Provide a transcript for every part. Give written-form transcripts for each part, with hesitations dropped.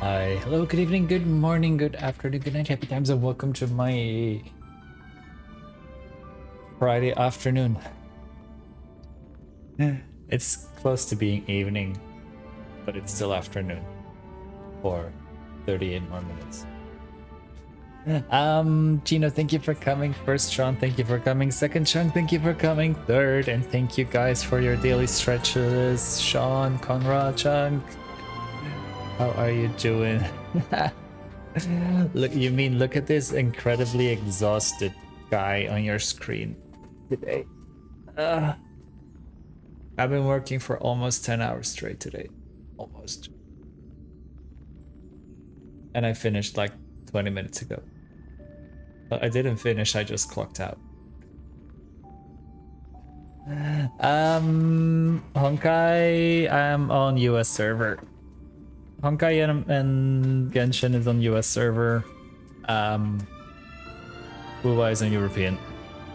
Hi, hello, good evening, good morning, good afternoon, good night, happy times, and welcome to my Friday afternoon. It's close to being evening, but it's still afternoon for 38 more minutes. Gino, thank you for coming. First, Sean, thank you for coming. Second, Sean, thank you for coming. Third, and thank you guys for your daily stretches. Sean, Conrad, Chunk, how are you doing? Look at this incredibly exhausted guy on your screen today. I've been working for almost 10 hours straight today. Almost. And I finished like 20 minutes ago. But I didn't finish, I just clocked out. Honkai, I'm on US server. Honkai and Genshin is on US server. Wuwa is on European.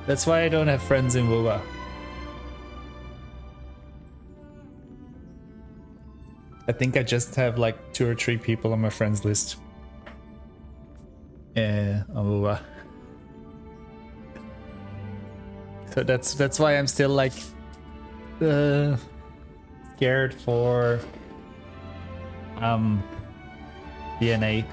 That's why I don't have friends in Wuwa. I think I just have like 2 or 3 people on my friends list. Yeah, on Wuwa. So that's why I'm still like scared for DNA.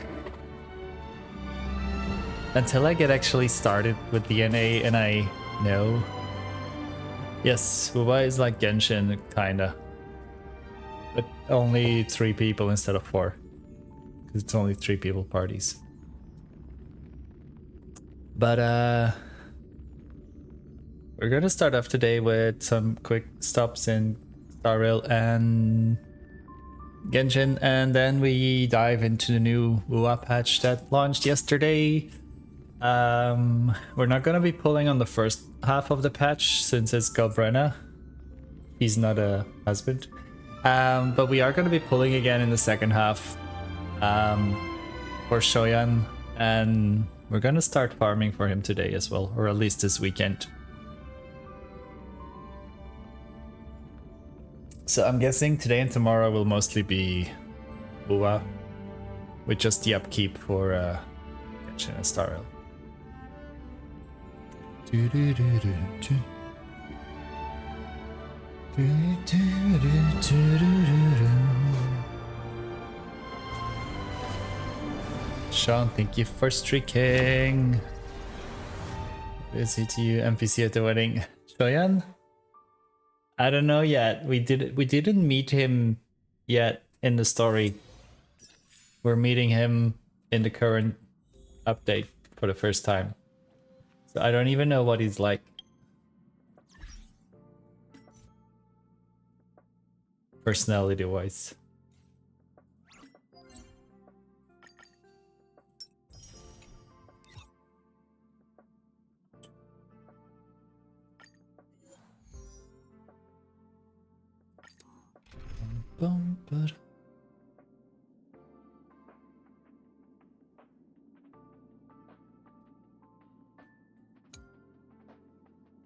Until I get actually started with DNA and I know. Yes, Wuba is like Genshin, kinda. But only 3 people instead of 4. Because it's only 3 people parties. But we're gonna start off today with some quick stops in Star Rail and Genshin, and then we dive into the new Wuwa patch that launched yesterday. We're not gonna be pulling on the first half of the patch since it's Galbrena. He's not a husband. But we are gonna be pulling again in the second half for Shoyan, and we're gonna start farming for him today as well, or at least this weekend. So I'm guessing today and tomorrow will mostly be Wuwa, with just the upkeep for Genshin and Star Rail. Sean, thank you for streaking. Busy to you, NPC at the wedding. Shoyan? I don't know yet. We didn't meet him yet in the story. We're meeting him in the current update for the first time. So I don't even know what he's like. Personality wise.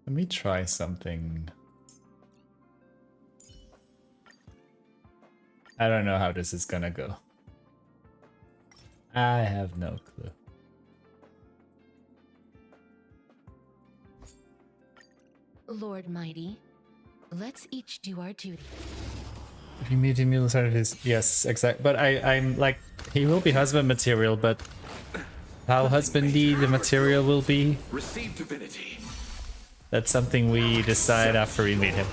Let me try something. I don't know how this is gonna go. I have no clue. Lord Mighty, let's each do our duty. If you meet him, you'll start his. Yes, exact. But I'm like, he will be husband material, but how husbandy the material will be, Receive divinity. that's something we decide after we meet him.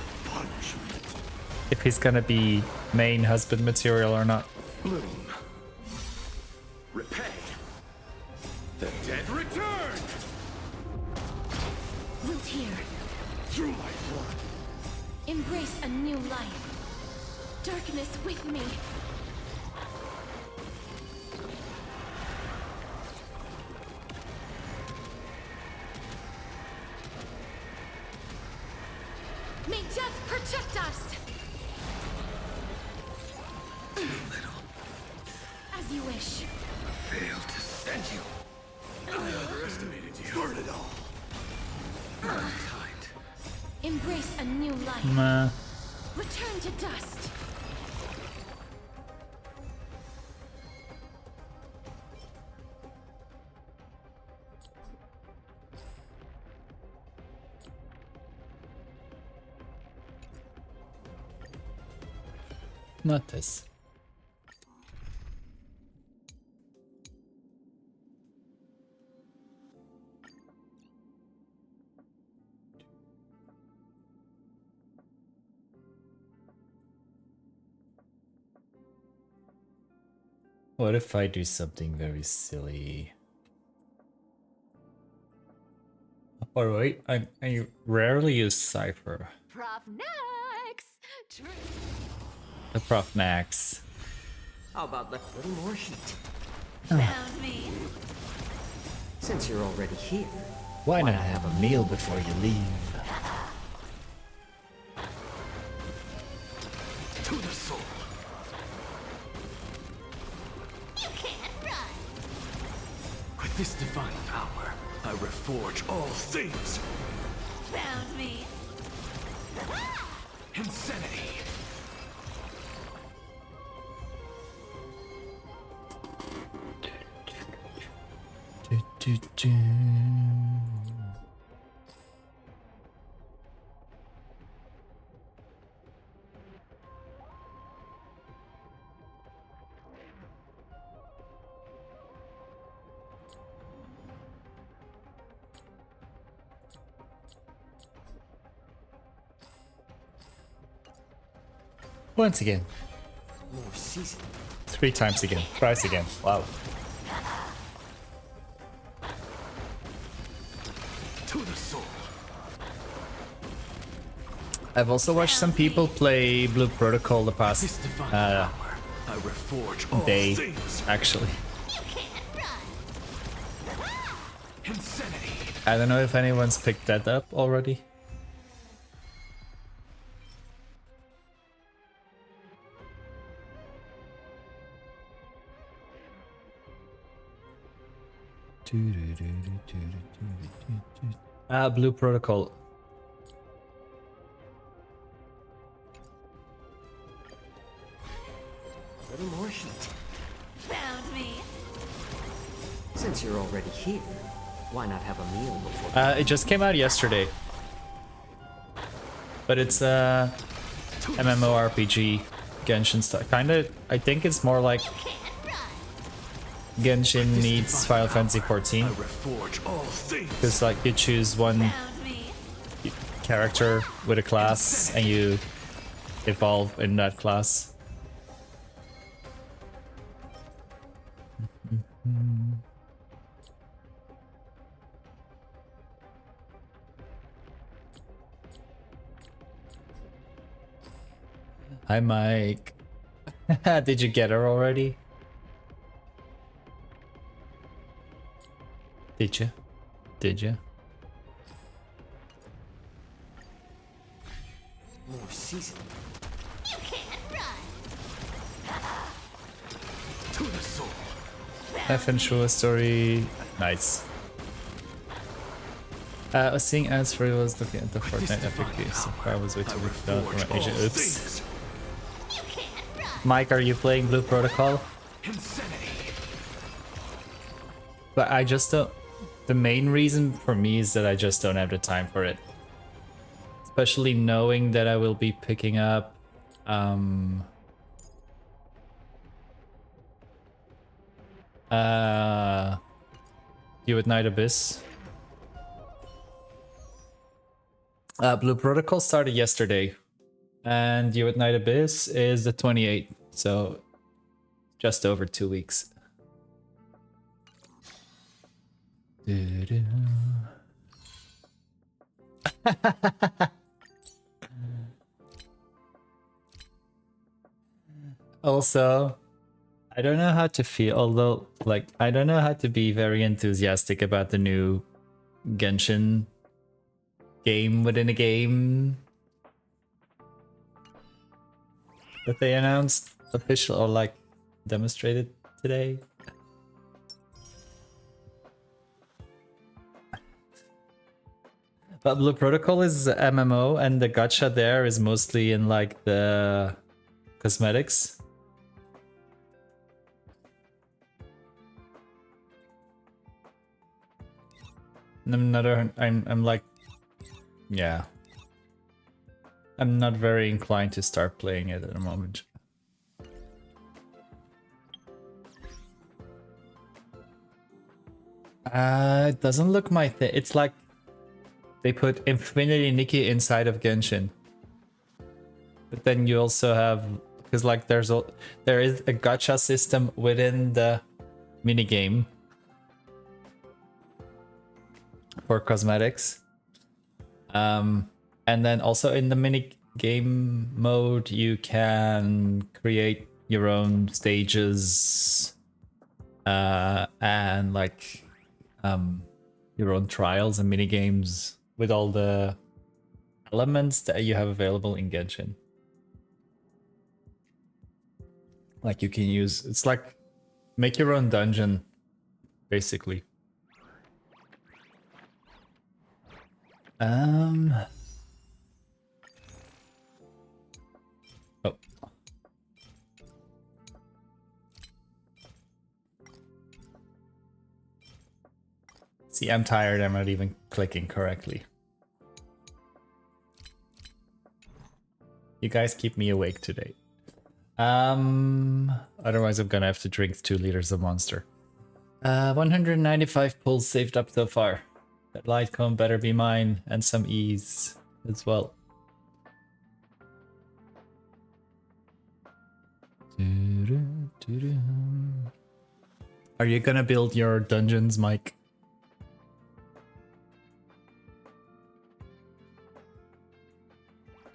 If he's gonna be main husband material or not. Bloom. Repay. The dead return. Root here. Through my blood. Embrace a new life. Darkness with me. May death protect us! Too little. As you wish. Failed to send you. I underestimated you. Burn it all. Mankind. Embrace a new life. Nah. Return to dust. Not this. What if I do something very silly? Or wait, I rarely use Cypher. Prof Nax! The Prof Max. How about a little more heat? Found me. Since you're already here, Why not have a meal before you leave? To the soul. You can't run. With this divine power, I reforge all things. Found me. Insanity. Once again. more seasoned. 3 times again. Thrice again. Wow. To the soul. I've also watched some people play Blue Protocol the This past divine power, I reforge all day, things. actually. You can't run. Insanity. I don't know if anyone's picked that up already. Blue Protocol. A little more heat. Found me. Since you're already here, why not have a meal before? It just came out yesterday. But it's a MMORPG Genshin style. Kinda, I think it's more like Can't run. Genshin meets Final Fantasy I 14. reforge all things. Because like you choose one Found me. character with a class and you evolve in that class. Hi Mike. Did you get her already? Did you? Did you? More seasoned. You can't run. To the soul. Have and show a story. Nice. I was seeing ads for it was looking at the Fortnite Epic Games. So far I was waiting with reforge my agent. all Oops. things. You can't run. Mike, are you playing Blue Protocol? Insanity. But I just don't. The main reason for me is that I just don't have the time for it. Especially knowing that I will be picking up You at Night Abyss. Blue Protocol started yesterday, and You at Night Abyss is the 28th, so just over 2 weeks. Also, I don't know how to feel, although, like, I don't know how to be very enthusiastic about the new Genshin game within a game that they announced official or like demonstrated today. But Blue Protocol is MMO and the gacha there is mostly in like the cosmetics. And I'm like, yeah. I'm not very inclined to start playing it at the moment. It doesn't look my thing. It's like they put Infinity Nikki inside of Genshin. But then you also have, because like there is a gacha system within the minigame for cosmetics. And then also in the mini game mode, you can create your own stages and like your own trials and mini games with all the elements that you have available in Genshin. Like you can use, it's like make your own dungeon, basically. Oh. See, I'm tired. I'm not even clicking correctly. You guys keep me awake today. Otherwise I'm gonna have to drink 2 liters of Monster. 195 pulls saved up so far. That light cone better be mine, and some ease as well. Are you gonna build your dungeons, Mike?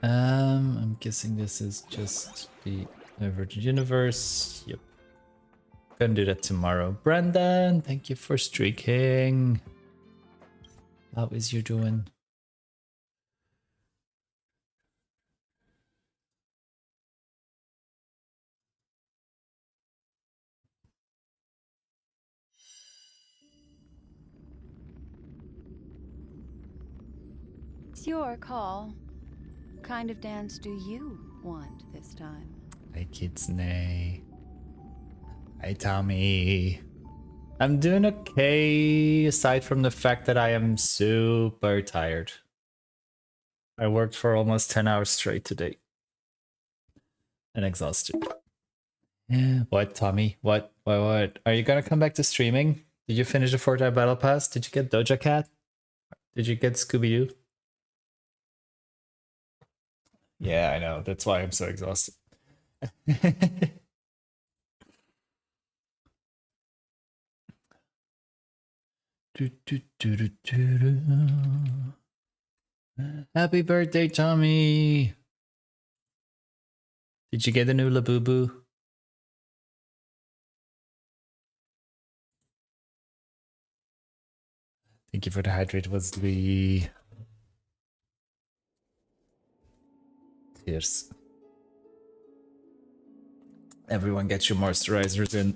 I'm guessing this is just the Virgin Universe. Yep. Gonna do that tomorrow. Brandon, thank you for streaking. How is you doing? It's your call. What kind of dance do you want this time? Hi, Kitsune. Hi, Tommy. I'm doing okay, aside from the fact that I am super tired. I worked for almost 10 hours straight today. And exhausted. What, Tommy? What? Are you gonna come back to streaming? Did you finish the 4-time battle pass? Did you get Doja Cat? Did you get Scooby-Doo? Yeah, I know. That's why I'm so exhausted. Happy birthday, Tommy! Did you get a new Labubu? Thank you for the hydrate, was the Cheers. Everyone get your moisturizers in.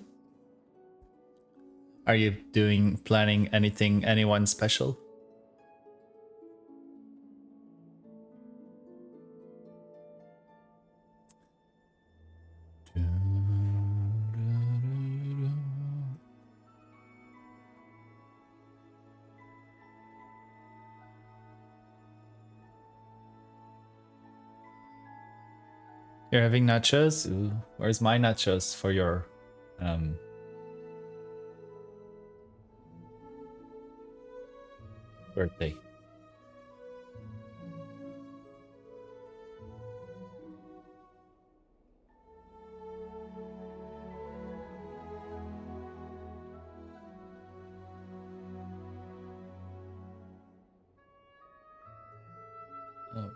Are you planning anyone special? You're having nachos? Ooh, where's my nachos for your birthday? Oh.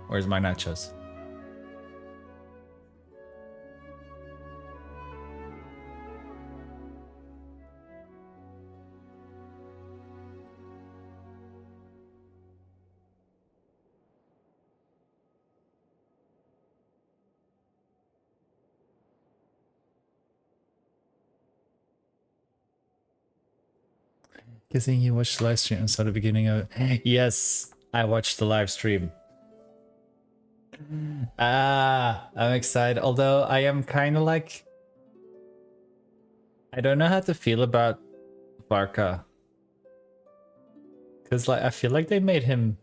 Where's my nachos? Guessing you watched the live stream and saw the beginning of it. Yes, I watched the live stream. I'm excited. Although I am kind of like, I don't know how to feel about Barca. Because like I feel like they made him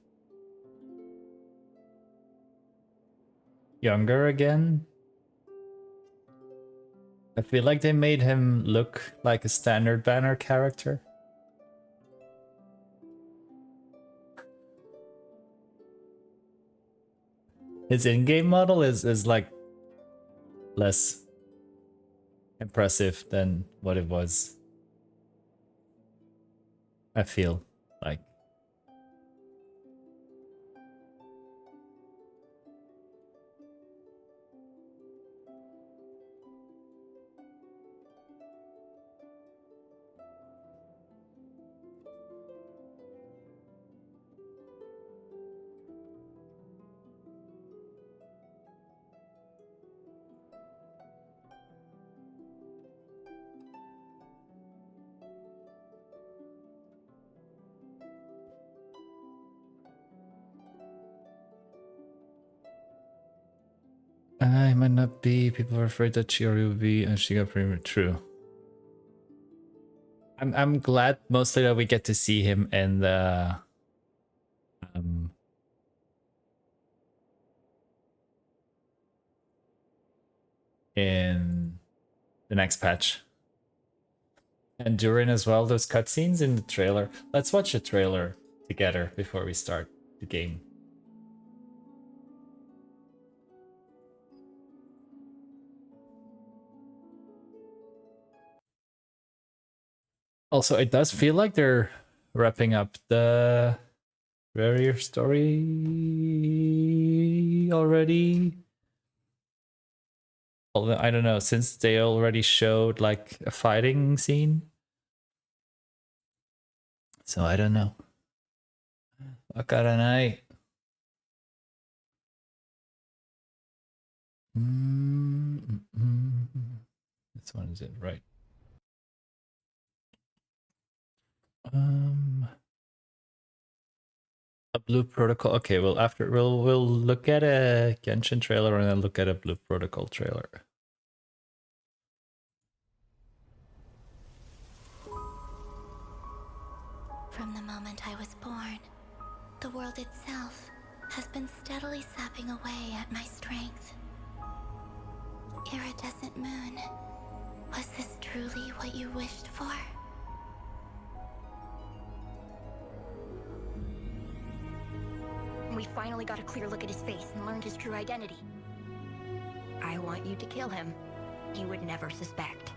younger again. I feel like they made him look like a standard banner character. His in-game model is like less impressive than what it was. I feel like. I might not be. People are afraid that Chiori will be, and she got pretty true. I'm glad mostly that we get to see him in the in the next patch. And during as well, those cutscenes in the trailer. Let's watch the trailer together before we start the game. Also, it does feel like they're wrapping up the Warrior story already. Although, I don't know, since they already showed like a fighting scene. So I don't know. Wakaranai. This one is it, right? A Blue Protocol. Okay, well after we'll look at a Genshin trailer and then look at a Blue Protocol trailer. From the moment I was born, the world itself has been steadily sapping away at my strength. Iridescent moon, was this truly what you wished for? We finally got a clear look at his face and learned his true identity. I want you to kill him. He would never suspect.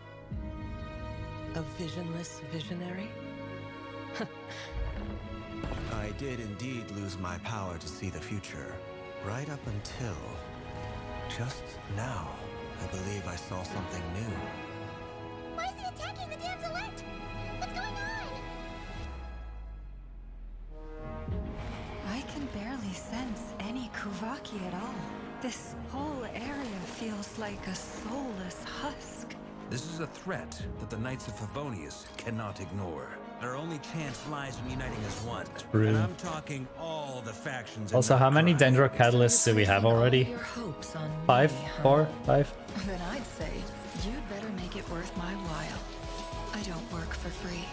A visionless visionary? I did indeed lose my power to see the future. Right up until... just now, I believe I saw something new. Why is he attacking the damselette? What's going on? I can barely sense any Kuvaki at all. This whole area feels like a soulless husk. This is a threat that the Knights of Favonius cannot ignore. Their only chance lies in uniting as one. True. And I'm talking all the factions. Also, how many Dendro Catalysts do we have already? Your hopes on 5? me, huh? 4? 5? Then I'd say you'd better make it worth my while. I don't work for free.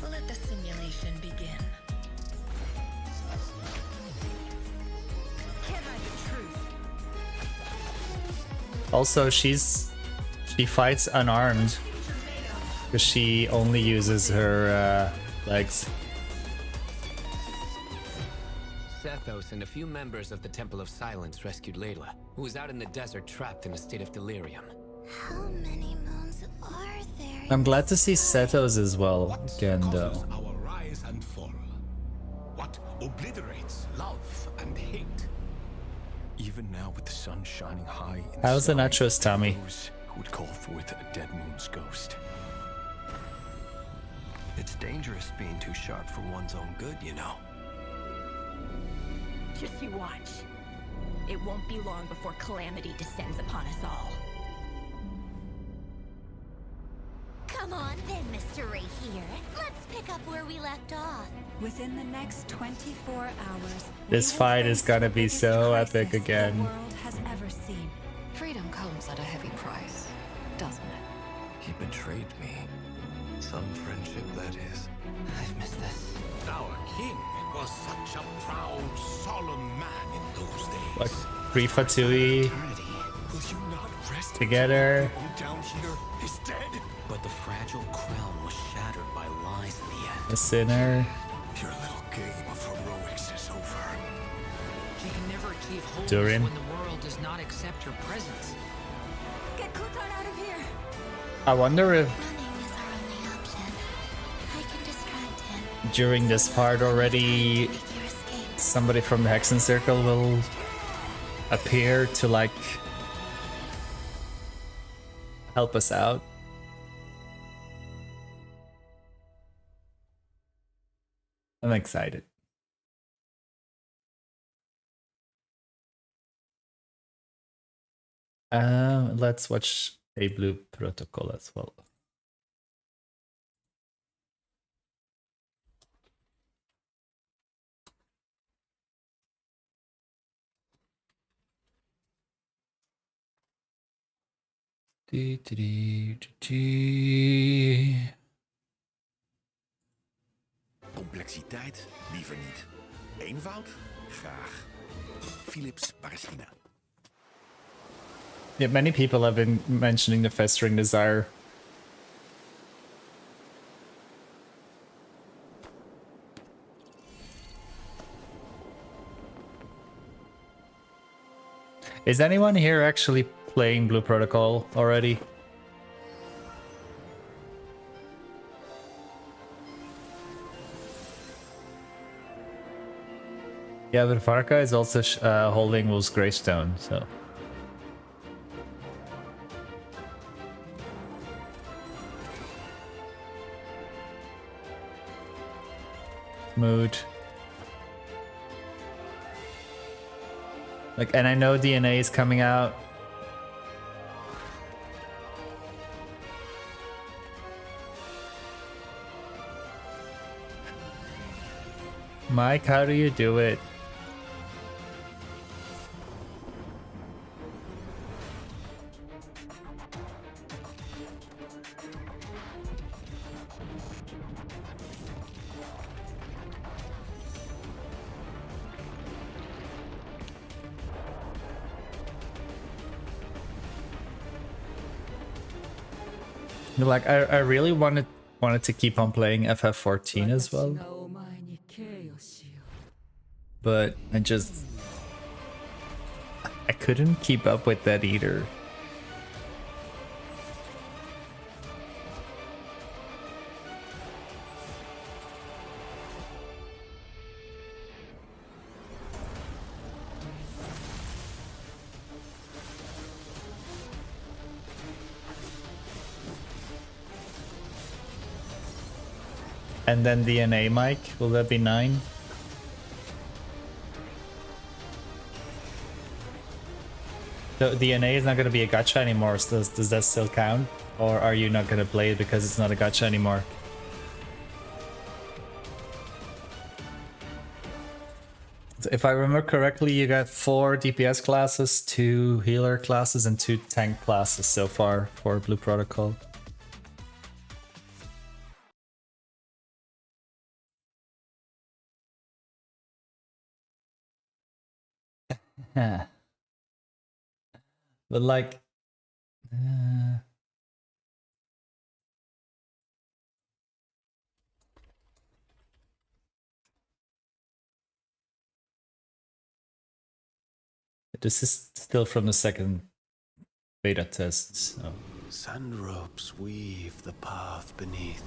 Let the simulation begin. Can't hide the truth. Also, she fights unarmed because she only uses her legs. Sethos and a few members of the Temple of Silence rescued Layla, who was out in the desert trapped in a state of delirium. How many moons are there? I'm glad to see Sethos as well again, though. Our rise and fall. What obliterates love and hate? Even now, with the sun shining high in How's the sky, nachos, Tommy? those who would call forth a dead moon's ghost. It's dangerous being too sharp for one's own good, you know. Just you watch. It won't be long before calamity descends upon us all. Come Come on then, Mr. Right here. Let's pick up where we left off. Within the next 24 hours, This fight is gonna be so epic again. The world has ever seen. Freedom comes at a heavy price, doesn't it? He betrayed me. Some friendship, that is. I've missed this. Our king was such a proud, solemn man in those days. Like Free Fatui Will you not rest together. down here is dead? But the fragile crown was shattered by lies in the end. The sinner. Your little game of heroics is over. She can never achieve wholeness Durin. when the world does not accept her presence. Get Kutan out of here! I wonder if Running is our only option. I can distract him. during this part already Make your escape. somebody from the Hexen Circle will appear to like help us out. I'm excited. Let's watch a Blue Protocol as well. Complexiteit liever niet. Eenvoud? Graag. Philips Palestina. Yeah, many people have been mentioning the Festering Desire. Is anyone here actually playing Blue Protocol already? Yeah, but Farka is also holding Wolf's Greystone, so... Mood. Like, and I know DNA is coming out. Mike, how do you do it? Like, I really wanted to keep on playing FF14 as well, but I couldn't keep up with that either. And then DNA, Mike, will that be 9? So DNA is not going to be a gacha anymore, so does that still count? Or are you not going to play it because it's not a gacha anymore? So if I remember correctly, you got 4 DPS classes, 2 healer classes, and 2 tank classes so far for Blue Protocol. But like, this is still from the second beta test, so. Sand ropes weave the path beneath.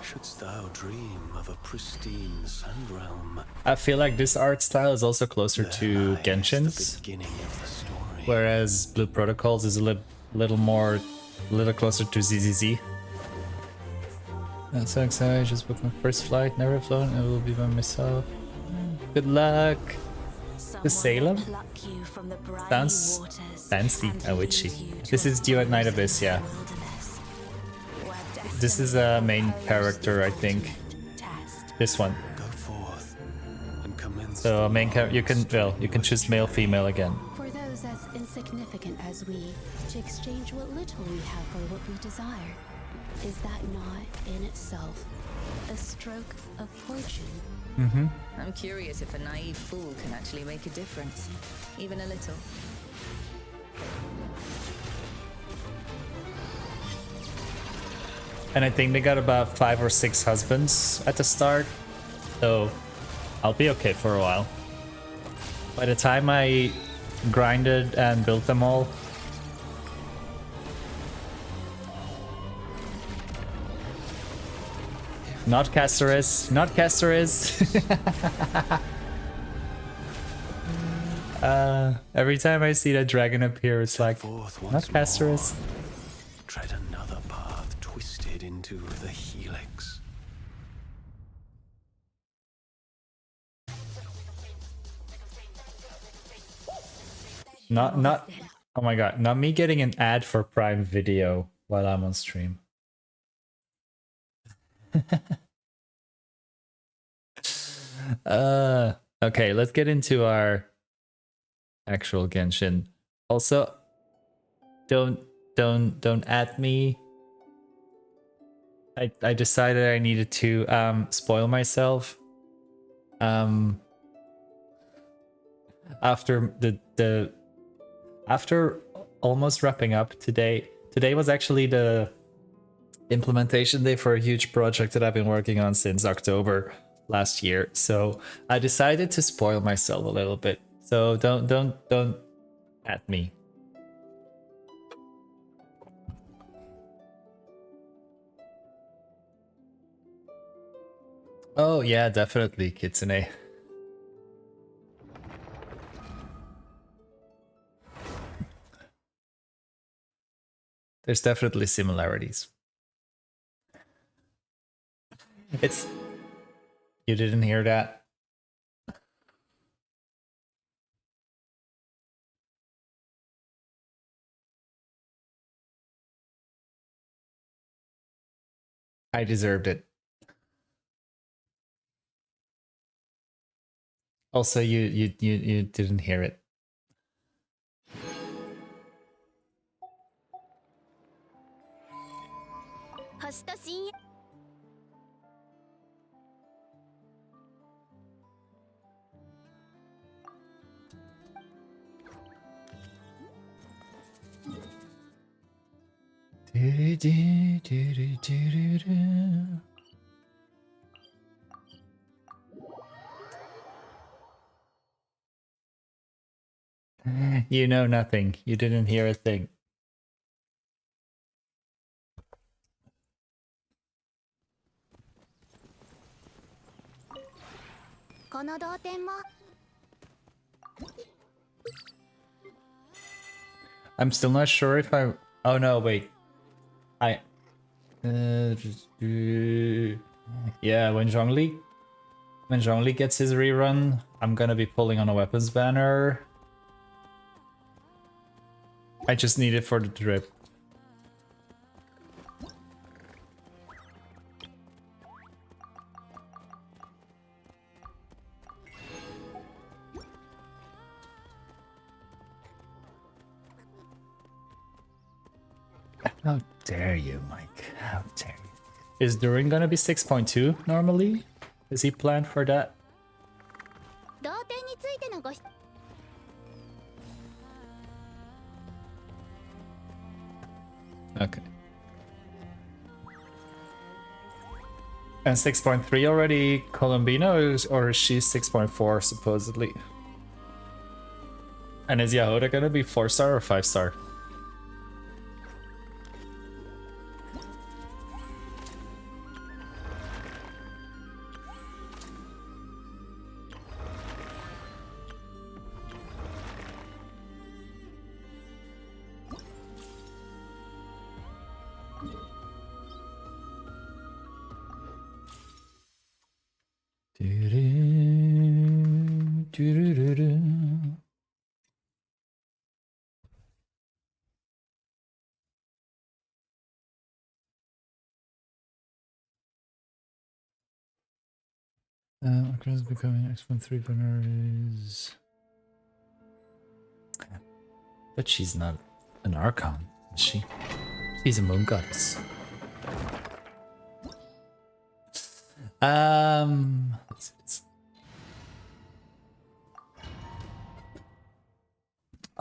Shouldst thou dream of a pristine sand realm, I feel like this art style is also closer to Genshin's, whereas Blue Protocols is a little closer to ZZZ. I'm so excited, just booked my first flight, never flown, I will be by myself. Good luck! The Salem? Sounds fancy and witchy. This is Due at Night Abyss, yeah. This is a main character, I think. This one. So a main character, you can choose male, female again. For those as insignificant as we, to exchange what little we have for what we desire. Is that not, in itself, a stroke of fortune? Mm-hmm. I'm curious if a naive fool can actually make a difference, even a little. And I think they got about 5 or 6 husbands at the start, so I'll be okay for a while. By the time I grinded and built them all, not Caceres, not Caceres. Every time I see that dragon appear, it's like, not Caceres. Tread another path twisted into the helix. Not, oh my god, not me getting an ad for Prime Video while I'm on stream. Okay, let's get into our actual Genshin. Also, don't add me. I decided I needed to spoil myself. After after almost wrapping up today. Today was actually the implementation day for a huge project that I've been working on since October last year. So I decided to spoil myself a little bit. So don't at me. Oh yeah, definitely, Kitsune. There's definitely similarities. It's... You didn't hear that? I deserved it. Also, you didn't hear it. You know nothing. You didn't hear a thing. I'm still not sure if I... Oh no, wait. Yeah, when Zhongli gets his rerun, I'm gonna be pulling on a weapons banner. I just need it for the drip. How dare you, Mike? How dare you? Is Durin gonna be 6.2 normally? Is he planned for that? Okay. And 6.3 already Columbina, or is she 6.4 supposedly? And is Yahoda gonna be 4-star or 5-star? Do-do-do-do. Across becoming X13 binaries. But she's not an Archon, is she? She's a moon goddess.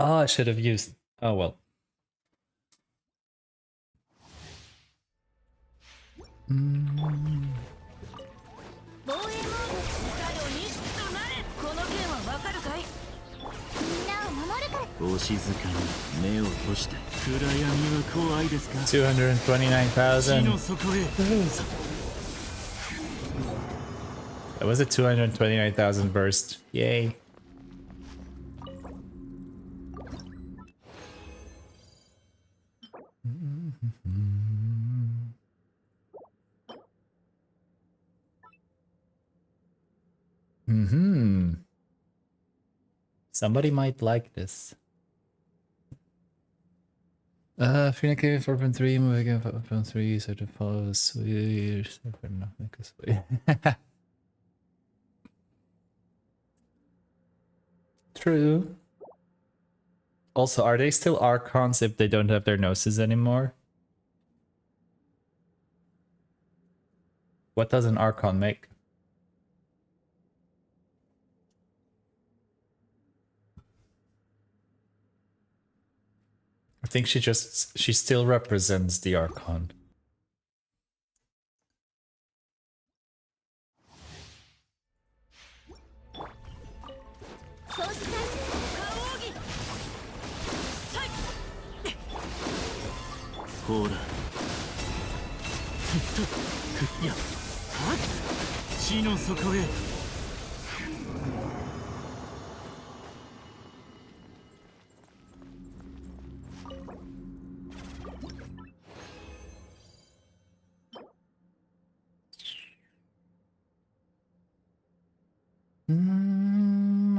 Oh, I should have used. Oh well. $229,000. That was a 229,000 burst. Yay. Somebody might like this. Phoenix 4.3, moving again 4.3, so to follow Swedish. Not make us wait. True. Also, are they still Archons if they don't have their noses anymore? What does an Archon make? I think she still represents the Archon.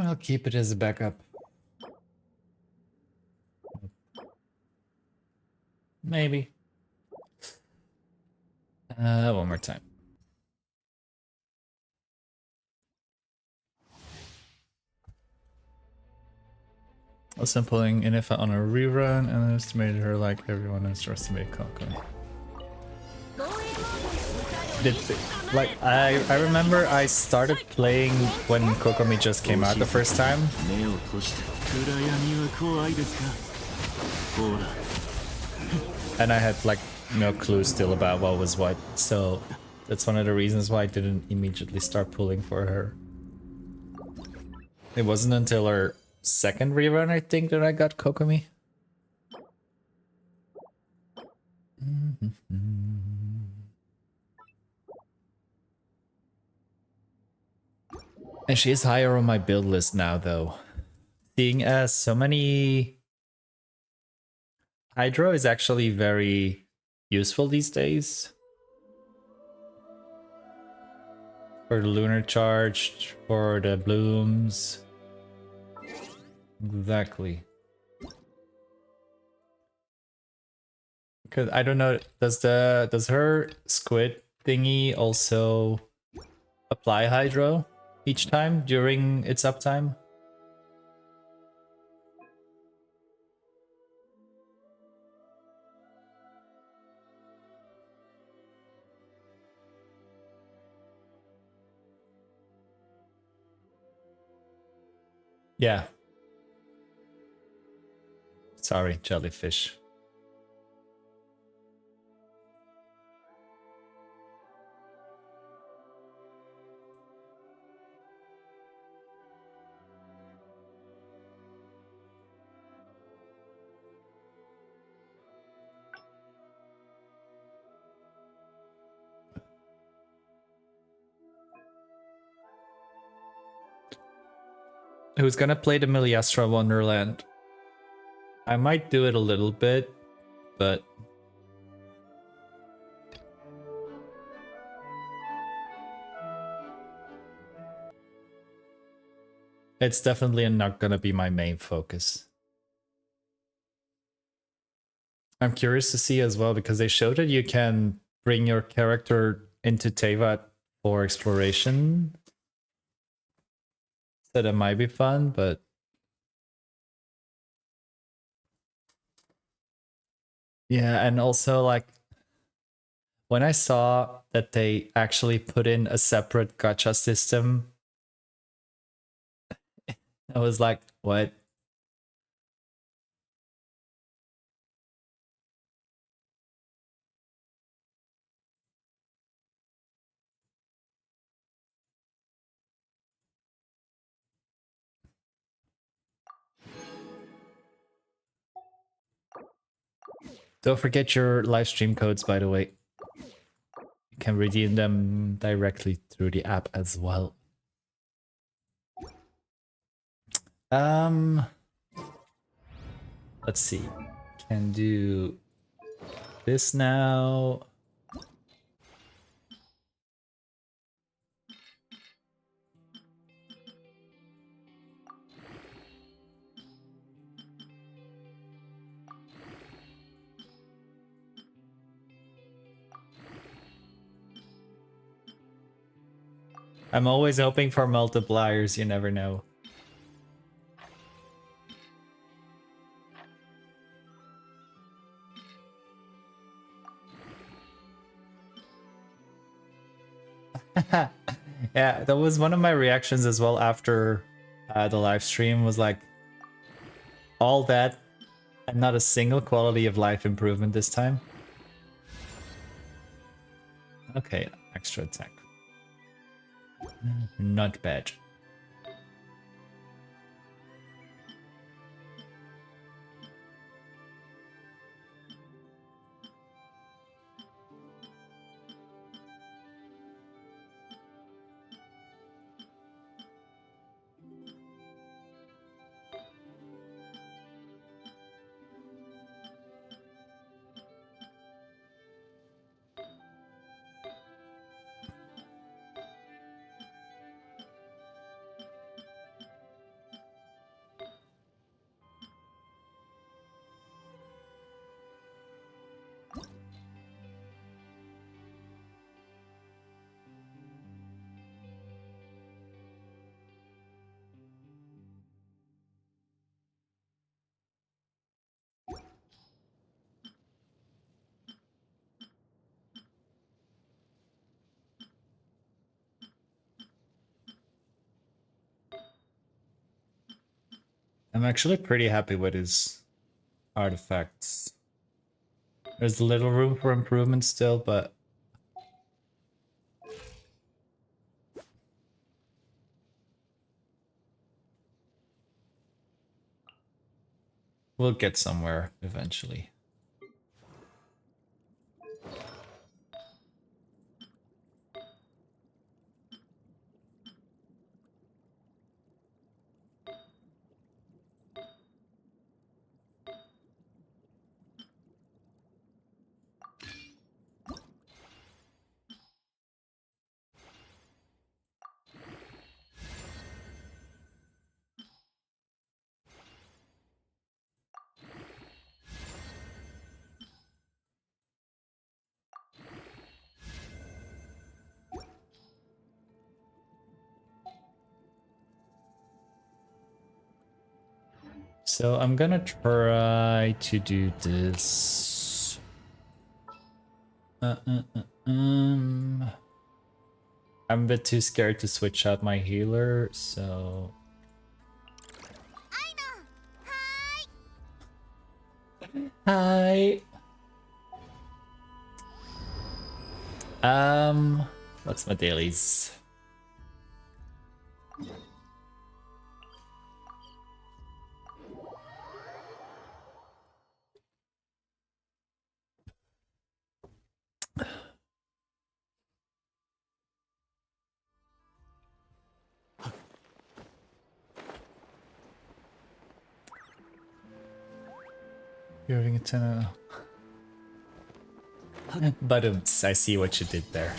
I'll keep it as a backup. Maybe. One more time. Also, I'm pulling Inifa on a rerun and I estimated her like everyone underestimated Kokomi. I remember I started playing when Kokomi just came out the first time. And I had like no clue still about what was what, so that's one of the reasons why I didn't immediately start pulling for her. It wasn't until her second rerun, I think, that I got Kokomi. And she is higher on my build list now, though. Seeing as so many... Hydro is actually very useful these days. For the lunar charge, for the blooms. Exactly. Because I don't know, does her squid thingy also apply hydro each time during its uptime? Yeah. Sorry, jellyfish. Who's gonna play the Miliastra Wonderland? I might do it a little bit, but... It's definitely not gonna be my main focus. I'm curious to see as well because they showed that you can bring your character into Teyvat for exploration. So that might be fun, but yeah, and also like when I saw that they actually put in a separate gacha system, I was like, what? Don't forget your live stream codes, by the way. You can redeem them directly through the app as well. Let's see. Can do this now. I'm always hoping for multipliers, you never know. Yeah, that was one of my reactions as well after the live stream was like all that and not a single quality of life improvement this time. Okay, extra attack. Not bad. I'm actually pretty happy with his artifacts. There's a little room for improvement still, but we'll get somewhere eventually. So I'm gonna try to do this. I'm a bit too scared to switch out my healer, so... Hi! What's my dailies? You're having a 10. But I see what you did there.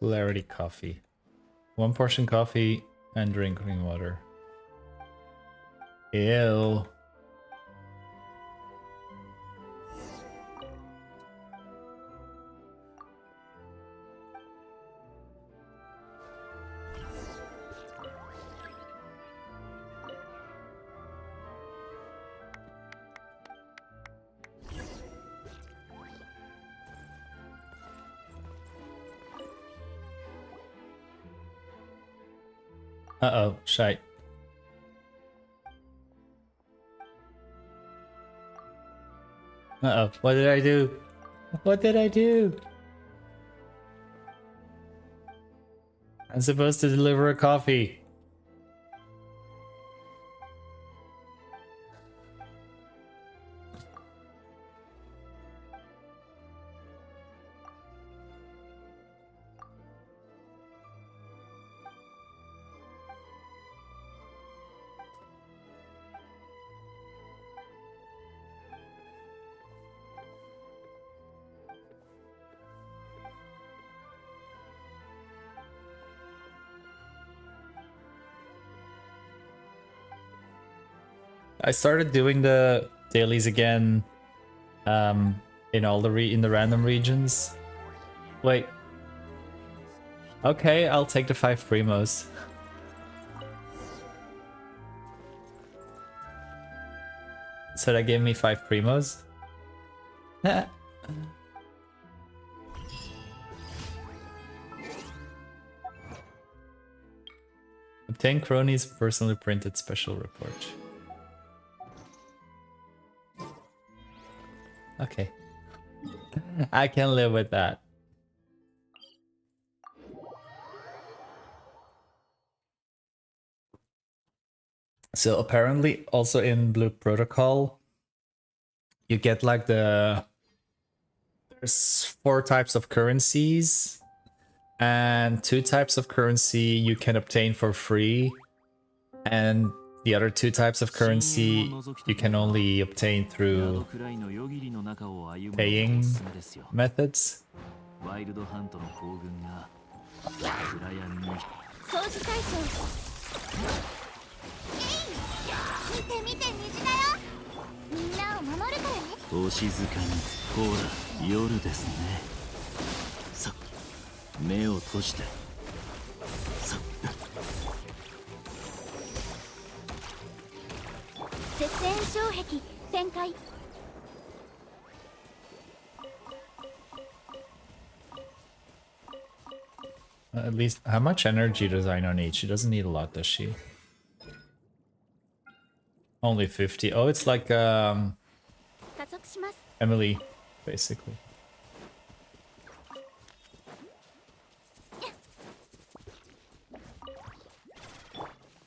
Clarity coffee. 1 portion coffee and drinking water. Ew. Uh-oh, shite. Uh-oh, what did I do? What did I do? I'm supposed to deliver a coffee. I started doing the dailies again in all the in the random regions. Wait. Okay, I'll take the 5 primos. So that gave me 5 primos. Obtain Crony's personally printed special report. Okay. I can live with that. So apparently also in Blue Protocol, you get like there's 4 types of currencies and 2 types of currency you can obtain for free. And the other 2 types of currency you can only obtain through paying methods. At least, how much energy does Aino need? She doesn't need a lot, does she? Only 50. Oh, it's like Emily, basically.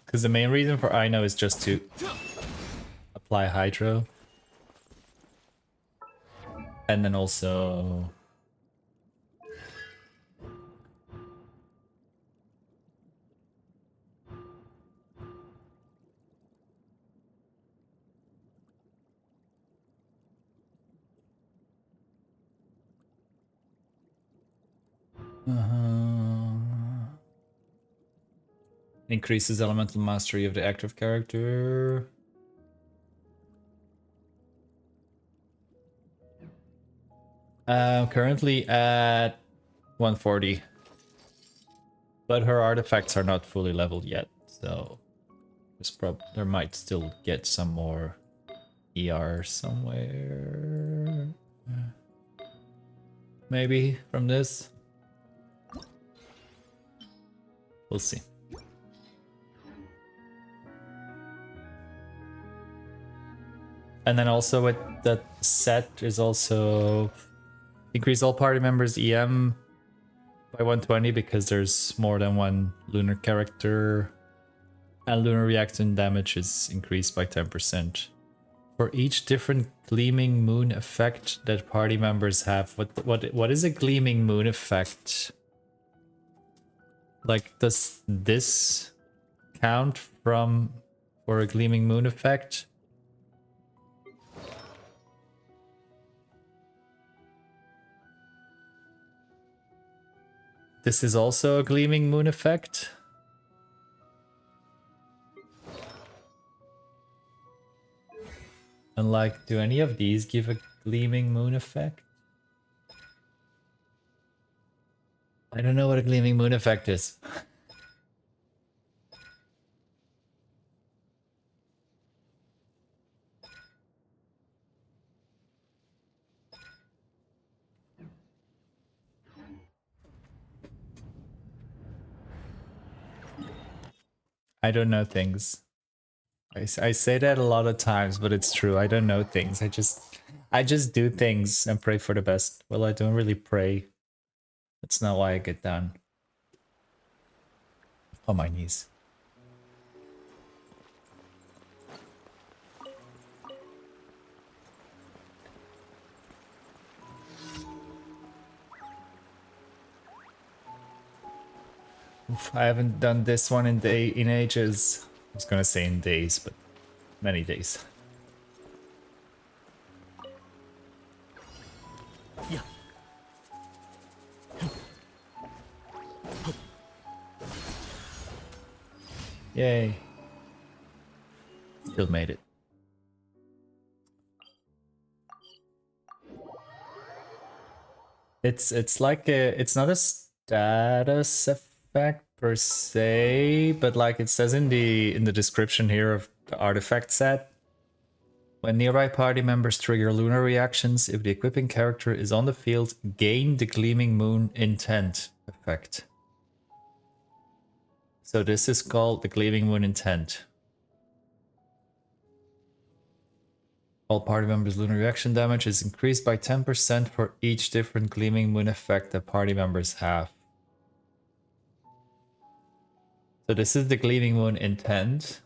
Because the main reason for Aino is just to apply Hydro. And then also... Increases elemental mastery of the active character. Currently at 140. But her artifacts are not fully leveled yet, so there might still get some more ER somewhere. Maybe from this. We'll see. And then also with that set is also increase all party members EM by 120 because there's more than one lunar character. And lunar reaction damage is increased by 10%. For each different gleaming moon effect that party members have. What is a gleaming moon effect? Like, does this count for a gleaming moon effect? this is also a gleaming moon effect. And like, do any of these give a gleaming moon effect? I don't know what a gleaming moon effect is. I don't know things. I say that a lot of times, but it's true. I don't know things. I just do things and pray for the best. Well, I don't really pray. That's not why I get down on my knees. Oof, I haven't done this one in ages. I was gonna say in days, but many days. Yeah. Yay. Still made it. It's like it's not a status effect per se, but like it says in the description here of the artifact set. When nearby party members trigger lunar reactions, if the equipping character is on the field, gain the Gleaming Moon Intent effect. So this is called the Gleaming Moon Intent. All party members' lunar reaction damage is increased by 10% for each different Gleaming Moon effect that party members have. So this is the Gleaming Moon Intent.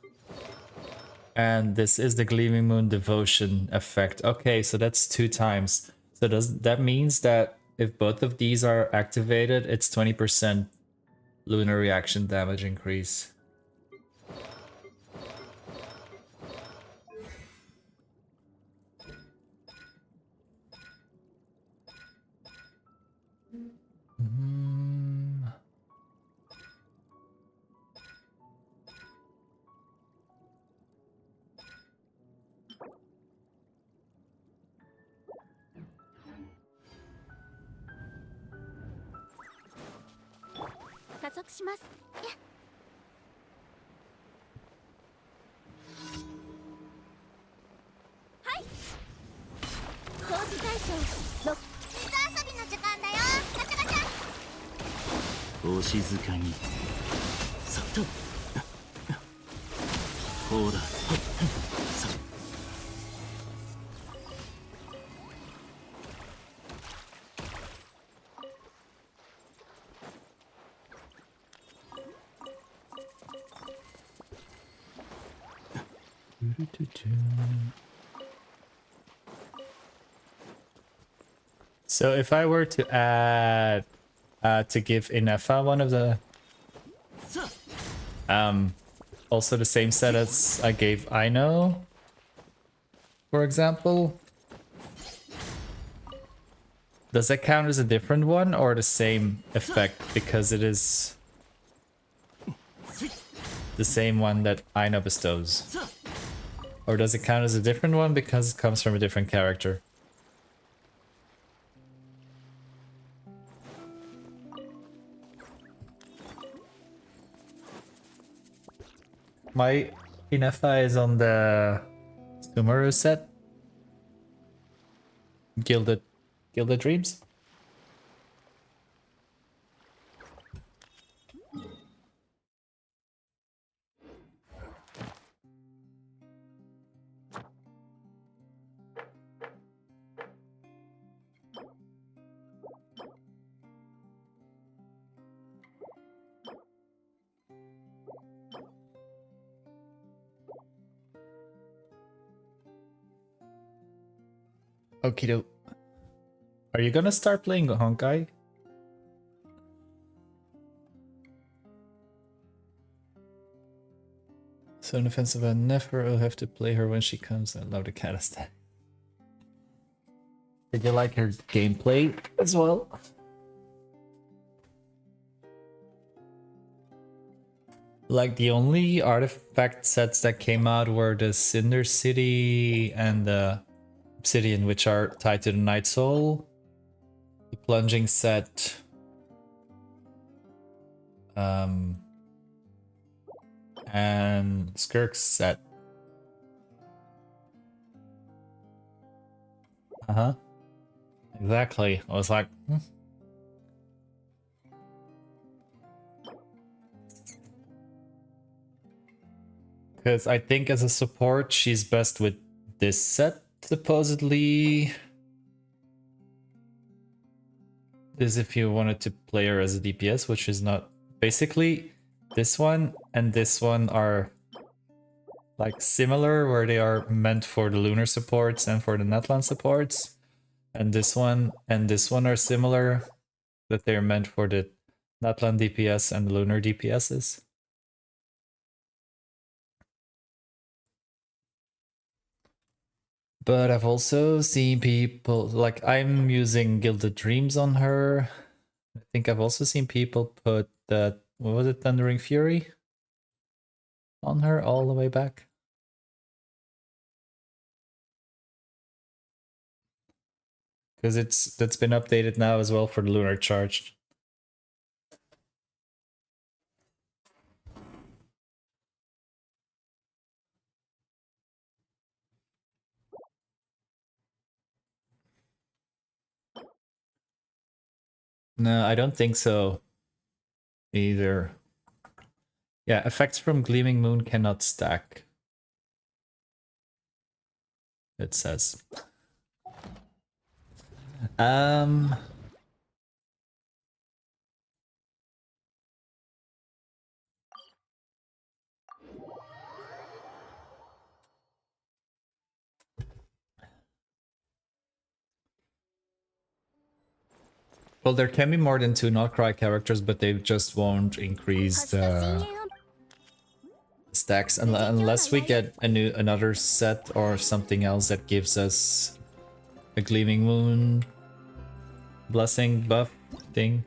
And this is the Gleaming Moon Devotion effect. Okay, so that's 2 times. So that means that if both of these are activated, it's 20% lunar reaction damage increase. So if I were to add to give Inefa one of the also the same set as I gave Aino, for example, does that count as a different one or the same effect because it is the same one that Aino bestows? Or does it count as a different one because it comes from a different character? My Inefa is on the Sumeru set. Gilded Dreams. Okie doke. Are you gonna start playing Honkai? So inoffensive, I never will have to play her when she comes. I love the cat aesthetic. Did you like her gameplay as well? Like the only artifact sets that came out were the Cinder City and the Obsidian, which are tied to the Night Soul. The Plunging set. And Skirk's set. Uh-huh. Exactly. I was like, Because I think as a support, she's best with this set, supposedly. This if you wanted to play her as a DPS, which is not... Basically, this one and this one are like similar, where they are meant for the lunar supports and for the Netland supports. And this one are similar, that they're meant for the Netland DPS and the lunar DPSs. But I've also seen people, like I'm using Gilded Dreams on her. I think I've also seen people put that, what was it, Thundering Fury on her all the way back. Because that's been updated now as well for the Lunar Charge. No, I don't think so either. Yeah, effects from Gleaming Moon cannot stack. It says. Well, there can be more than 2 Notcry characters, but they just won't increase the stacks unless we get another set or something else that gives us a Gleaming Moon blessing buff thing.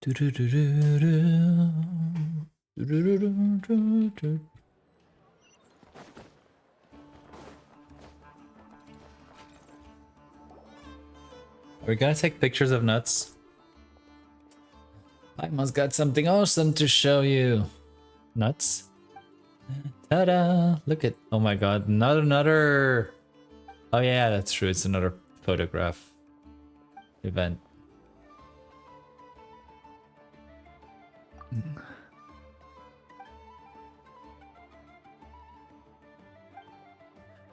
Are we gonna take pictures of nuts? I must got something awesome to show you. Nuts? Ta-da! Look at, oh my god, another. Oh yeah, that's true. It's another photograph event.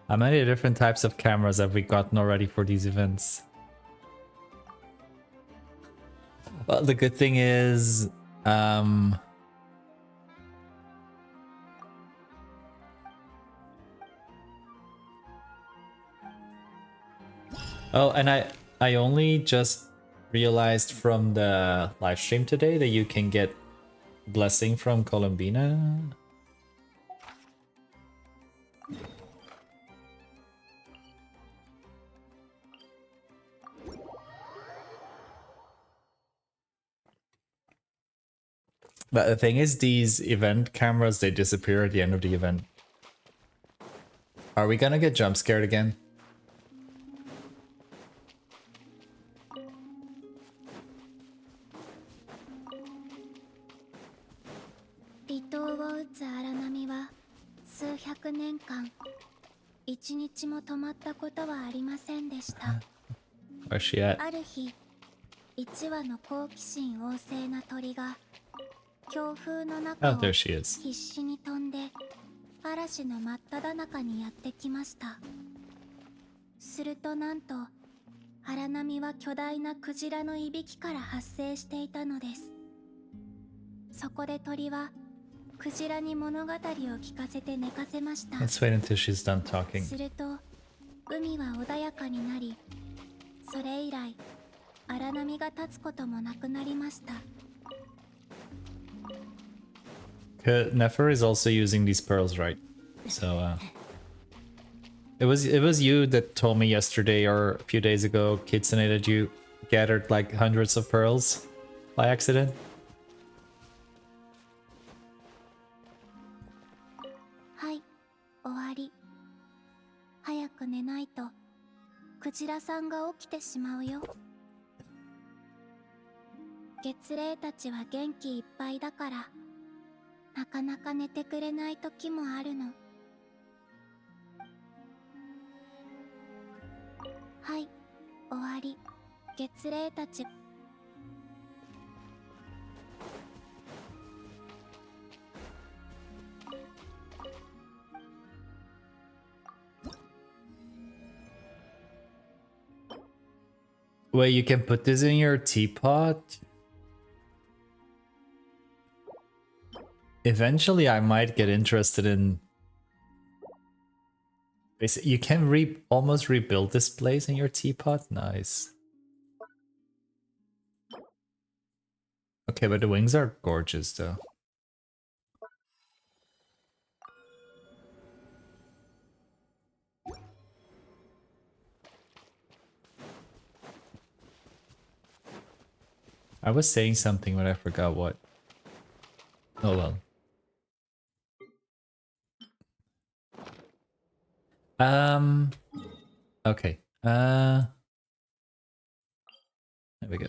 How many different types of cameras have we gotten already for these events? Well, the good thing is, oh, and I only just realized from the live stream today that you can get blessing from Columbina. But the thing is, these event cameras, they disappear at the end of the event. Are we gonna get jump scared again? Where's she at? Oh, there she is. 嵐の真っ只中にやってきました。するとなんと荒波は巨大なクジラのいびきから発生していたのです。そこで鳥はクジラに物語を聞かせて寝かせました。Let's wait until she's done talking. すると海は穏やかになり、それ以来荒波が立つこともなくなりました。Nefer is also using these pearls, right? So it was you that told me yesterday or a few days ago, Kitsune, that you gathered like hundreds of pearls by accident. はい、終わり。早く寝ないとクジラさんが起きてしまうよ。月霊たちは元気いっぱいだからなかなか寝てくれない時もあるの。はい、終わり。月霊たち。Wait, you can put this in your teapot? Eventually I might get interested in... Basically, you can almost rebuild this place in your teapot? Nice. Okay, but the wings are gorgeous though. I was saying something, but I forgot what. Oh well. Okay. There we go.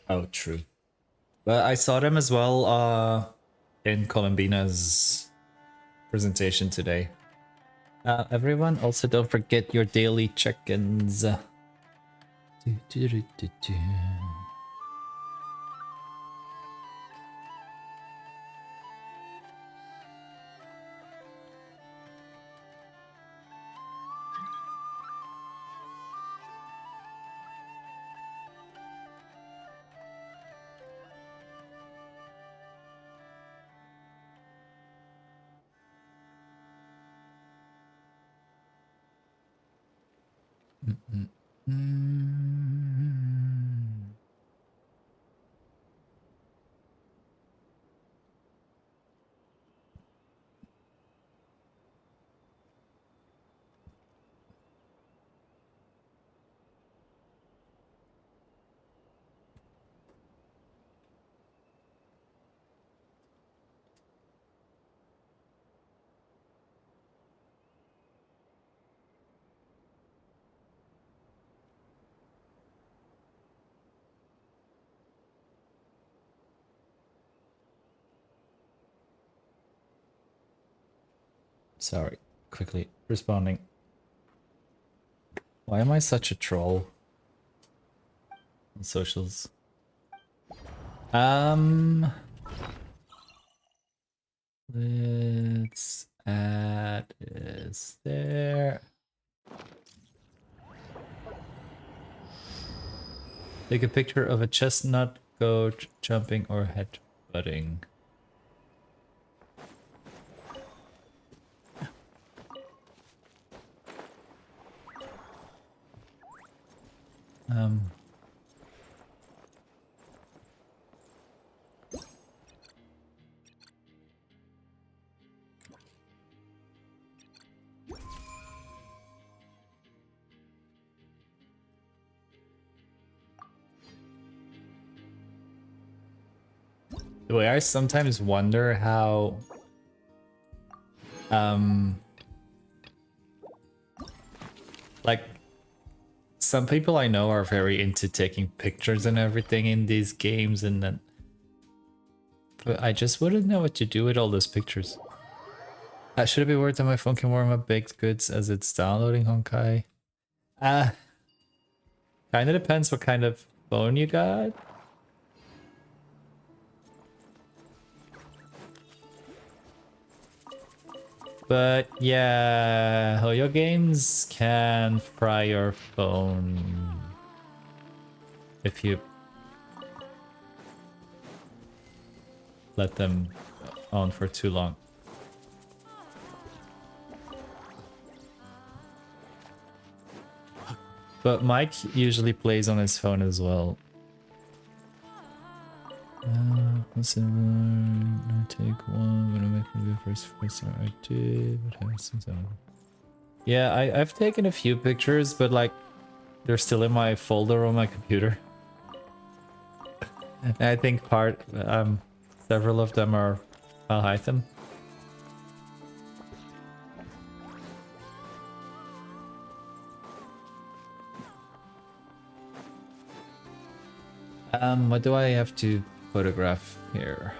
Oh, true. But I saw them as well in Columbina's presentation today. Everyone, also don't forget your daily check-ins. Sorry, quickly responding. Why am I such a troll on socials? Let's add this there. Take a picture of a chestnut goat jumping or headbutting. The way I sometimes wonder how like some people I know are very into taking pictures and everything in these games, and then but I just wouldn't know what to do with all those pictures. Should it be worth that my phone can warm up baked goods as it's downloading Honkai? Kinda depends what kind of phone you got. But yeah, Hoyo games can fry your phone if you let them on for too long. But Mike usually plays on his phone as well. Listen, I take one. Gonna make the first I did. Yeah, I've taken a few pictures, but like they're still in my folder on my computer. And I think several of them are. I'll hide them. What do I have to photograph here?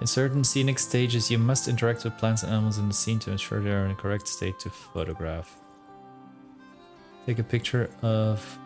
In certain scenic stages, you must interact with plants and animals in the scene to ensure they are in a correct state to photograph. Take a picture of...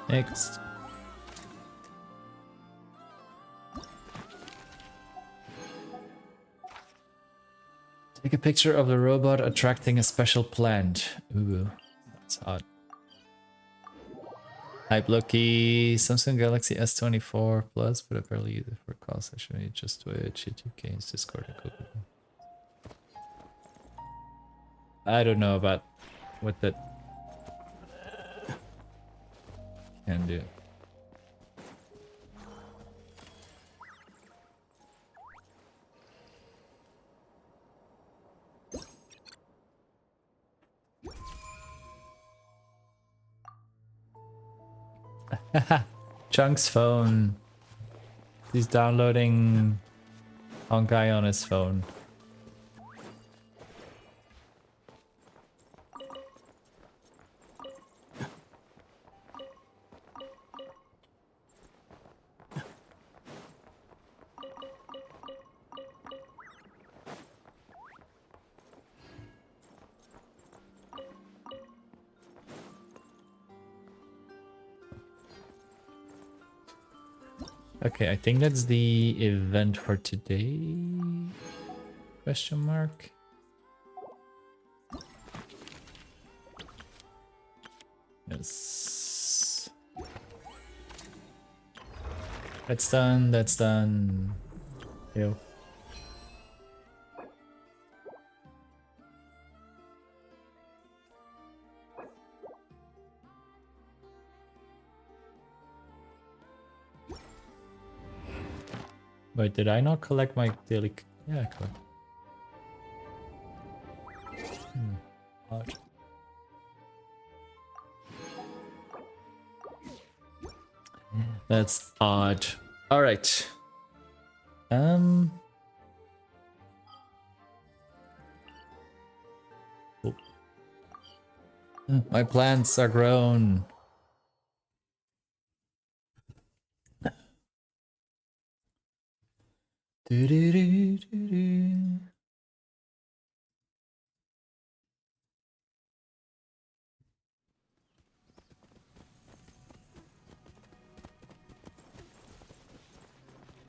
Next. Take a picture of the robot attracting a special plant. Ooh, that's hot. Hype Lucky, Samsung Galaxy S24 Plus, but I barely use it for calls. I should need just Twitch, YouTube games, Discord, and Google. I don't know about what that can do. Chunk's phone. He's downloading Honkai on his phone. Okay, I think that's the event for today. Question mark. Yes. That's done, that's done. Yo. Wait, did I not collect my daily... Yeah, I collect. Odd. That's odd. Alright. Oh. My plants are grown.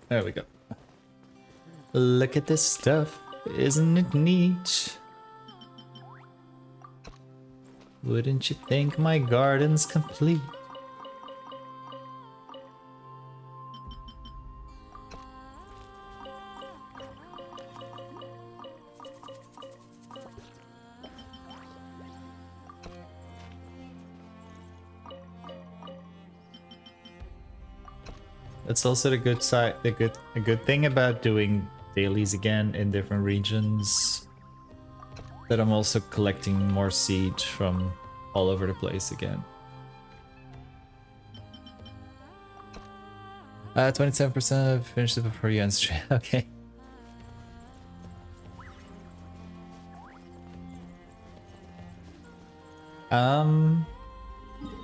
There we go. Look at this stuff. Isn't it neat? Wouldn't you think my garden's complete? That's also the good side, a good thing about doing dailies again in different regions. That I'm also collecting more seed from all over the place again. 27% finished it before you end stream. Okay.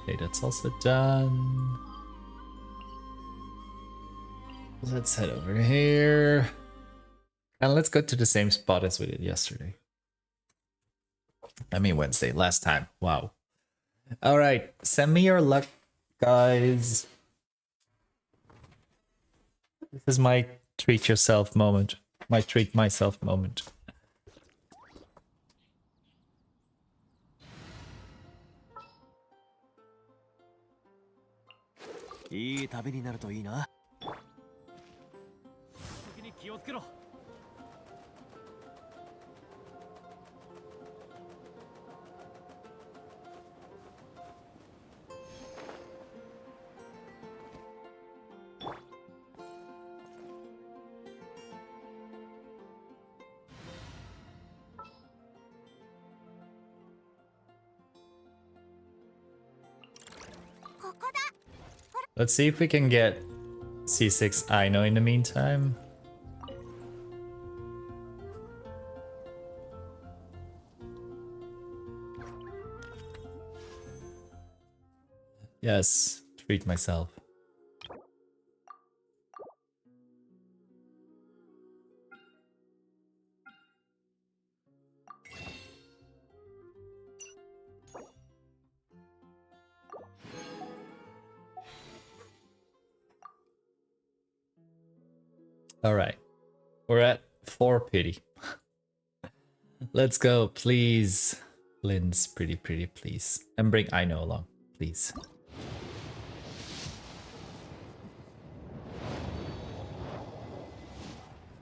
Okay, that's also done. Let's head over here. And let's go to the same spot as we did yesterday. I mean Wednesday, last time. Wow. Alright, send me your luck, guys. This is my treat yourself moment. My treat myself moment. Let's see if we can get C6 Aino in the meantime. Yes, treat myself. Alright, we're at 4 pity. Let's go, please. Lynn's pretty, please. And bring Aino along, please.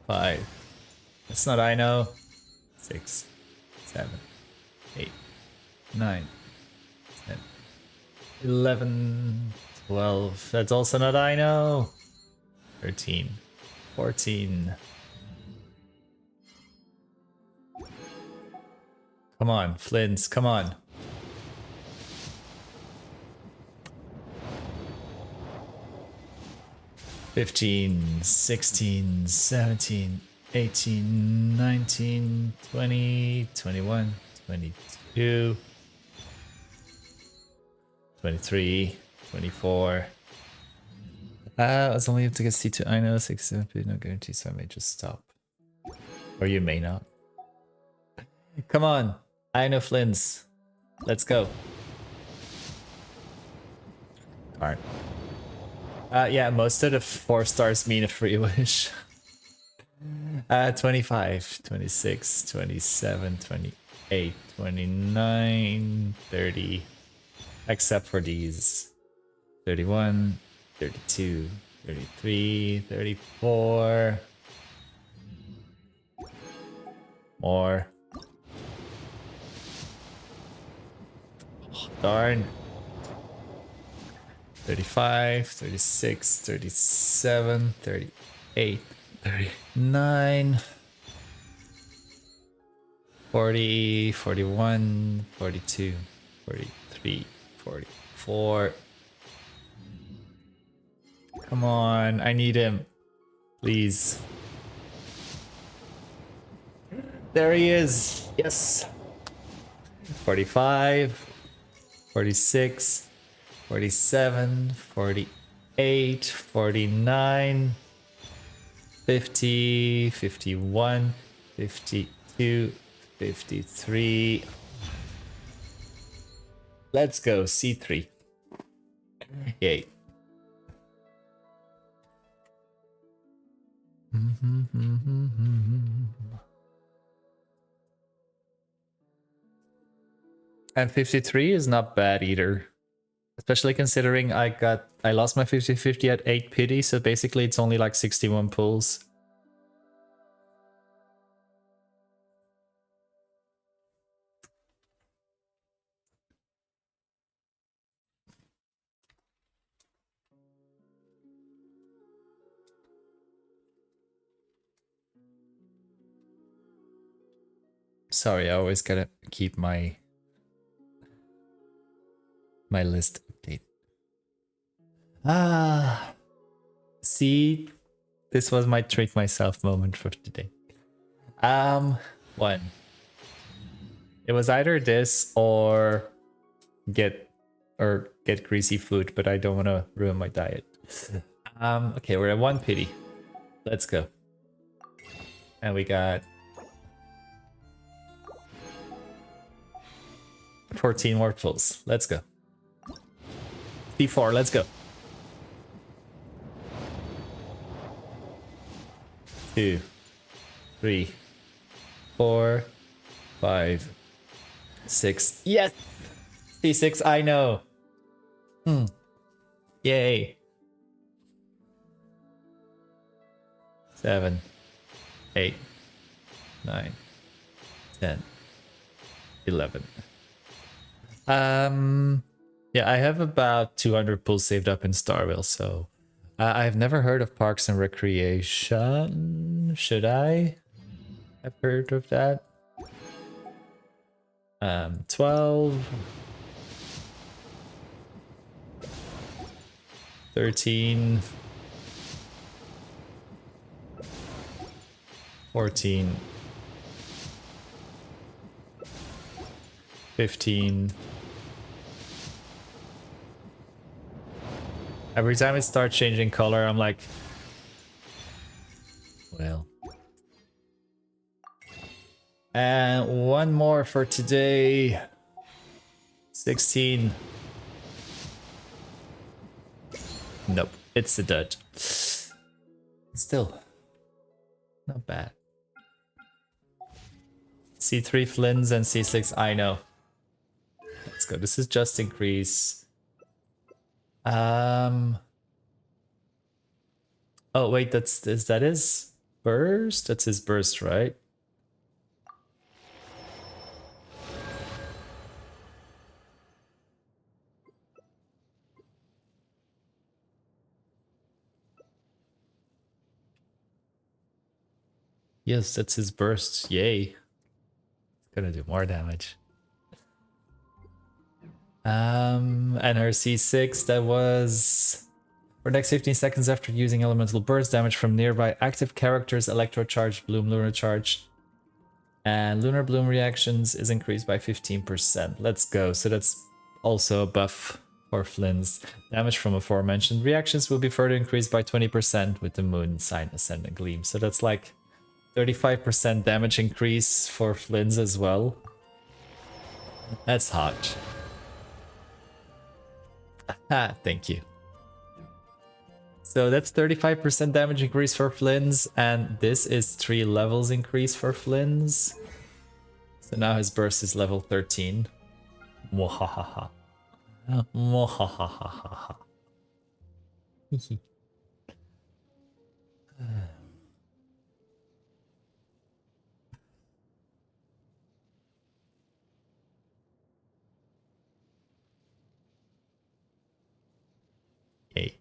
Five. It's not Aino. 6, 7, 8, 9, 10, 11, 12. That's also not Aino. 13, 14. Come on, Flynn's, come on. $15, $16, $17, $18, $19, $20, $21, $22, $23, $24. I was only able to get C2 Aino, 6, 7, no guarantee, so I may just stop. Or you may not. Come on, Aino Flynn's. Let's go. Alright. Yeah, most of the 4 stars mean a free wish. 25, 26, 27, 28, 29, 30. Except for these. 31, 32, 33, 34. More. Oh, darn. 35, 36, 37, 38, 39, 40, 41, 42, 43, 44. Come on, I need him. Please. There he is. Yes. 45, 46, 47, 48, 49, 50, 51, 52, 53. Let's go, C3. Yay. And 53 is not bad either. Especially considering I lost my 50-50 at 8 pity, so basically it's only like 61 pulls. Sorry, I always gotta keep my list update. See, this was my treat myself moment for today. One. It was either this or get greasy food, but I don't want to ruin my diet. Okay, we're at 1 pity. Let's go. And we got 14 more pulls. Let's go. D4, let's go. 2, 3, 4, 5, 6. Yes! D6, I know. Yay. 7, 8, 9, 10, 11. Yeah, I have about 200 pulls saved up in Starville, so I've never heard of Parks and Recreation. Should I have heard of that? 12, 13, 14, 15. Every time it starts changing color, I'm like, well. And one more for today. 16. Nope, it's the dud. Still, not bad. C3 Flins and C6, I know. Let's go. This is just increase. Oh wait, is that his burst? That's his burst, right? Yes, that's his burst. Yay. Gonna do more damage. And her C6, that was for next 15 seconds after using elemental burst, damage from nearby active characters, Electro Charge, Bloom, Lunar Charge, and Lunar Bloom reactions is increased by 15%. Let's go. So that's also a buff for Flynn's. Damage from aforementioned reactions will be further increased by 20% with the Moon Sign Ascendant Gleam. So that's like 35% damage increase for Flynn's as well. That's hot. Ah, thank you. So that's 35% damage increase for Flynn's, and this is 3 levels increase for Flynn's. So now his burst is level 13. Mwahaha. Mwahaha. Yay.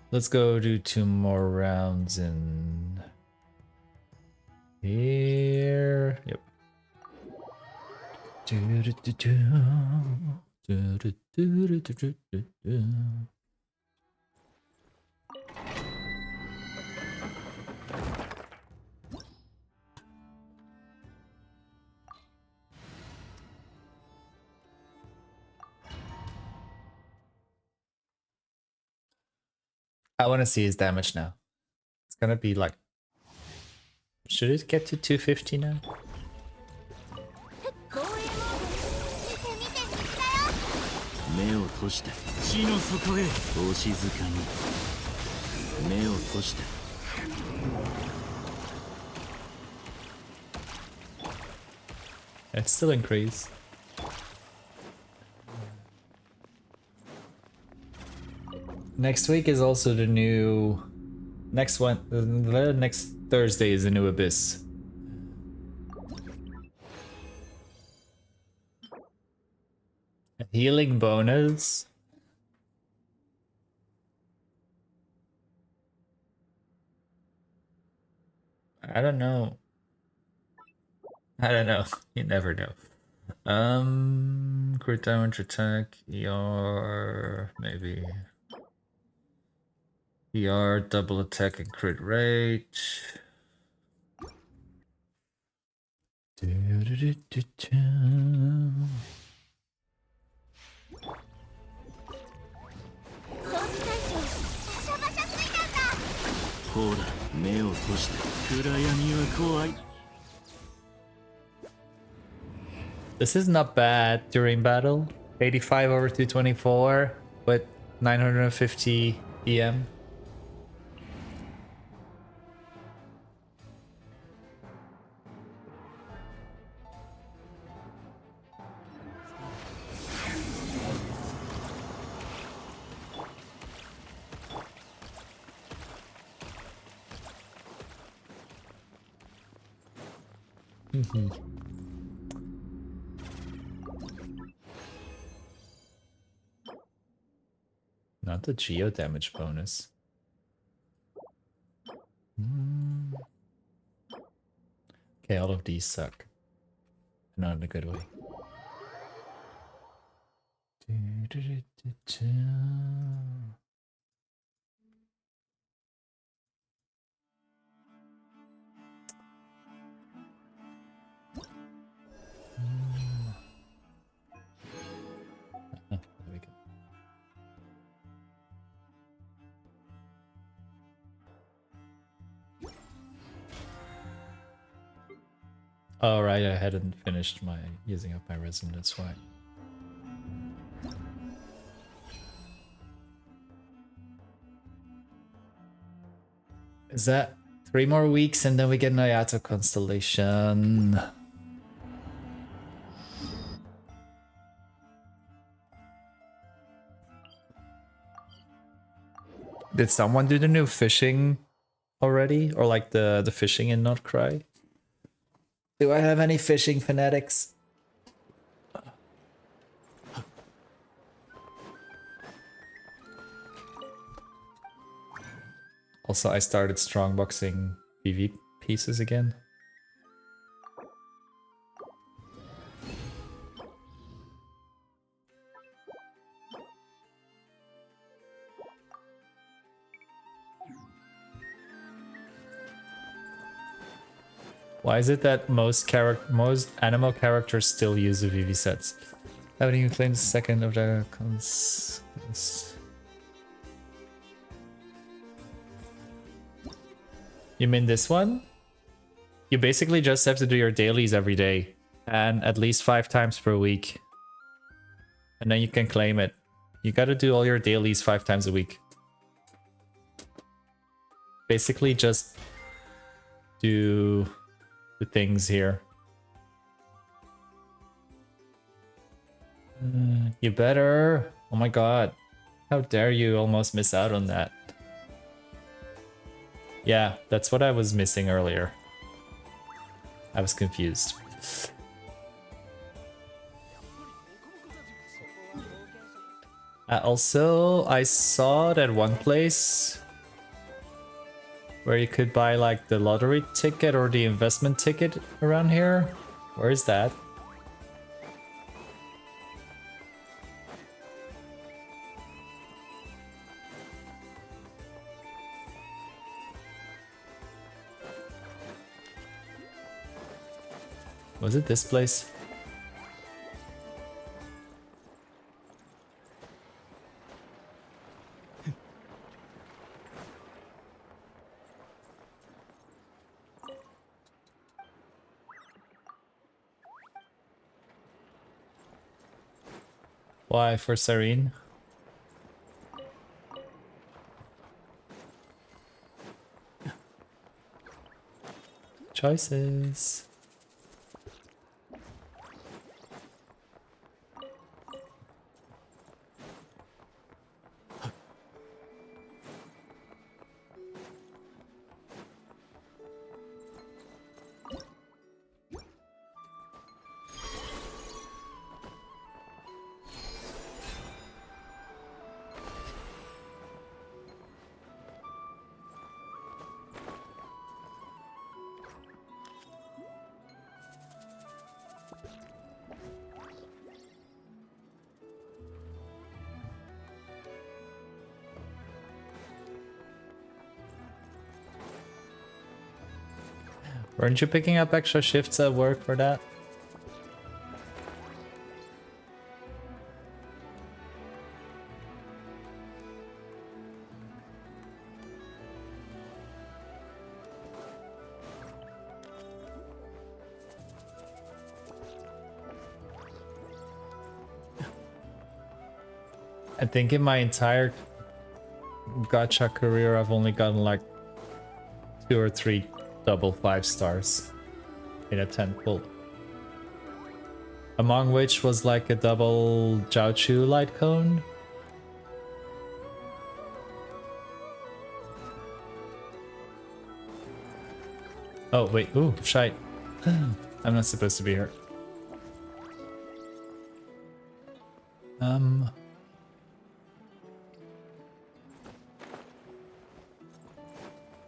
Let's go do 2 more rounds in here. Yep. I want to see his damage now. It's gonna be like... Should it get to 250 now? 目を閉して地の底へお静かに目を閉して It's still increased. Next week is also the new... Next one... Next Thursday is the new Abyss. A healing bonus? I don't know. I don't know. You never know. Crit damage, attack, ER, maybe. ER, double attack and crit rate. This is not bad during battle. 85 over 224 with 950 EM. Not the geo damage bonus. Okay, all of these suck. Not in a good way. There we go. Oh right, I hadn't finished my using up my resin, that's why. Is that 3 more weeks and then we get an Ayato constellation? Did someone do the new fishing already? Or like the fishing in Not Cry? Do I have any fishing fanatics? Also, I started strongboxing PV pieces again. Why is it that most animal characters still use the VV sets? Haven't even claimed the second of the cons. You mean this one? You basically just have to do your dailies every day and at least 5 times per week. And then you can claim it. You gotta do all your dailies 5 times a week. Basically just do the things here. You better. Oh my god. How dare you almost miss out on that. Yeah, that's what I was missing earlier. I was confused. Also, I saw that one place where you could buy like the lottery ticket or the investment ticket around here. Where is that? Was it this place? Why, for Serene? Choices. Weren't you picking up extra shifts at work for that? I think in my entire gacha career I've only gotten like 2 or 3 double 5 stars in a 10 pull. Among which was like a double Jiaochu light cone. Oh wait, ooh, shite. I'm not supposed to be here.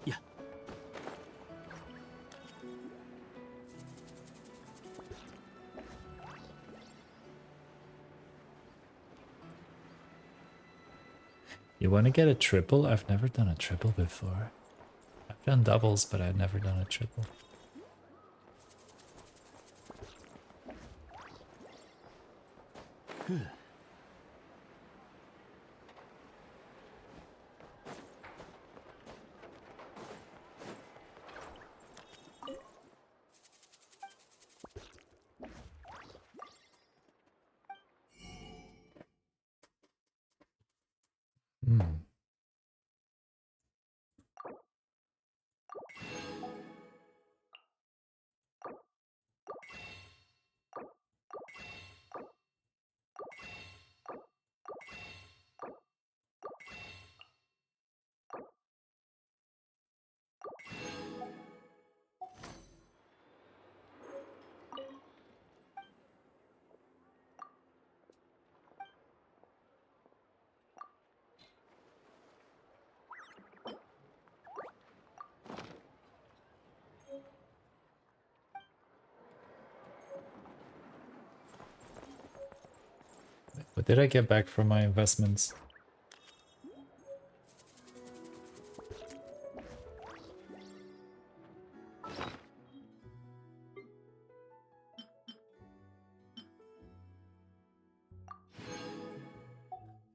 Yeah. You want to get a triple? I've never done a triple before. I've done doubles, but I've never done a triple. What did I get back from my investments?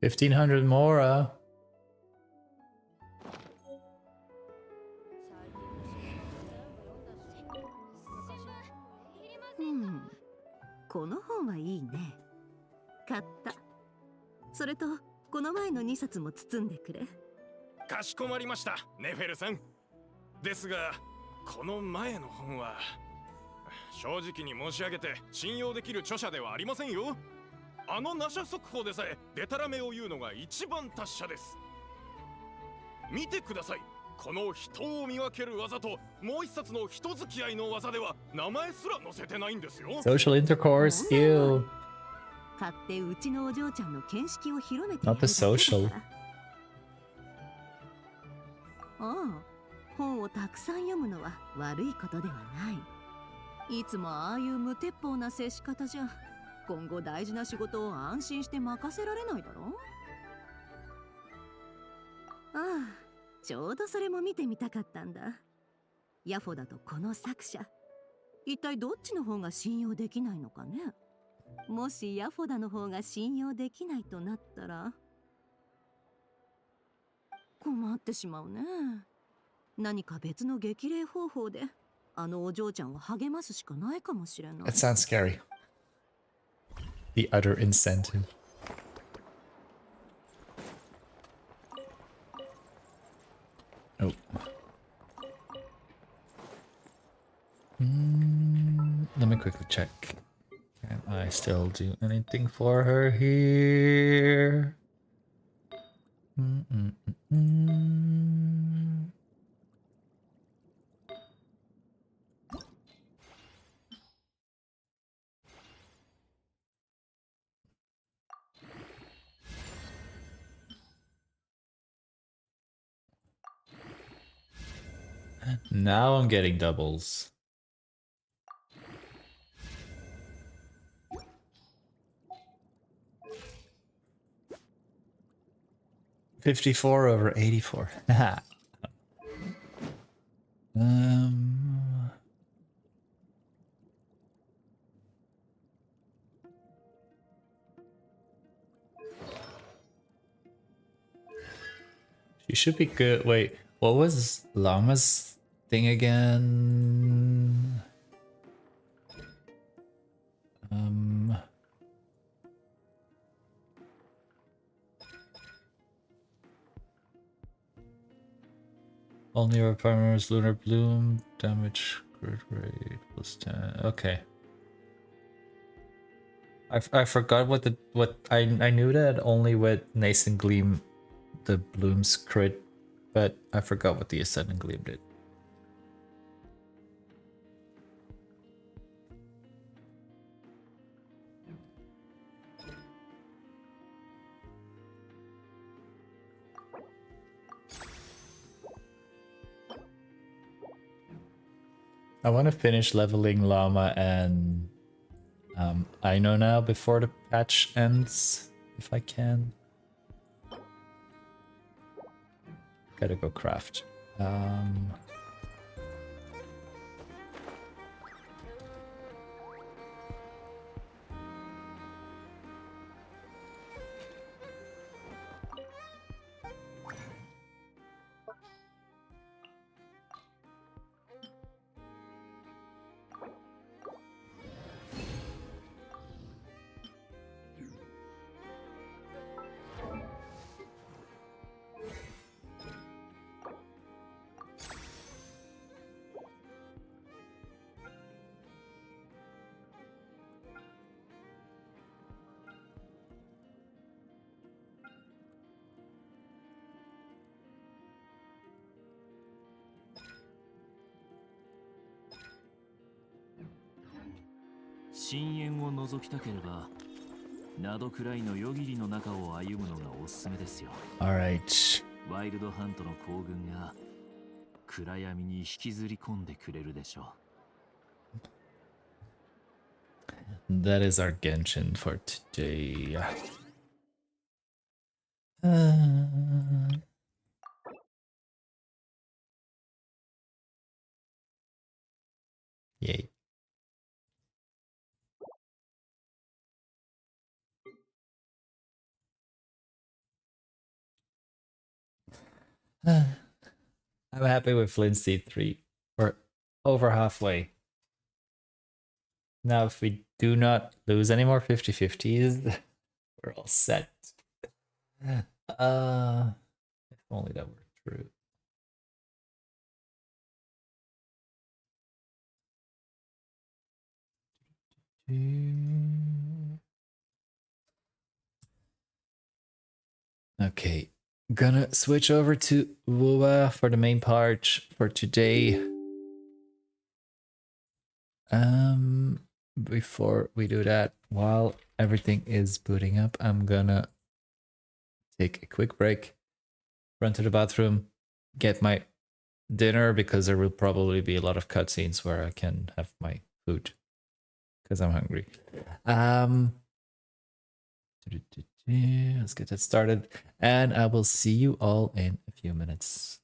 $1,500 more,この本はいいね。買った。それとこの前の2冊も包んでくれ。かしこまりました、ネフェルさん。ですが、この前の本は正直に申し上げて信用できる著者ではありませんよ。あのナシャ速報でさえデタラメを言うのが一番達者です。見てください。この人を見分ける技ともう一冊の人付き合いの技では名前すら載せてないんですよ。Social intercourse, ew. 買ってうちのお嬢ちゃんの見識を広めて Not the social. ああ、本をたくさん読むのは悪いことではない。いつもああいう無鉄砲な接し方じゃ今後大事な仕事を安心して任せられないだろう。ああ、ちょうどそれも見てみたかったんだ。ヤフォだとこの作者、一体どっちの方が信用できないのかね。もしヤフォダの方が信用できないとなったら困ってしまうね。何か別の激励方法であのお嬢ちゃんを励ますしかないかもしれない。 That sounds scary. The utter incentive. Oh. Let me quickly check. Can I still do anything for her here? Now I'm getting doubles. $54 over $84. You should be good. Wait, what was Llama's thing again? Only requires Lunar Bloom, damage crit rate plus 10. Okay. I forgot what I knew that only with Nascent Gleam the blooms crit, but I forgot what the Ascendant Gleam did. I want to finish leveling Llama and I know now before the patch ends, if I can. Gotta go craft. Alright. ワイルドハントの行軍が暗闇に引きずり込んでくれるでしょう。That is our Genshin for today. Yay. I'm happy with Flint Seed 3. We're over halfway. Now if we do not lose any more 50-50s, we're all set. If only that were true. Okay, gonna switch over to Wua for the main part for today. Before we do that, while everything is booting up, I'm gonna take a quick break, run to the bathroom, get my dinner because there will probably be a lot of cutscenes where I can have my food because I'm hungry. Let's get that started, and I will see you all in a few minutes.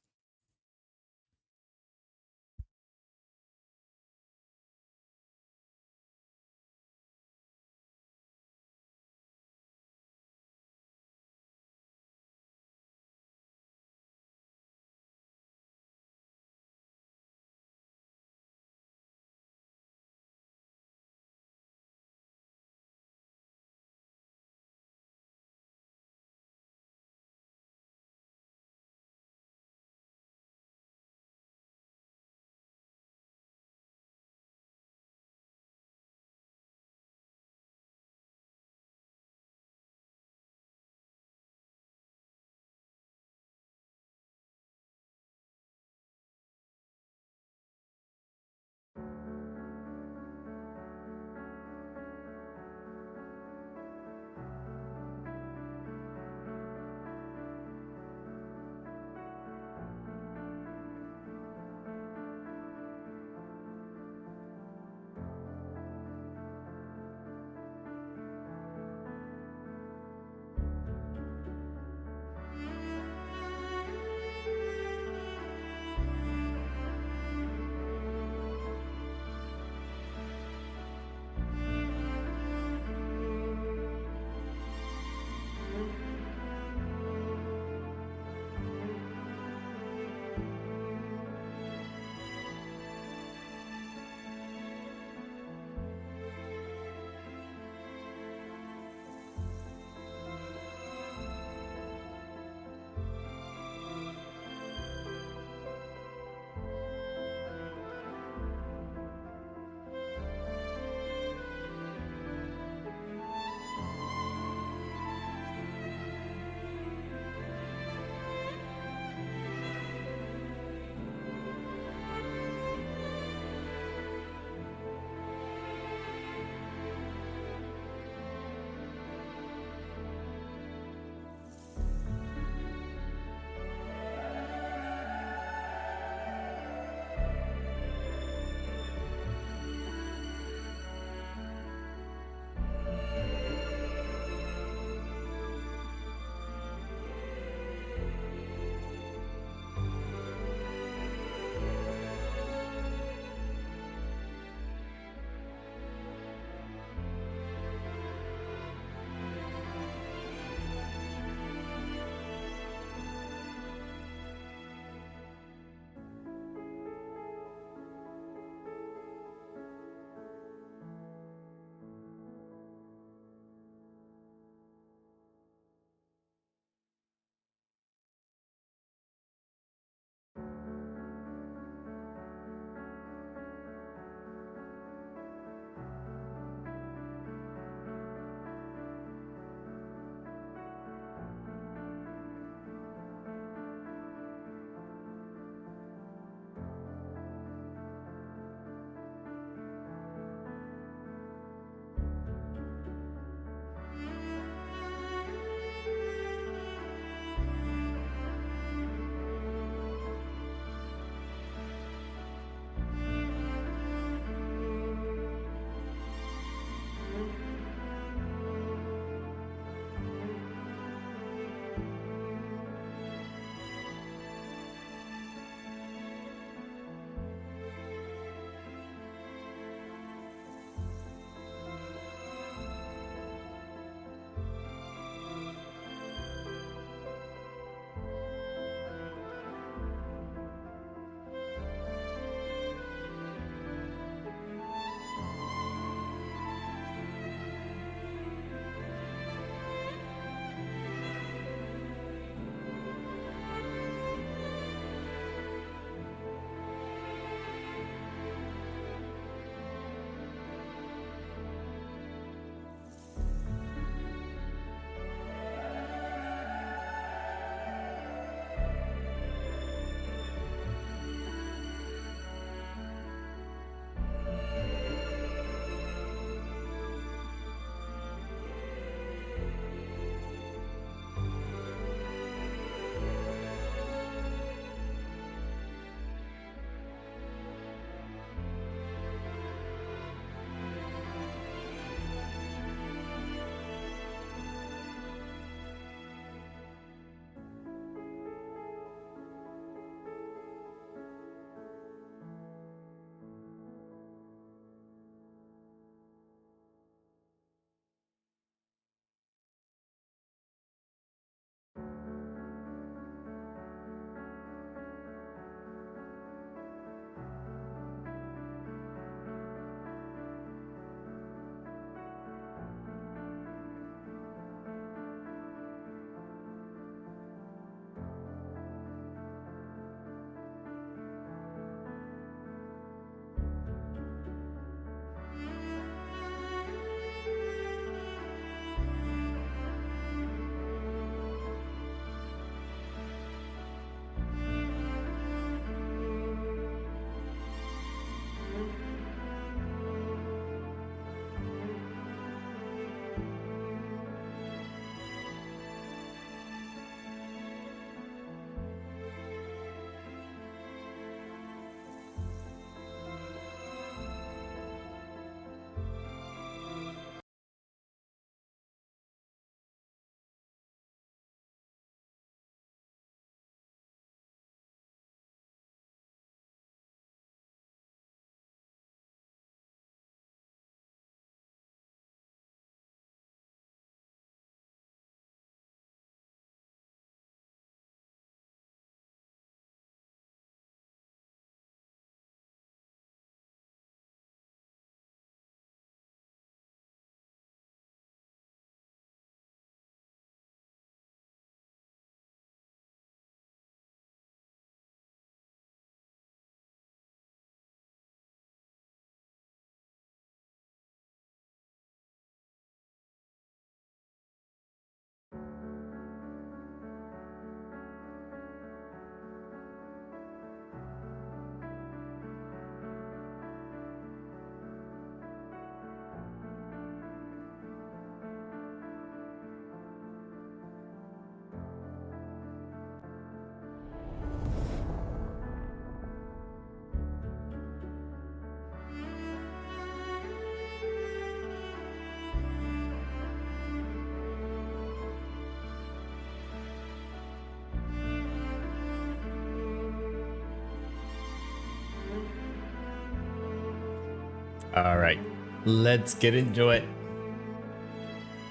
All right, let's get into it.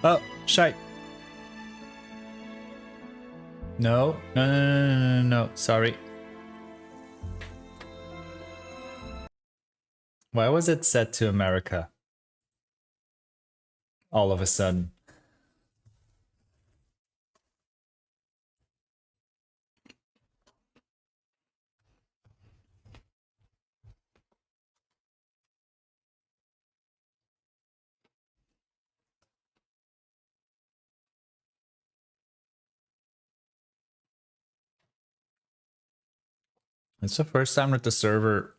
Oh, shite. No, sorry. Why was it set to America? All of a sudden. It's the first time that the server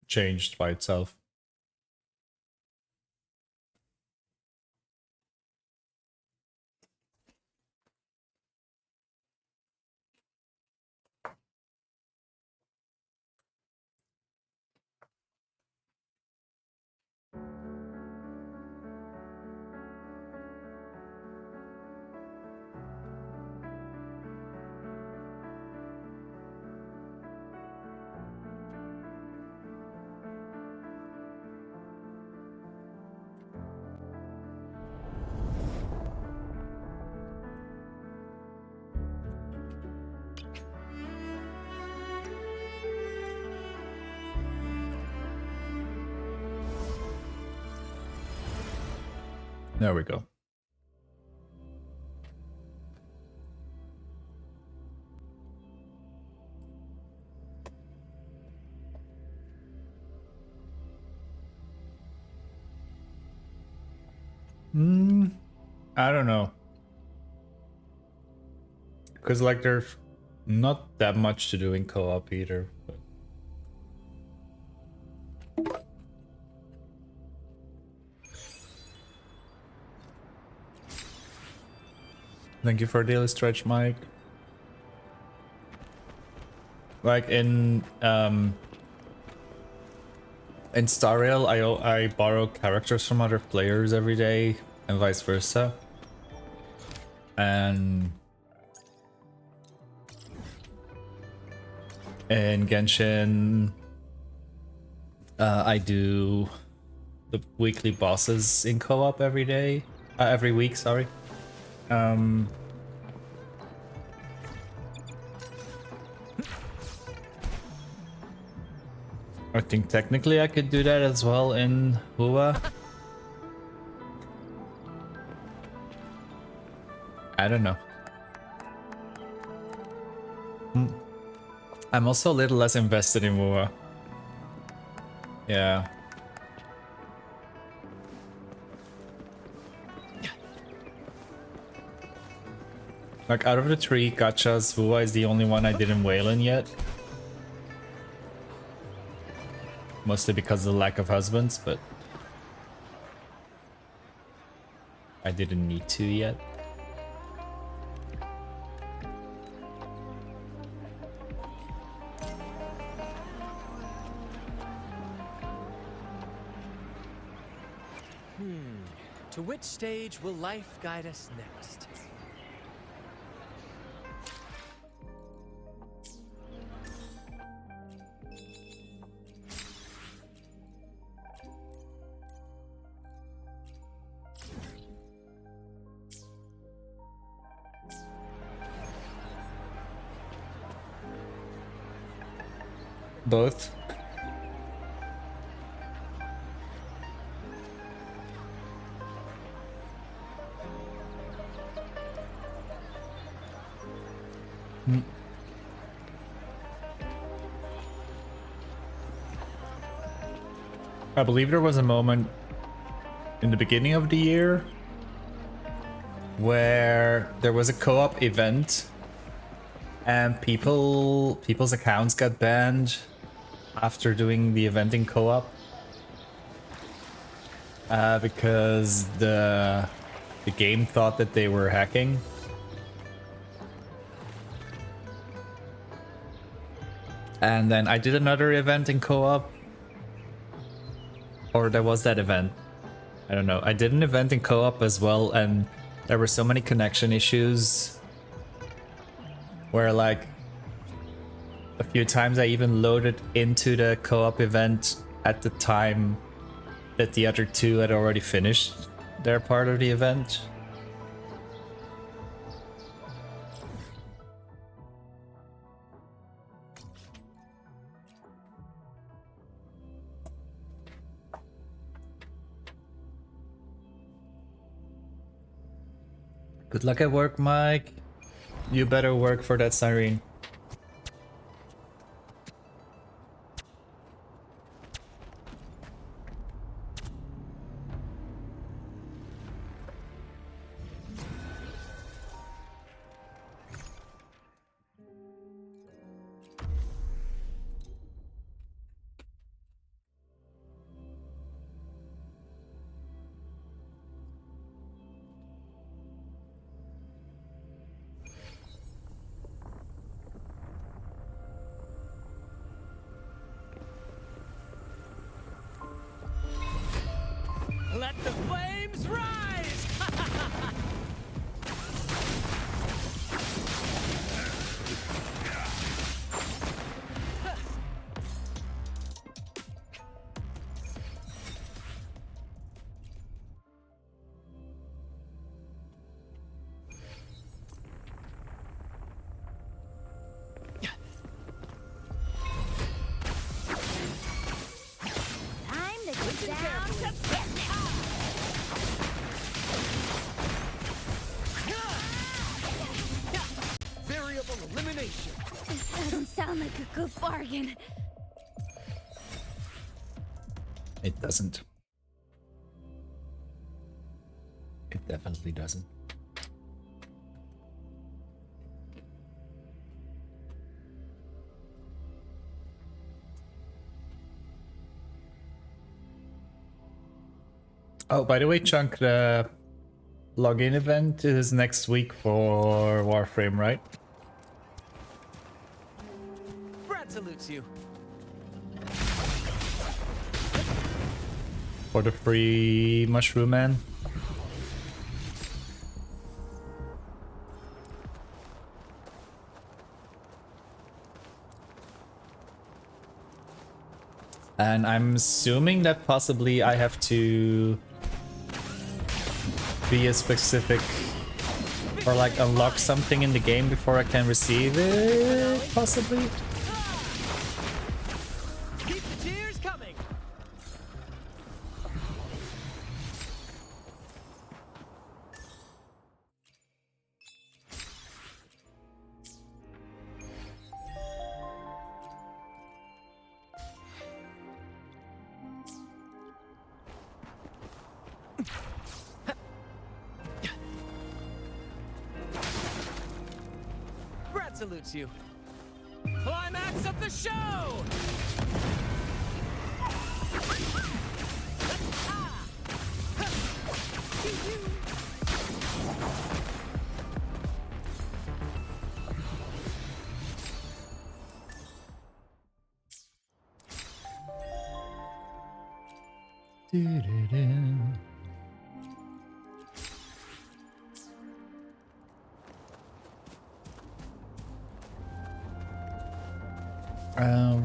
changed by itself. There we go. I don't know. Because like there's not that much to do in co-op either. But... Thank you for the daily stretch, Mike. Like in Star Rail, I borrow characters from other players every day, and vice versa. And in Genshin, I do the weekly bosses in co-op every day, every week. Sorry. I think technically I could do that as well in Hua. I don't know. I'm also a little less invested in Hua. Yeah. Like out of the 3 gachas, Hua is the only one I didn't whale in yet. Mostly because of the lack of husbands, but I didn't need to yet. To which stage will life guide us next? Both. I believe there was a moment in the beginning of the year where there was a co-op event and people's accounts got banned after doing the event in co-op because the game thought that they were hacking. And then I did another event in co-op, or there was that event, I don't know. I did an event in co-op as well, and there were so many connection issues where like a few times I even loaded into the co-op event at the time that the other two had already finished their part of the event. Good luck at work, Mike. You better work for that siren. Let the flames rise! Time to get down to business! Variable elimination. This doesn't sound like a good bargain. It doesn't. It definitely doesn't. Oh, by the way, Chunk, the login event is next week for Warframe, right? Brad salutes you. For the free Mushroom Man. And I'm assuming that possibly I have to be a specific or like unlock something in the game before I can receive it, possibly. Keep the tears coming. Brad salutes you. Climax of the show!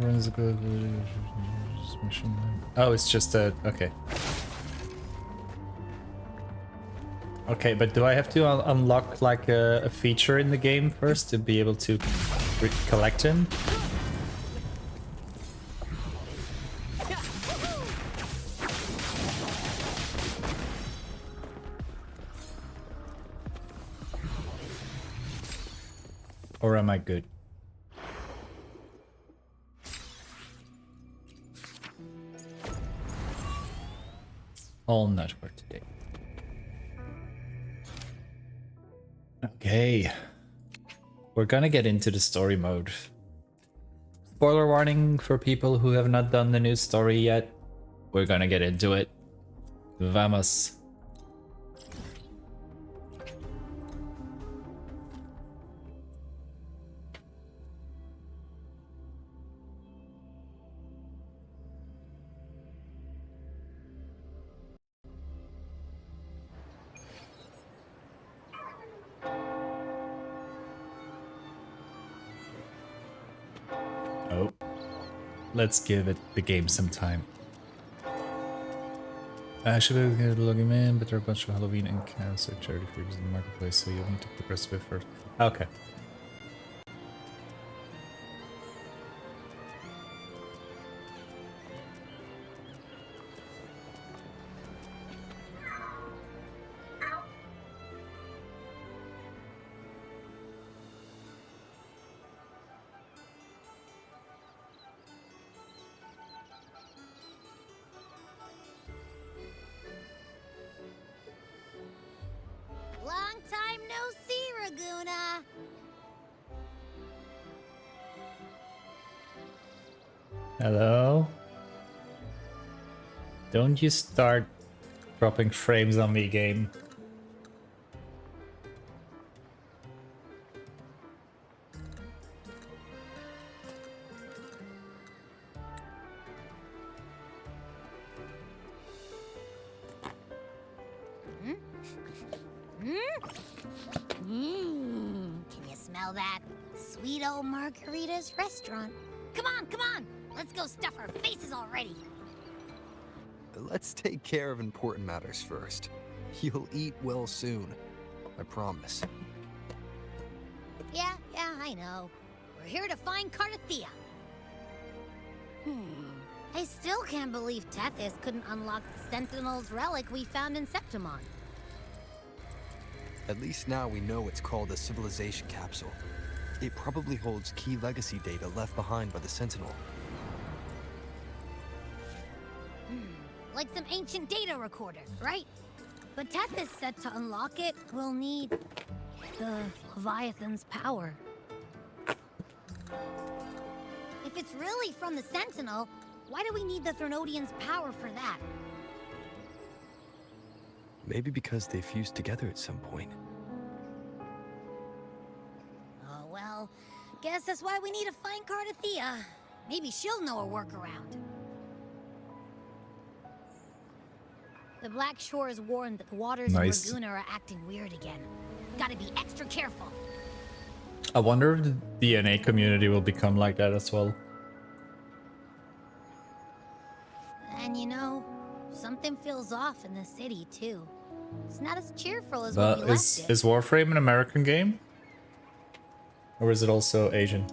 Runs a good mission. Oh, it's just a okay. Okay, but do I have to unlock like a feature in the game first to be able to collect him? Or am I good? All network today. Okay. We're gonna get into the story mode. Spoiler warning for people who have not done the new story yet. We're gonna get into it. Vamos. Oh. Let's give the game some time. I should be able to log him in, but there are a bunch of Halloween and cancer charity figures in the marketplace, so you'll need to progress a bit first. Okay. Long time no see, Raguna. Hello? Don't you start dropping frames on me, game. Can you smell that? Sweet old Margarita's restaurant. Come on, come on! Let's go stuff our faces already. Let's take care of important matters first. You'll eat well soon. I promise. Yeah, I know. We're here to find Cardathea. I still can't believe Tethys couldn't unlock the Sentinel's relic we found in Septimon. At least now we know it's called a civilization capsule. It probably holds key legacy data left behind by the Sentinel. Like some ancient data recorder, right? But Tethys said to unlock it, we'll need the Leviathan's power. If it's really from the Sentinel, why do we need the Threnodian's power for that? Maybe because they fused together at some point. Oh, well, guess that's why we need to find Cardathea. Maybe she'll know a workaround. The Black Shore is warned that the waters of Laguna are acting weird again. Gotta be extra careful. I wonder if the DNA community will become like that as well. And you know, something feels off in the city too. It's not as cheerful as when we left it. Is Warframe an American game? Or is it also Asian?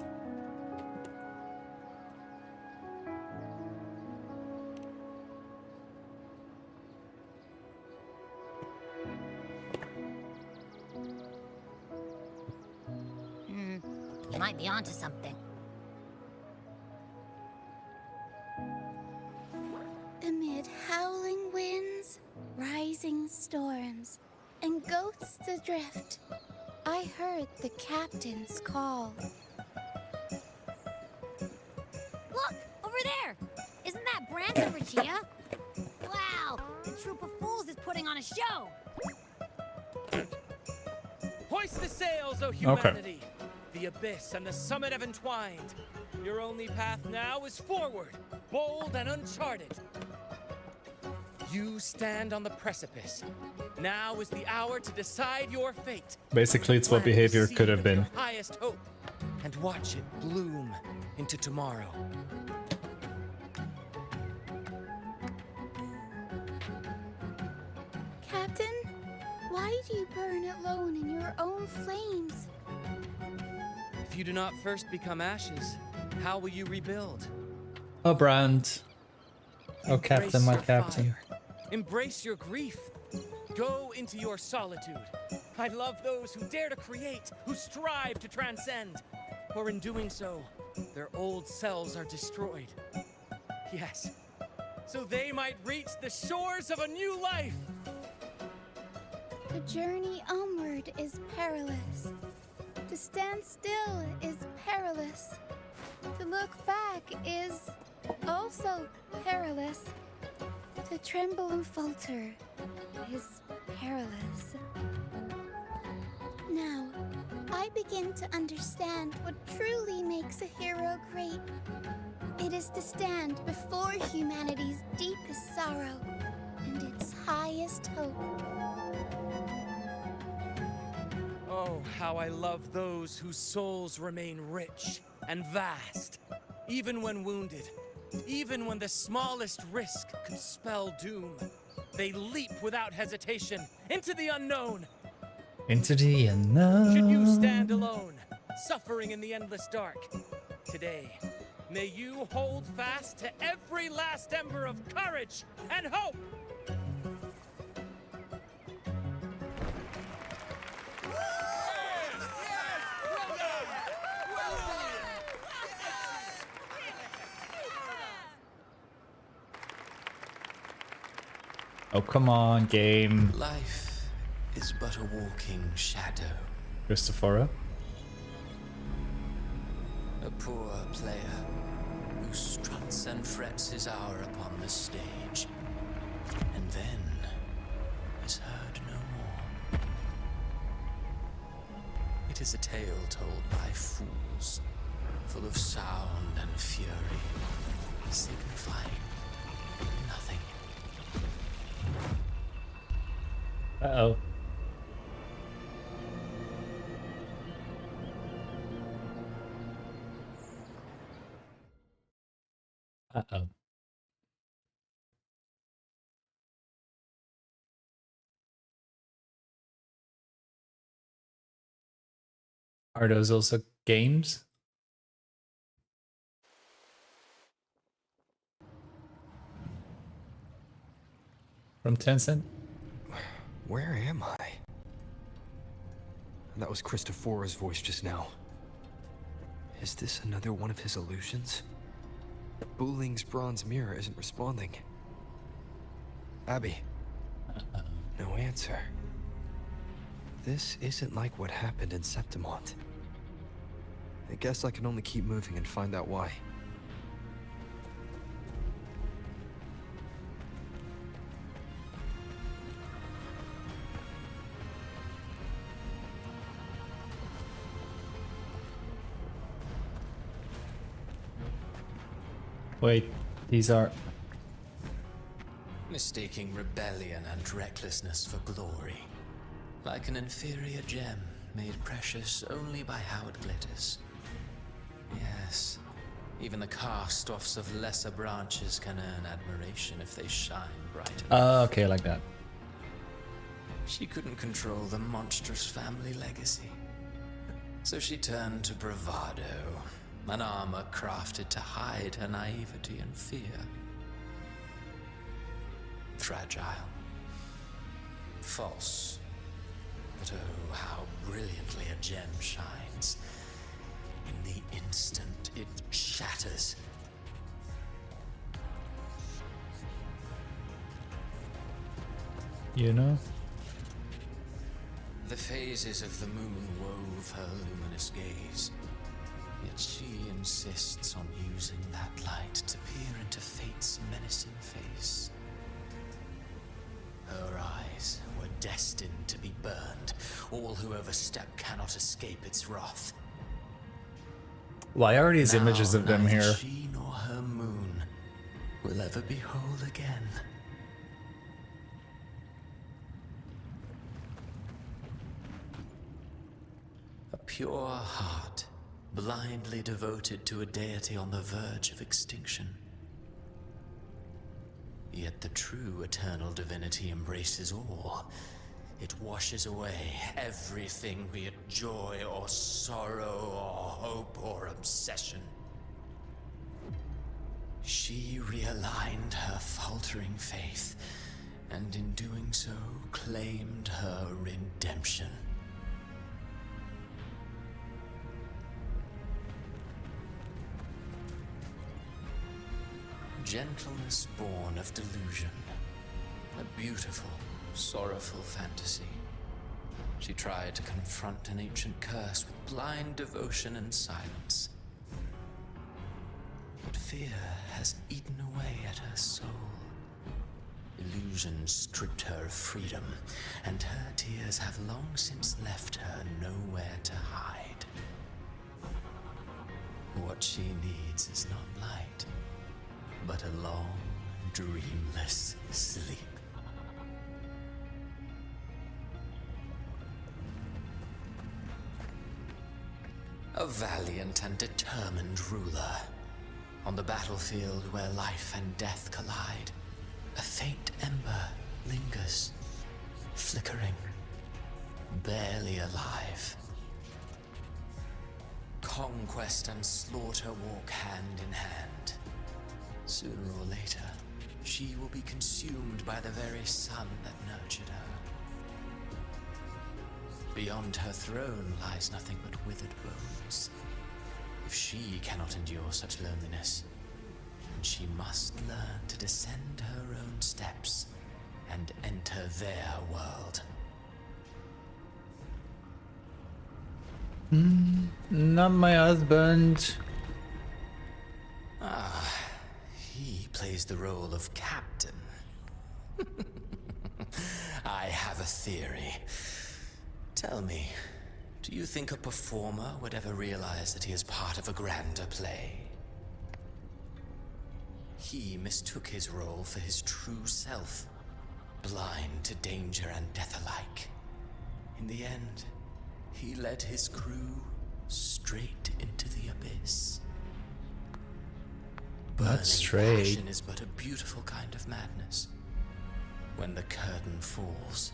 You might be onto something. Amid howling winds, rising storms, and ghosts adrift, I heard the captain's call. Look! Over there! Isn't that Brandon Regia? Wow! The troop of fools is putting on a show! Hoist the sails, O humanity! The abyss and the summit have entwined. Your only path now is forward, bold and uncharted. You stand on the precipice. Now is the hour to decide your fate. Basically, it's what behavior could have been. Highest hope, and watch it bloom into tomorrow. Captain, why do you burn alone in your own flames? If you do not first become ashes, how will you rebuild? Oh, Brand. Oh, Captain, my Captain. Embrace your grief. Go into your solitude. I love those who dare to create, who strive to transcend. For in doing so, their old selves are destroyed. Yes, so they might reach the shores of a new life. The journey onward is perilous. To stand still is perilous. To look back is also perilous. To tremble and falter is perilous. Now, I begin to understand what truly makes a hero great. It is to stand before humanity's deepest sorrow and its highest hope. Oh, how I love those whose souls remain rich and vast, even when wounded, even when the smallest risk could spell doom. they leap without hesitation into the unknown. Into the unknown. Should you stand alone, suffering in the endless dark, today, may you hold fast to every last ember of courage and hope! Oh, come on, game. Life is but a walking shadow. Christophora. A poor player who struts and frets his hour upon the stage, and then is heard no more. It is a tale told by fools, full of sound and fury, signifying nothing. Uh-oh. Uh-oh. Are those also games? From Tencent? Where am I? That was Christophora's voice just now. Is this another one of his illusions? Buling's bronze mirror isn't responding. Abby. No answer. This isn't like what happened in Septimont. I guess I can only keep moving and find out why. Wait, these are... Mistaking rebellion and recklessness for glory. Like an inferior gem, made precious only by how it glitters. Yes, even the cast-offs of lesser branches can earn admiration if they shine bright enough. Okay, like that. She couldn't control the monstrous family legacy. So she turned to bravado, an armor crafted to hide her naivety and fear. Fragile. False. But oh, how brilliantly a gem shines. In the instant it shatters. You know? The phases of the moon wove her luminous gaze. Yet she insists on using that light to peer into fate's menacing face. Her eyes were destined to be burned. All who overstep cannot escape its wrath. Why are these Now images of them neither here? she nor her moon will ever be whole again. A pure heart, blindly devoted to a deity on the verge of extinction. Yet the true eternal divinity embraces all. It washes away everything, be it joy or sorrow or hope or obsession. She realigned her faltering faith, and in doing so, claimed her redemption. Gentleness born of delusion. A beautiful, sorrowful fantasy. She tried to confront an ancient curse with blind devotion and silence. But fear has eaten away at her soul. Illusion stripped her of freedom, and her tears have long since left her nowhere to hide. What she needs is not light, but a long, dreamless sleep. A valiant and determined ruler. On the battlefield where life and death collide, a faint ember lingers, flickering, barely alive. Conquest and slaughter walk hand in hand. Sooner or later, she will be consumed by the very sun that nurtured her. Beyond her throne lies nothing but withered bones. If she cannot endure such loneliness, then she must learn to descend her own steps and enter their world. Not my husband. Ah, he plays the role of captain. I have a theory. Tell me, do you think a performer would ever realize that he is part of a grander play? He mistook his role for his true self, blind to danger and death alike. In the end, he led his crew straight into the abyss. Not straight. Passion is but a beautiful kind of madness. When the curtain falls,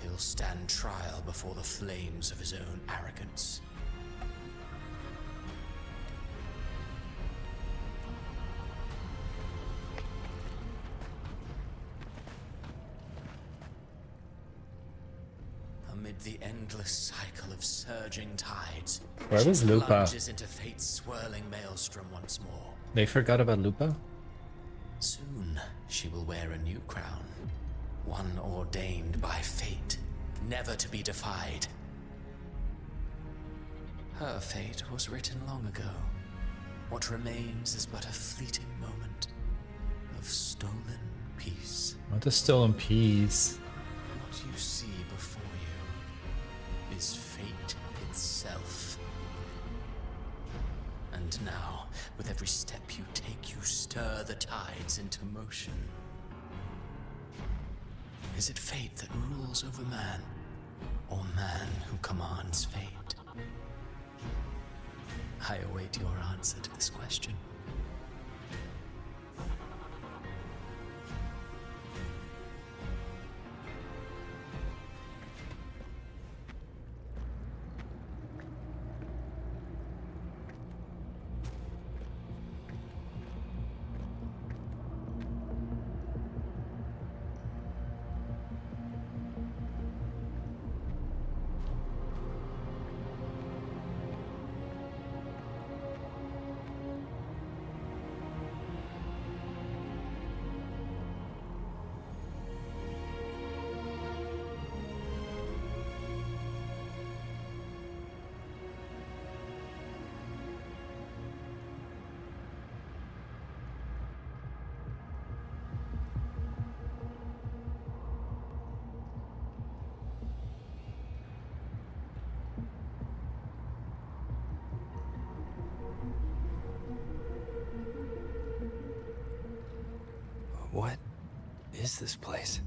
he'll stand trial before the flames of his own arrogance. Amid the endless cycle of surging tides, Where was she Lupa? plunges into fate's swirling maelstrom once more. They forgot about Lupa? Soon, she will wear a new crown, one ordained by fate, never to be defied. Her fate was written long ago. What remains is but a fleeting moment of stolen peace. What a stolen piece. What you see before you is fate itself. And now, with every step you take, you stir the tides into motion. Is it fate that rules over man, or man who commands fate? I await your answer to this question. What is this place?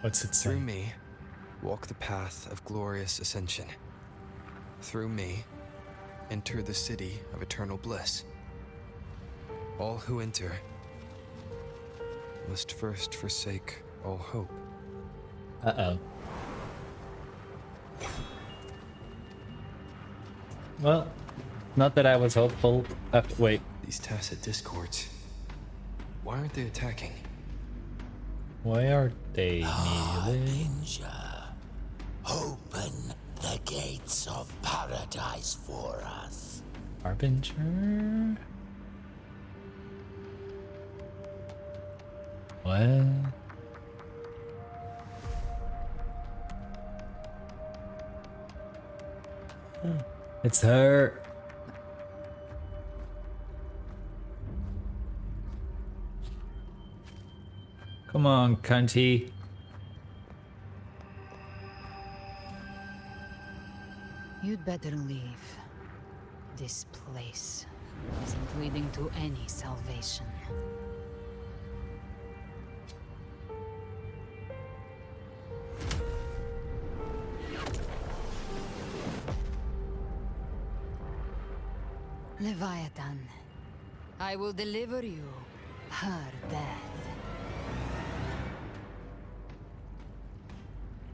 What's it Through say? me, walk the path of glorious ascension. Through me, enter the city of eternal bliss. All who enter must first forsake all hope. Uh-oh. Well, not that I was hopeful. Wait. These tacit discords. Why aren't they attacking? Why are they kneeling? Open the gates of paradise for us. Harbinger? What? It's her. Come on, cunty. You'd better leave. This place isn't leading to any salvation. Leviathan, I will deliver you her death.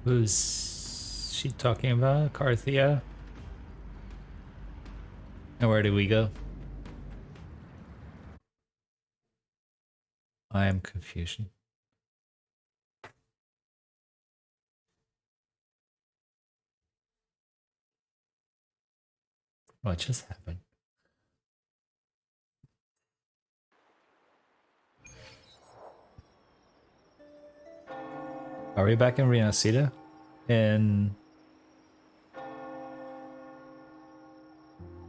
Who's she talking about? Carthia? And where do we go? I am confusion. What just happened? Are we back in Renacida? In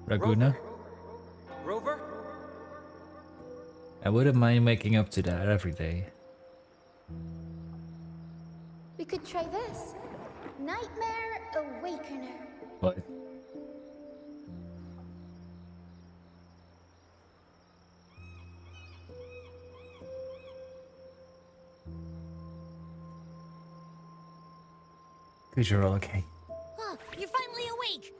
Raguna? Rover? I wouldn't mind making up to that every day. We could try this. Nightmare Awakener. What? Good, you're all okay. Oh, you're finally awake.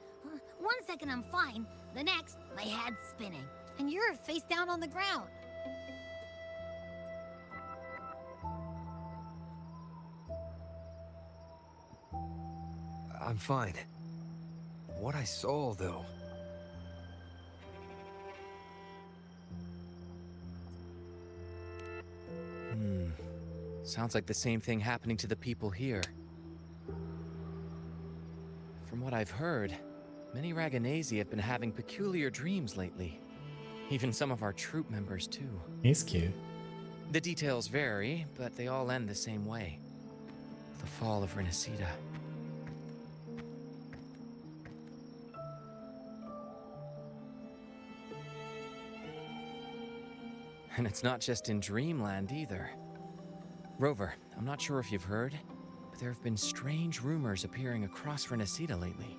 1 second I'm fine. The next, my head's spinning. And you're face down on the ground. I'm fine. What I saw, though. Sounds like the same thing happening to the people here. From what I've heard, many Raganesi have been having peculiar dreams lately. Even some of our troop members, too. He's cute. The details vary, but they all end the same way. The fall of Renacida. And it's not just in Dreamland either. Rover, I'm not sure if you've heard, but there have been strange rumors appearing across Renacida lately.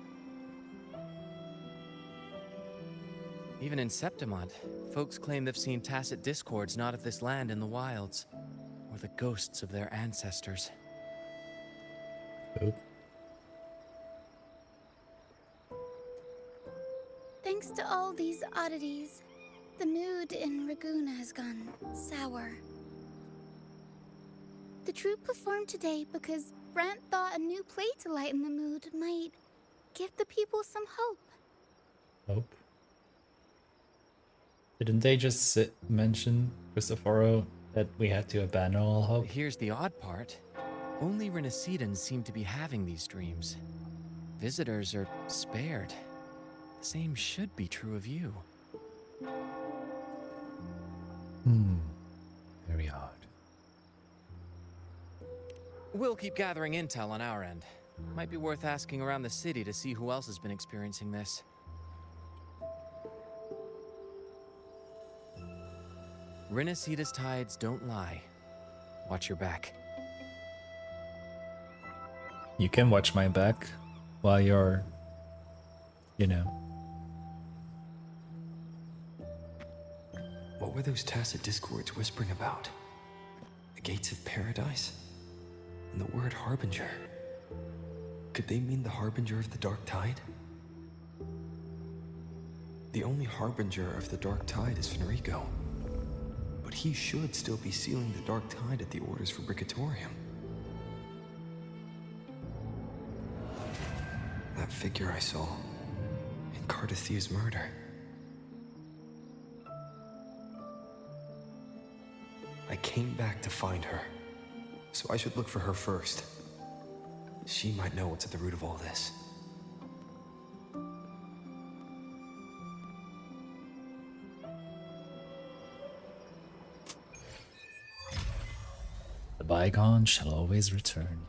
Even in Septimont, folks claim they've seen tacit discords not of this land in the wilds, or the ghosts of their ancestors. Oh. Thanks to all these oddities, the mood in Raguna has gone sour. The troupe performed today because Brant thought a new play to lighten the mood might give the people some hope. Hope. Didn't they just mention, Cristoforo, that we had to abandon all hope? Here's the odd part. Only Renacidans seem to be having these dreams. Visitors are spared. The same should be true of you. Very odd. We'll keep gathering intel on our end. Might be worth asking around the city to see who else has been experiencing this. Renacida's tides don't lie. Watch your back. You can watch my back while you're, you know. What were those tacit discords whispering about? The gates of paradise? And the word harbinger? Could they mean the harbinger of the dark tide? The only harbinger of the dark tide is Fenrico. But he should still be sealing the dark tide at the orders for Bricatorium. That figure I saw in Cardathia's murder. I came back to find her, so I should look for her first. She might know what's at the root of all this. The bygone shall always return.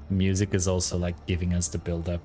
Music is also like giving us the build up.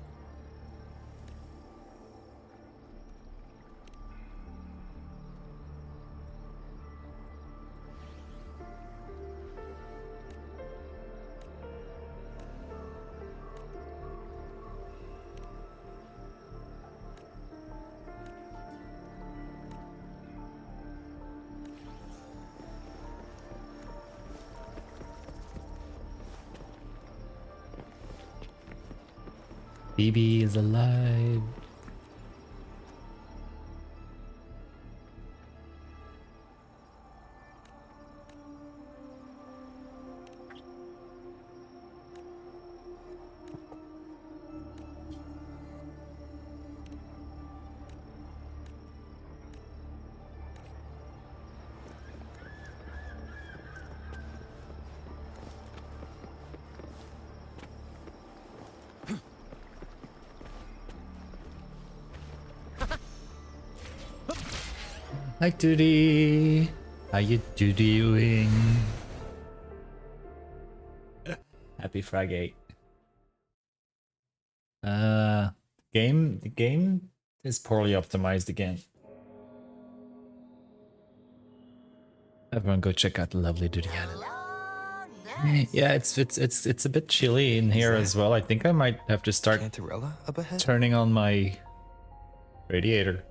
BB is alive. Hi Duty, how you doing? Happy Friday. The game is poorly optimized again. Everyone go check out the lovely Duty. Yeah, it's a bit chilly in here as well. I think I might have to start turning on my radiator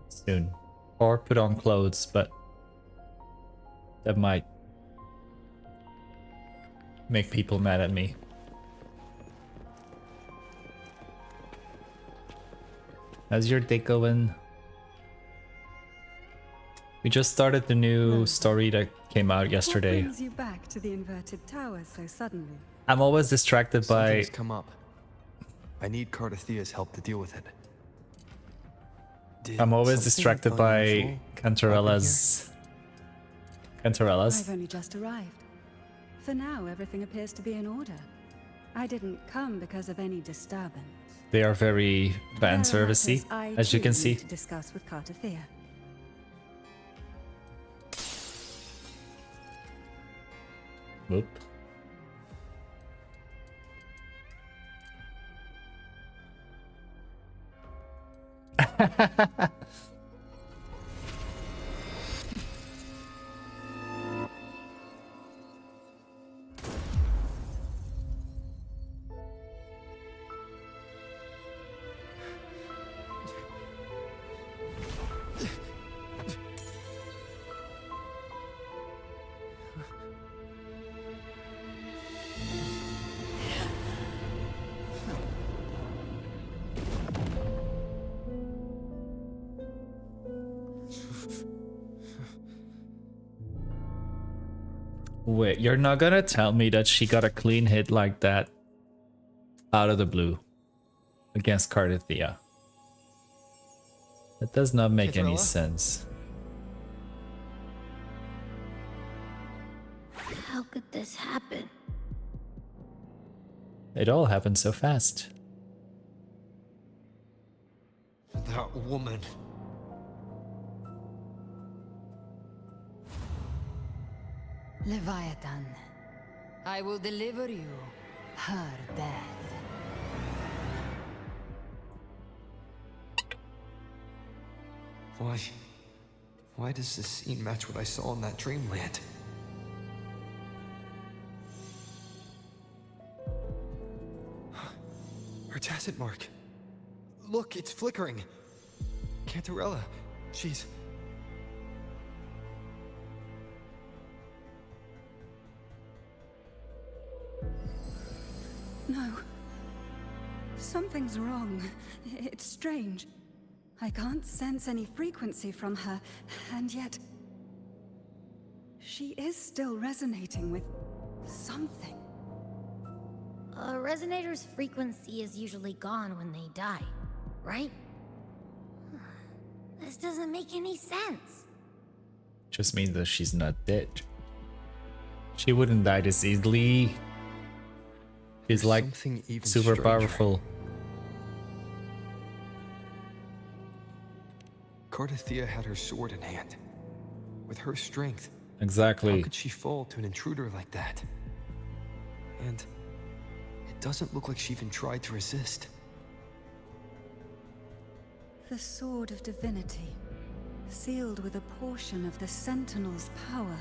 soon. Or put on clothes, but that might make people mad at me. How's your day going? We just started the new story that came out yesterday. What brings you back to the inverted tower so suddenly? I'm always distracted by... Something's come up. I need Cardathia's help to deal with it. I'm always distracted by Cantarella's... I've only just arrived. For now, everything appears to be in order. I didn't come because of any disturbance. They are very fan servicey, as you can see. To discuss with Cardathia. Whoop. Wait, you're not gonna tell me that she got a clean hit like that out of the blue against Cardathia? That does not make any sense. How could this happen? It all happened so fast. That woman. Leviathan, I will deliver you her death. Why does this scene match what I saw in that dreamland? Her tacit mark. Look, it's flickering. Cantarella, she's... No. Something's wrong. It's strange. I can't sense any frequency from her, and yet... she is still resonating with something. A resonator's frequency is usually gone when they die, right? This doesn't make any sense. Just means that she's not dead. She wouldn't die this easily. She's like super powerful. Cardathia had her sword in hand. With her strength, exactly. How could she fall to an intruder like that? And it doesn't look like she even tried to resist. The Sword of Divinity, sealed with a portion of the Sentinel's power.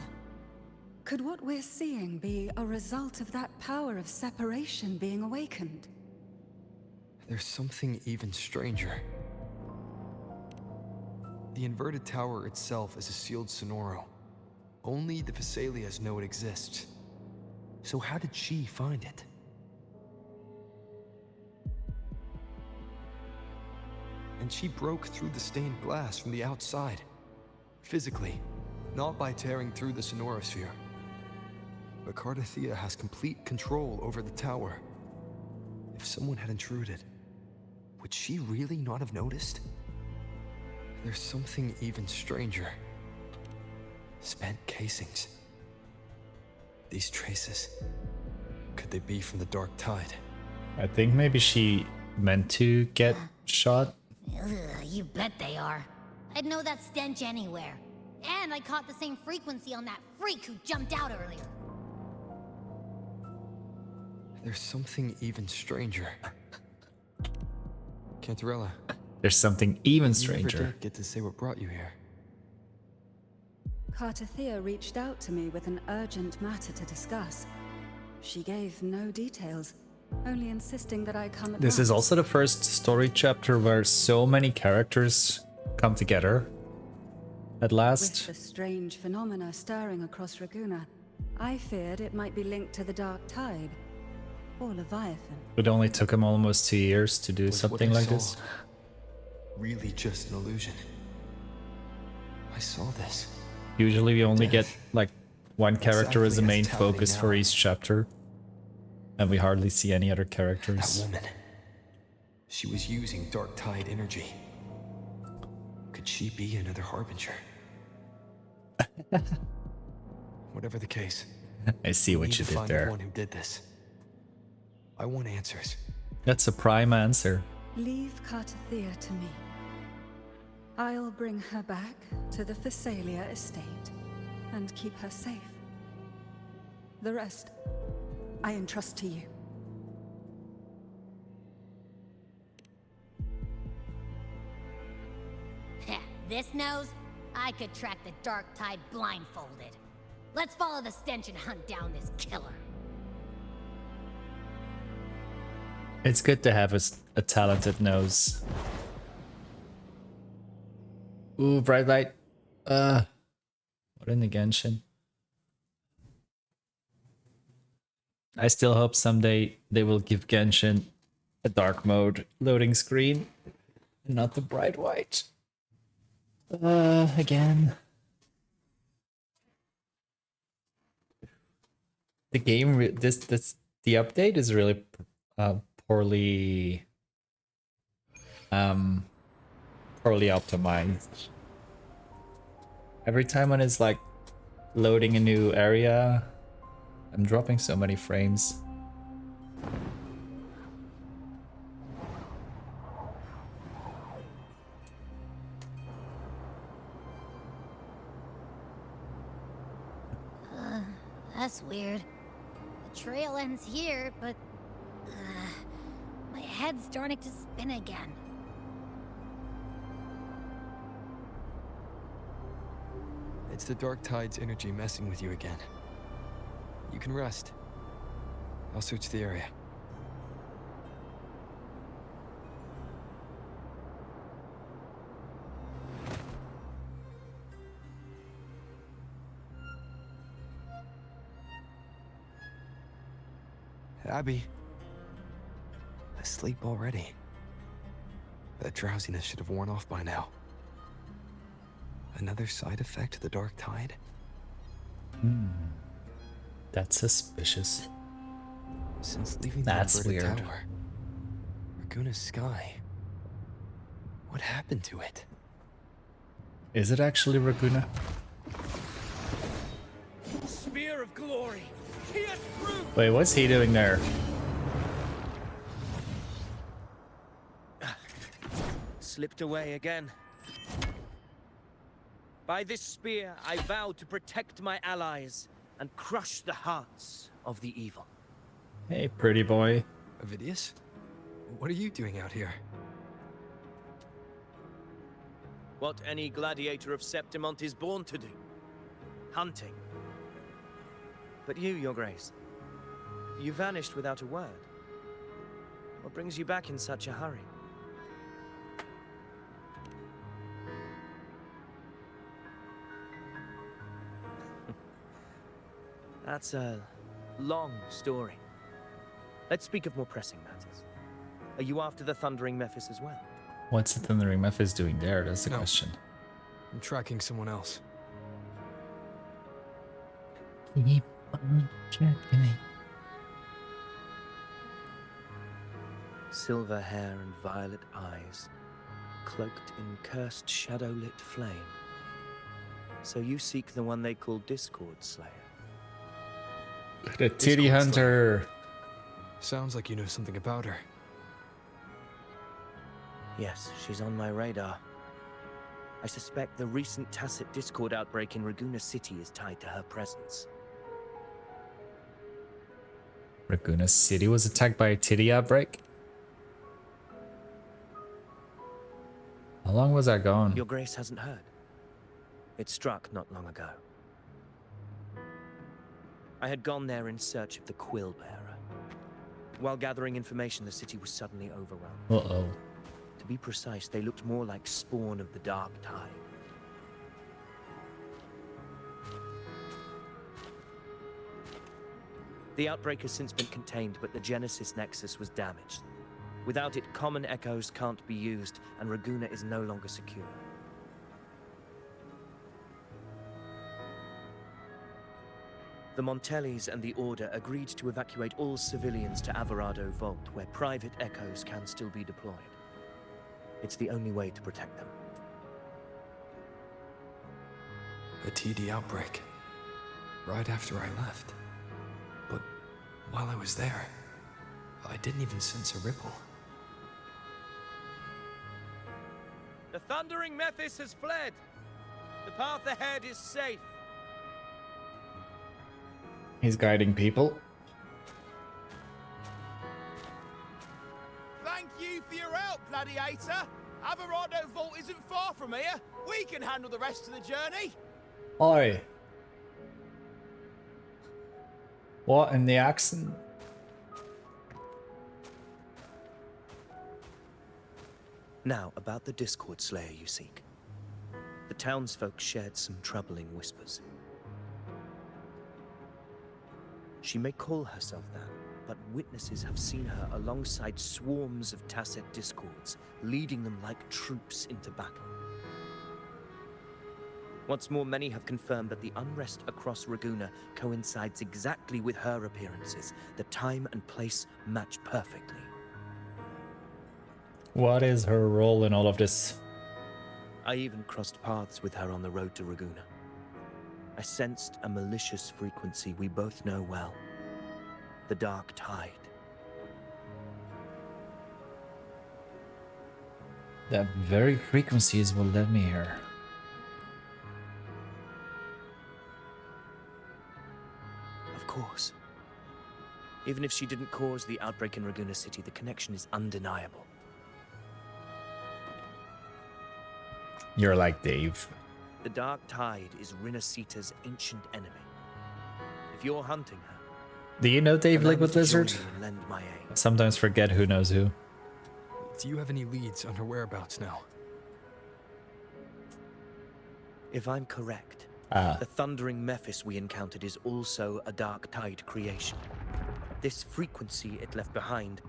Could what we're seeing be a result of that power of separation being awakened? There's something even stranger. The inverted tower itself is a sealed Sonoro. Only the Vesalias know it exists. So how did she find it? And she broke through the stained glass from the outside. Physically, not by tearing through the Sonorosphere. But Cardathea has complete control over the tower. If someone had intruded, would she really not have noticed? There's something even stranger. Spent casings. These traces, could they be from the Dark Tide? I think maybe she meant to get shot. Ugh, you bet they are. I'd know that stench anywhere. And I caught the same frequency on that freak who jumped out earlier. There's something even stranger. Cantarella. There's something even You stranger. never did get to say what brought you here. Cartathea reached out to me with an urgent matter to discuss. She gave no details, only insisting that I come at This is once. also the first story chapter where so many characters come together at With last. the strange phenomena stirring across Raguna, I feared it might be linked to the Dark Tide, or Leviathan. It only took him almost 2 years to do Was what something I like saw this. really just an illusion? I saw this. Usually we only get like one character as the Exactly main as it's happening focus now. for each chapter. And we hardly see any other That characters. woman. She was using Dark Tide energy. Could she be another Harbinger? Whatever the case, I see we what need you to did find there. the one who did this. I want answers. That's a prime answer. Leave Cartathea to me. I'll bring her back to the Phasalia estate and keep her safe. The rest, I entrust to you. Heh, this nose? I could track the Dark Tide blindfolded. Let's follow the stench and hunt down this killer. It's good to have a talented nose. Ooh, bright light. What in the Genshin? I still hope someday they will give Genshin a dark mode loading screen and not the bright white. Again. The game, the update is really poorly optimized. Every time when it's like loading a new area, I'm dropping so many frames. That's weird. The trail ends here, but my head's starting to spin again. It's the Dark Tide's energy messing with you again. You can rest. I'll search the area. Abby. Asleep already. That drowsiness should have worn off by now. Another side effect of the Dark Tide? That's suspicious. Since leaving That's the inverted weird. tower, Raguna's sky. What happened to it? Is it actually Raguna? Spear of glory. Pierce through. Wait, what's he doing there? Slipped away again. By this spear, I vow to protect my allies and crush the hearts of the evil. Hey, pretty boy. Avidius? What are you doing out here? What any gladiator of Septimont is born to do. Hunting. But you, Your Grace, you vanished without a word. What brings you back in such a hurry? That's a long story. Let's speak of more pressing matters. Are you after the Thundering Mephis as well? What's the Thundering Mephis doing there? That's the question. I'm tracking someone else. Keep on checking it. Silver hair and violet eyes, cloaked in cursed shadow-lit flame. So you seek the one they call Discord Slayer. The titty hunter. Sounds like you know something about her. Yes, she's on my radar. I suspect the recent Tacit Discord outbreak in Raguna City is tied to her presence. Raguna City was attacked by a titty outbreak? How long was that gone? Your Grace hasn't heard. It struck not long ago. I had gone there in search of the Quill Bearer. While gathering information, the city was suddenly overrun. Uh-oh. To be precise, they looked more like spawn of the Dark Tide. The outbreak has since been contained, but the Genesis Nexus was damaged. Without it, common echoes can't be used, and Raguna is no longer secure. The Montellis and the Order agreed to evacuate all civilians to Averado Vault, where private echoes can still be deployed. It's the only way to protect them. A TD outbreak. Right after I left. But while I was there, I didn't even sense a ripple. The Thundering Mephis has fled. The path ahead is safe. He's guiding people. Thank you for your help, Gladiator. Averado Vault isn't far from here. We can handle the rest of the journey. Oi. What in the accent? Now, about the Discord Slayer you seek. The townsfolk shared some troubling whispers. She may call herself that, but witnesses have seen her alongside swarms of Tacet Discords, leading them like troops into battle. What's more, many have confirmed that the unrest across Raguna coincides exactly with her appearances. The time and place match perfectly. What is her role in all of this? I even crossed paths with her on the road to Raguna. I sensed a malicious frequency we both know well. The Dark Tide. That very frequency is what led me here. Of course. Even if she didn't cause the outbreak in Raguna City, the connection is undeniable. You're like Dave. The Dark Tide is Rinasita's ancient enemy. If you're hunting her, Do you know Dave allow me Liquid to join Lizard? you and lend my aid. I sometimes forget who knows who. Do you have any leads on her whereabouts now? If I'm correct, Ah. the Thundering Mephis we encountered is also a Dark Tide creation. This frequency it left behind,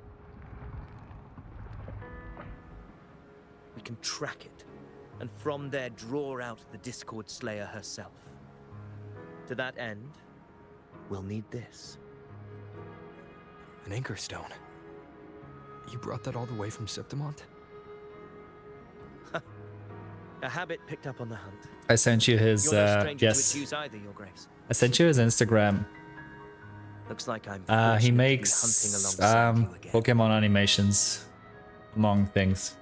we can track it, and from there draw out the Discord Slayer herself. To that end, we'll need this. An anchor stone. You brought that all the way from Septimont? A habit picked up on the hunt. I sent you his, You're no stranger to yes. its use either, Your Grace. I sent you his Instagram. Looks like I'm He fortunate to be makes hunting alongside you again. Pokemon animations, among things.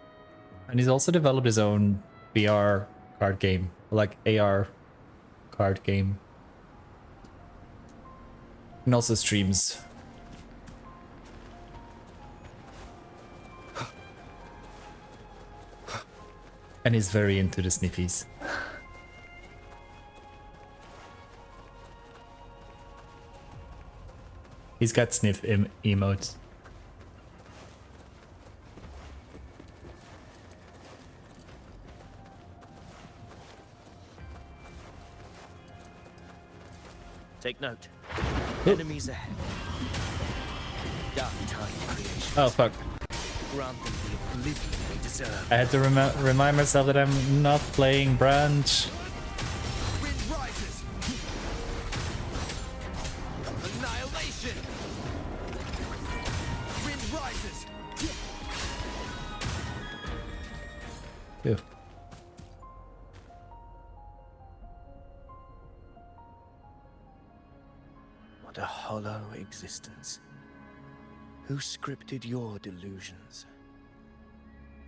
And he's also developed his own VR card game, like AR card game. And also streams. And he's very into the sniffies. He's got sniff emotes. Take note. Oop. Enemies ahead. Dark time creation. Oh fuck. Grant them the oblivion they deserve. I had to remind myself that I'm not playing Branch. Wind rises. Annihilation. Wind rises. Ew. What a hollow existence. Who scripted your delusions?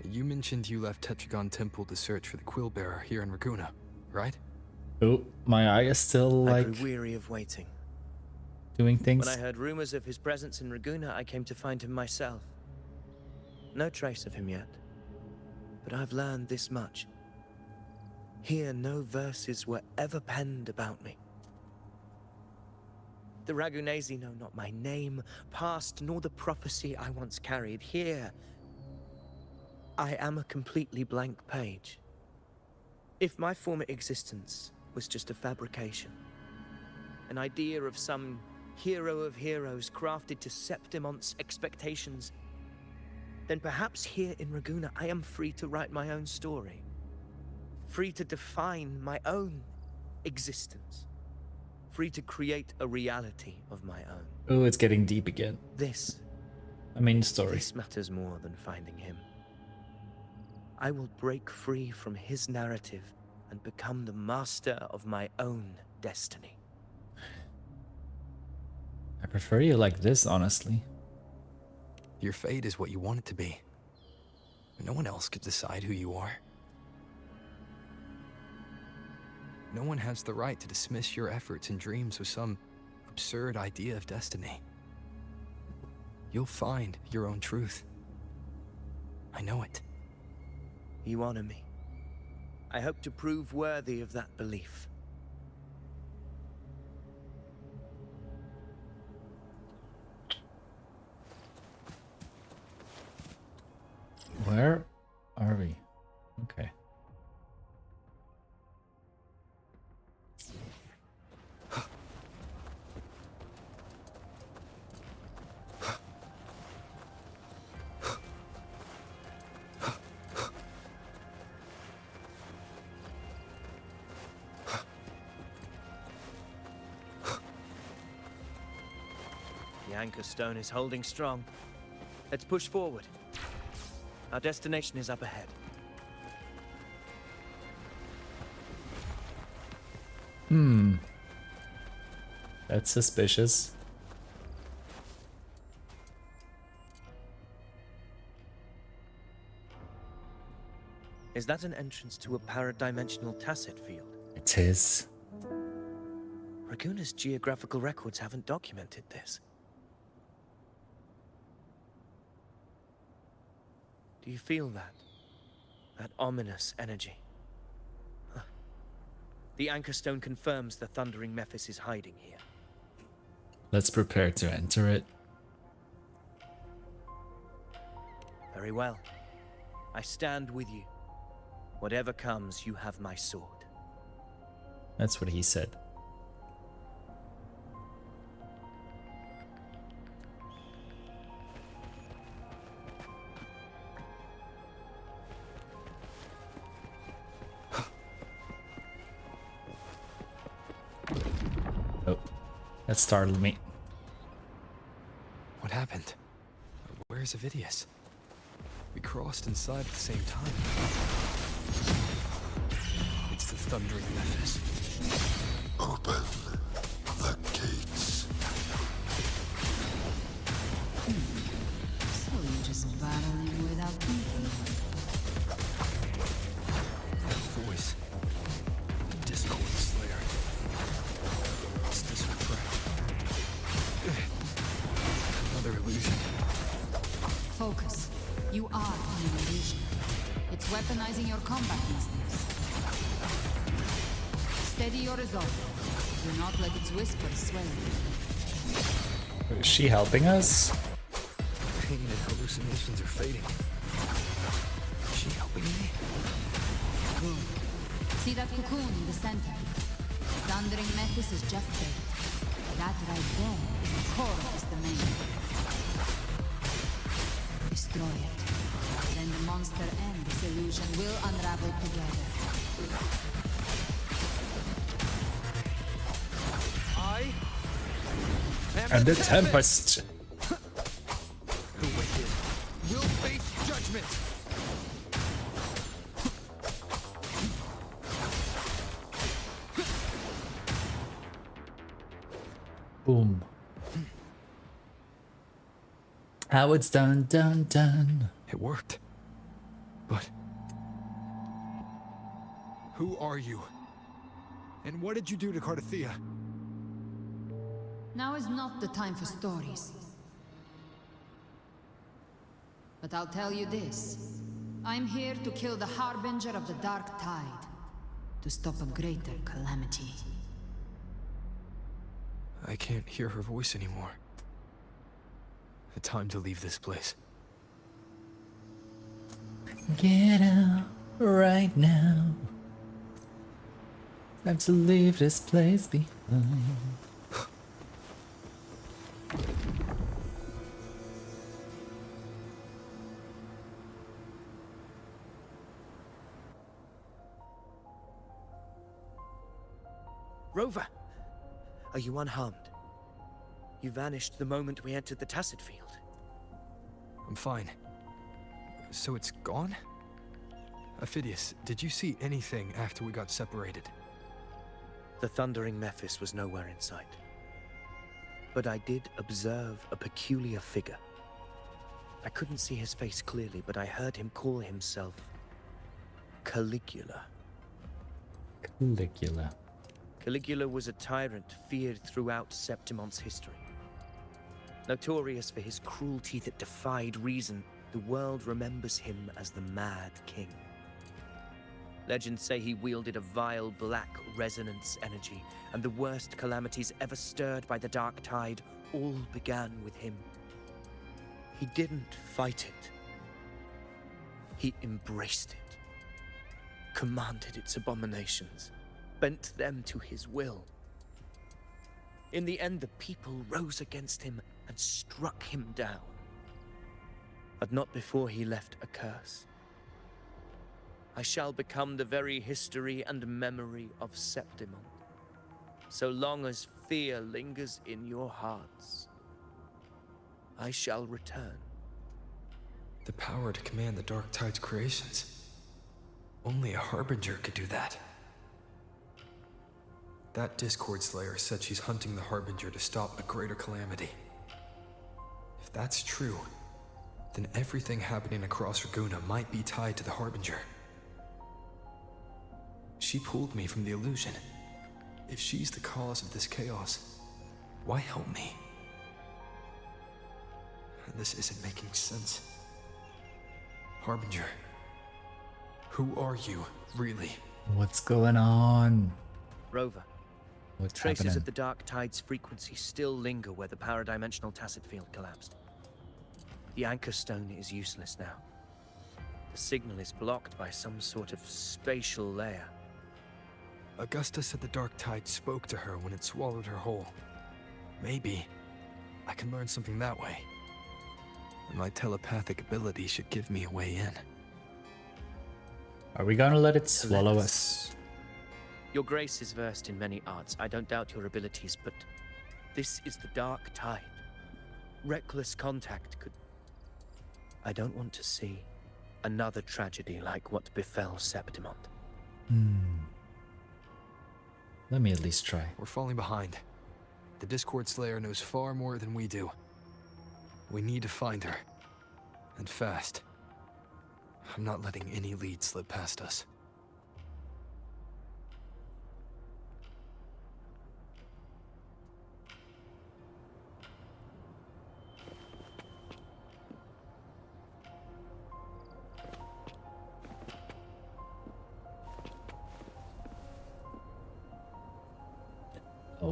You mentioned you left Tetragon Temple to search for the Quill Bearer here in Raguna, right? Oh, my eye is still I like grew weary of waiting. doing things. When I heard rumors of his presence in Raguna, I came to find him myself. No trace of him yet. But I've learned this much. Here, no verses were ever penned about me. The Ragunesi know not my name, past, nor the prophecy I once carried. Here, I am a completely blank page. If my former existence was just a fabrication, an idea of some hero of heroes crafted to Septimon's expectations, then perhaps here in Raguna I am free to write my own story. Free to define my own existence. Free to create a reality of my own. Oh, it's getting deep again. This story. This matters more than finding him. I will break free from his narrative and become the master of my own destiny. I prefer you like this, honestly. Your fate is what you want it to be. No one else could decide who you are. No one has the right to dismiss your efforts and dreams with some absurd idea of destiny. You'll find your own truth. I know it. You honor me. I hope to prove worthy of that belief. Where are we? Okay. The anchor stone is holding strong. Let's push forward. Our destination is up ahead. That's suspicious. Is that an entrance to a paradimensional tacit field? It is. Raguna's geographical records haven't documented this. Do you feel that? That ominous energy? Huh. The anchor stone confirms the thundering Mephis is hiding here. Let's prepare to enter it. Very well. I stand with you. Whatever comes, you have my sword. That's what he said. Oh, that startled me. What happened? Where's Avidius? We crossed inside at the same time. It's the thundering Mephis. Open the gates. So you're just battling without thinking. That voice. The Discord Slayer. Is this her threat? Another illusion. Focus. You are an illusion. It's It's weaponizing your combat instincts. Steady your resolve. Do not let its whispers sway you. Is she helping us? Pain and hallucinations are fading. Is she helping me? See that cocoon in the center? Thundering Mephis is just there. That right there is the core of his domain. Destroy it. Then the monster and this illusion will unravel together. And the Tempest. The wicked will face judgment. Boom. How it's done. It worked. But who are you? And what did you do to Cardathea? Now is not the time for stories. But I'll tell you this. I'm here to kill the Harbinger of the Dark Tide. To stop a greater calamity. I can't hear her voice anymore. The time to leave this place. Get out right now. Time to leave this place behind. Rover! Are you unharmed? You vanished the moment we entered the Tacit Field. I'm fine. So it's gone? Ophidius, did you see anything after we got separated? The thundering Mephis was nowhere in sight. But I did observe a peculiar figure. I couldn't see his face clearly, but I heard him call himself Caligula. Caligula. Caligula was a tyrant feared throughout Septimon's history. Notorious for his cruelty that defied reason, the world remembers him as the Mad King. Legends say he wielded a vile black resonance energy, and the worst calamities ever stirred by the Dark Tide all began with him. He didn't fight it. He embraced it, commanded its abominations, bent them to his will. In the end, the people rose against him and struck him down. But not before he left a curse. I shall become the very history and memory of Septimon, so long as fear lingers in your hearts. I shall return. The power to command the Dark Tide's creations. Only a Harbinger could do that. That Discord Slayer said she's hunting the Harbinger to stop a greater calamity. If that's true, then everything happening across Raguna might be tied to the Harbinger. She pulled me from the illusion. If she's the cause of this chaos, why help me? This isn't making sense. Harbinger, who are you, really? What's going on? Rover. What's Traces happening? of the Dark Tide's frequency still linger where the paradimensional Tacit Field collapsed. The Anchor Stone is useless now. The signal is blocked by some sort of spatial layer. Augusta said the Dark Tide spoke to her when it swallowed her whole. Maybe I can learn something that way. And my telepathic ability should give me a way in. Are we gonna let it swallow us? Your grace is versed in many arts. I don't doubt your abilities, but this is the Dark Tide. Reckless contact could... I don't want to see another tragedy like what befell Septimon. Let me at least try. We're falling behind. The Discord Slayer knows far more than we do. We need to find her. And fast. I'm not letting any lead slip past us.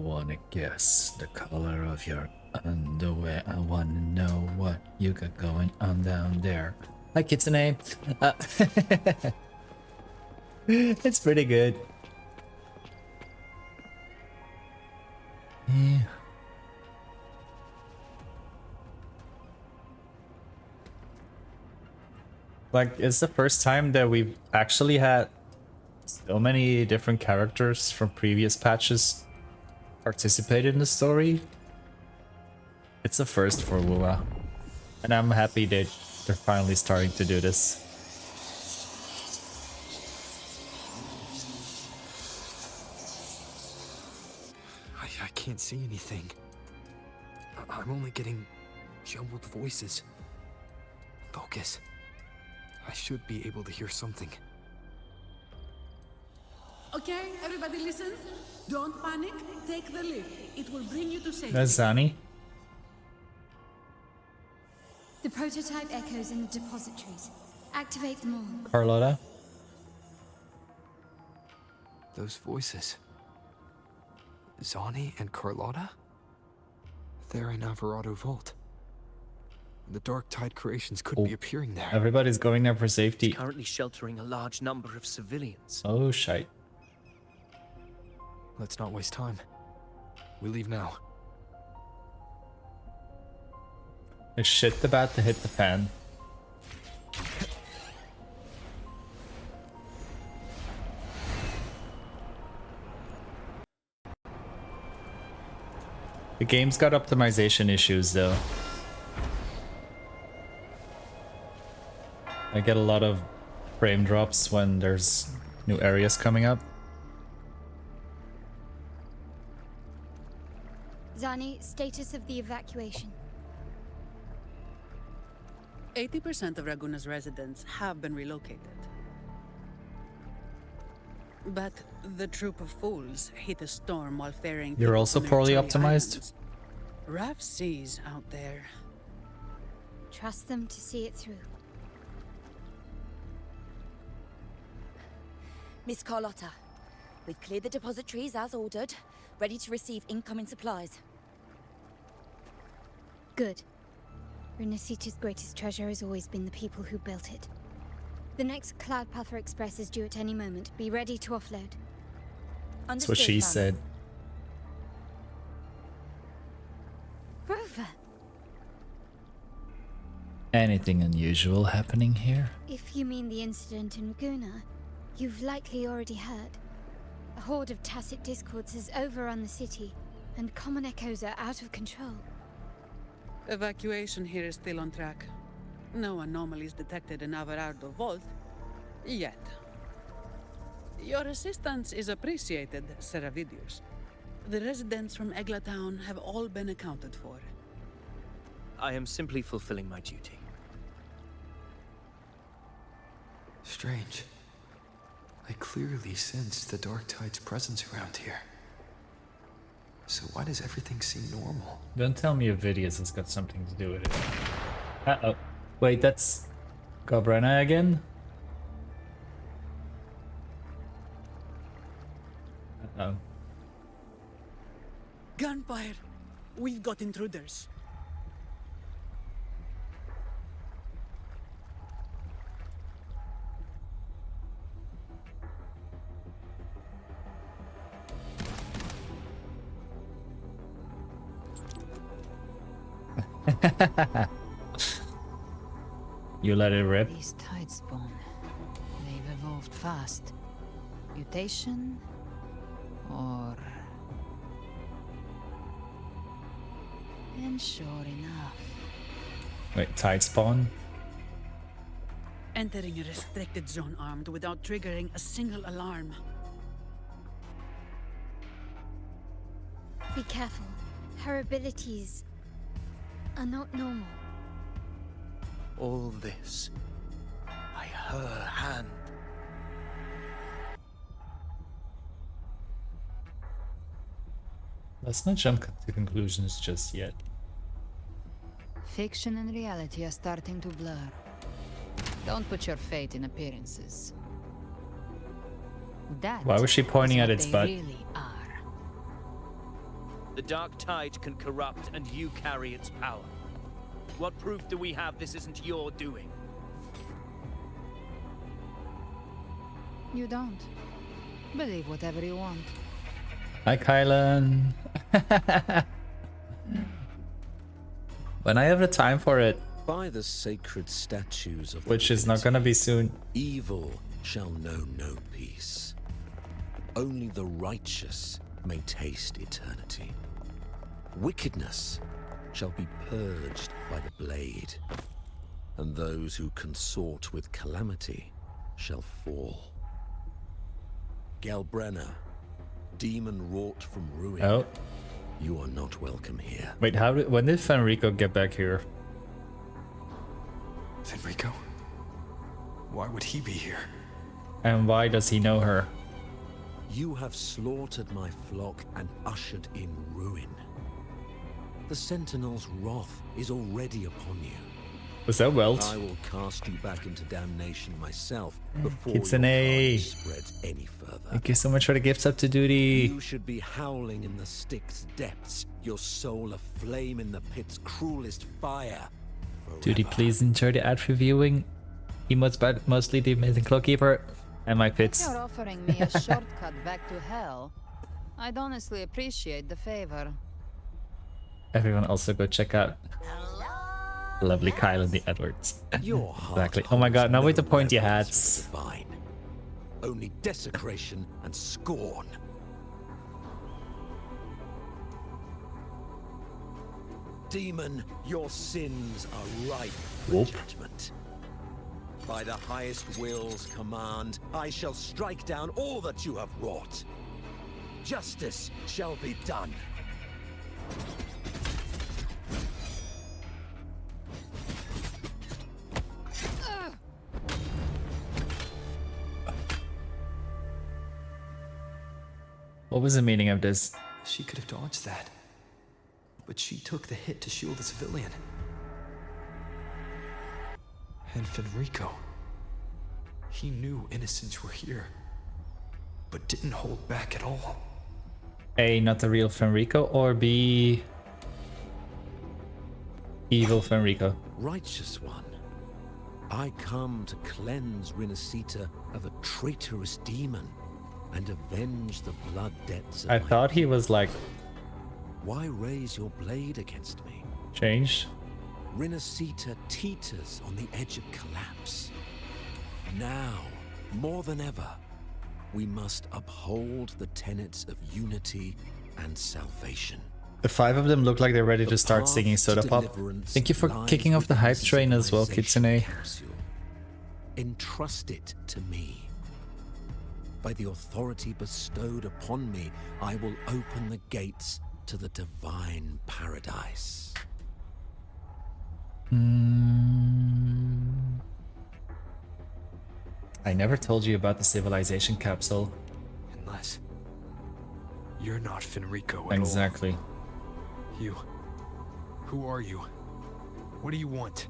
wanna guess the color of your underwear. I wanna know what you got going on down there. Hi, Kitsune. It's pretty good. Yeah. Like, it's the first time that we've actually had so many different characters from previous patches participated in the story. It's a first for Wua, and I'm happy that they're finally starting to do this. I can't see anything. I'm only getting jumbled voices. Focus. I should be able to hear something. Okay, everybody listen. Don't panic. Take the lift. It will bring you to safety. That's Zani. The prototype echoes in the depositories. Activate them all. Carlotta. Those voices. Zani and Carlotta? They're in Alvarado Vault. The Dark Tide creations could be appearing there. Everybody's going there for safety. It's currently sheltering a large number of civilians. Oh, shite. Let's not waste time. We leave now. Is shit about to hit the fan? The game's got optimization issues though. I get a lot of frame drops when there's new areas coming up. Zani, status of the evacuation. 80% of Raguna's residents have been relocated. But the troop of fools hit a storm while ferrying. You're also poorly optimized? Islands. Rough seas out there. Trust them to see it through. Miss Carlotta, we've cleared the depositories as ordered, ready to receive incoming supplies. Good. Renacita's greatest treasure has always been the people who built it. The next Cloudpather Express is due at any moment. Be ready to offload. That's what she said. Rover! Anything unusual happening here? If you mean the incident in Raguna, you've likely already heard. A horde of tacit discords has overrun the city, and common echoes are out of control. Evacuation here is still on track. No anomalies detected in Alvarado Vault. Yet. Your assistance is appreciated, Seravidius. The residents from Egla Town have all been accounted for. I am simply fulfilling my duty. Strange. I clearly sense the Dark Tide's presence around here. So why does everything seem normal? Don't tell me Ovidius has got something to do with it. Uh-oh. Wait, that's Gobrena again? Uh-oh. Gunfire! We've got intruders. You let it rip? These tide spawn. They've evolved fast. Mutation? Or... And sure enough. Wait, tide spawn? Entering a restricted zone armed without triggering a single alarm. Be careful. Her abilities are not normal. All this by her hand. Let's not jump to conclusions just yet. Fiction and reality are starting to blur. Don't put your faith in appearances. That Why was she pointing is at what its they butt? really are. The dark tide can corrupt, and you carry its power. What proof do we have this isn't your doing? You don't. Believe whatever you want. Hi, Kylan. When I have the time for it. By the sacred statues of which is not gonna be soon. Evil shall know no peace. Only the righteous may taste eternity. Wickedness shall be purged by the blade, and those who consort with calamity shall fall. Galbrenna, demon wrought from ruin. Oh. You are not welcome here. Wait, when did Fenrico get back here? Fenrico? Why would he be here? And why does he know her? You have slaughtered my flock and ushered in ruin. The Sentinel's wrath is already upon you. Was that Welt? I will cast you back into damnation myself before Kitsune. your carnage spreads any further. Thank you so much for the gifts up to duty. You should be howling in the Styx depths, your soul aflame in the pit's cruelest fire. Duty, please enjoy the ad reviewing. Emotes, but mostly the amazing clockkeeper and my pits. You're offering me a shortcut back to hell. I'd honestly appreciate the favor. Everyone also go check out lovely Kyle and the Edwards. Exactly. Oh my god, now with the pointy hats. Divine. Only desecration and scorn. Demon, your sins are ripe for judgment. By the highest will's command, I shall strike down all that you have wrought. Justice shall be done. What was the meaning of this? She could have dodged that. But she took the hit to shield the civilian. And Fenrico. He knew innocents were here, but didn't hold back at all. A, not the real Fenrico, or B, evil Fenrico. Righteous one, I come to cleanse Rinascita of a traitorous demon and avenge the blood debts of I my thought he was like Why raise your blade against me? changed. Rinascita teeters on the edge of collapse. Now, more than ever, we must uphold the tenets of unity and salvation. The 5 of them look like they're ready to start singing Soda Pop. Thank you for kicking off the hype train as well, Kitsune. Entrust it to me. By the authority bestowed upon me, I will open the gates to the divine paradise. I never told you about the civilization capsule. Unless you're not Fenrico at Exactly. all. You. Who are you? What do you want?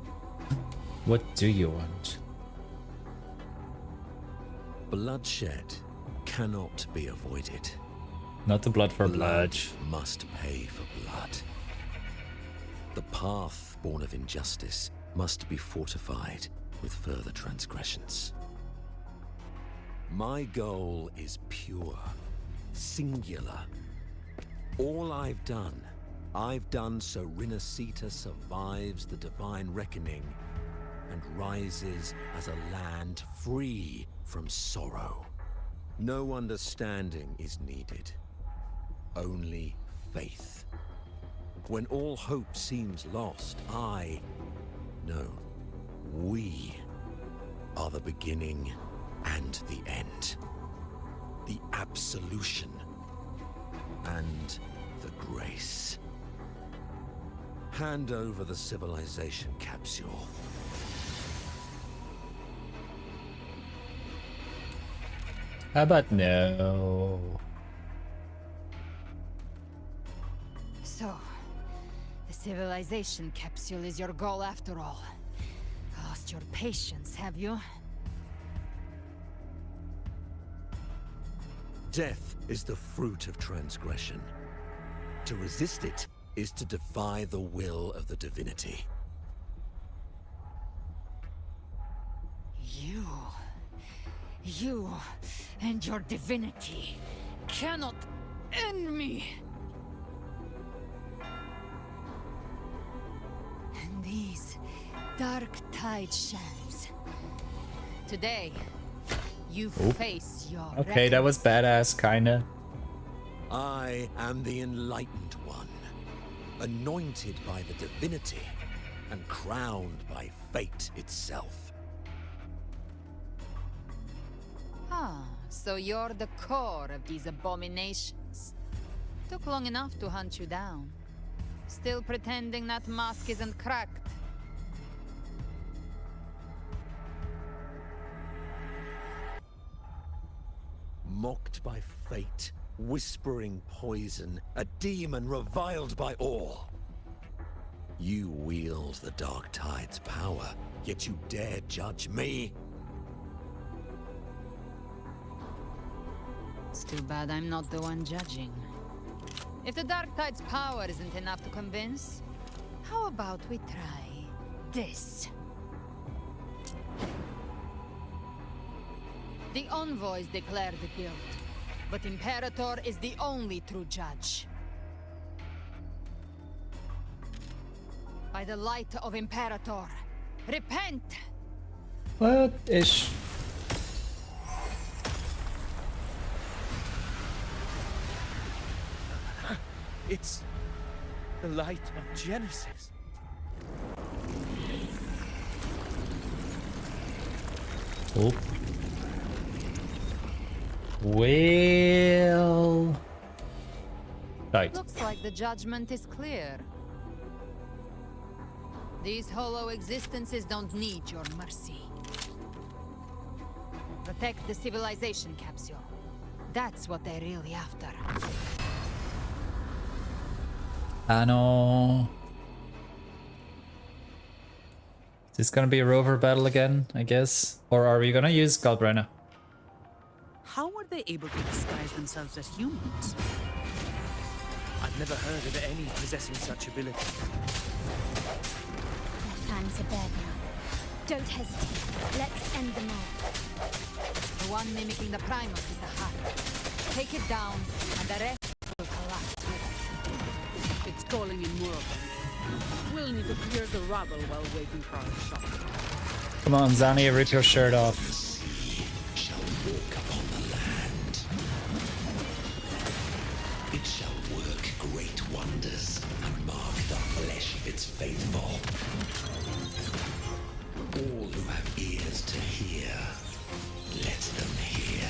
What do you want? Bloodshed cannot be avoided. Not the blood for blood. Must pay for blood. The path born of injustice must be fortified with further transgressions. My goal is pure, singular. All I've done so Rinascita survives the divine reckoning and rises as a land free from sorrow. No understanding is needed, only faith. When all hope seems lost, we are the beginning and the end. The absolution and the grace. Hand over the civilization capsule. How about no? So, the civilization capsule is your goal after all. Lost your patience, have you? Death is the fruit of transgression. To resist it is to defy the will of the divinity. You and your divinity cannot end me. And these dark tide shells. Today, you face your Okay, that was badass, kinda. I am the enlightened one, anointed by the divinity and crowned by fate itself. Ah, so you're the core of these abominations. Took long enough to hunt you down. Still pretending that mask isn't cracked. Mocked by fate, whispering poison, a demon reviled by all. You wield the Dark Tide's power, yet you dare judge me? It's too bad I'm not the one judging. If the Dark Tide's power isn't enough to convince, how about we try this? The envoys declare the guilt, but Imperator is the only true judge. By the light of Imperator, repent! What ish? It's the light of Genesis. Oh. Well. Right. Looks like the judgment is clear. These hollow existences don't need your mercy. Protect the civilization capsule. That's what they're really after. I know. Is this gonna be a rover battle again, I guess? Or are we gonna use Galbrenna? How were they able to disguise themselves as humans? I've never heard of any possessing such ability. Their fangs are bared now. Don't hesitate. Let's end them all. The one mimicking the Primus is the heart. Take it down, and the rest will collapse with it. It's calling in more of them. We'll need to clear the rubble while waiting for our shot. Come on, Zani, rip your shirt off. Shall walk upon the land. It shall work great wonders and mark the flesh of its faithful. All who have ears to hear, let them hear.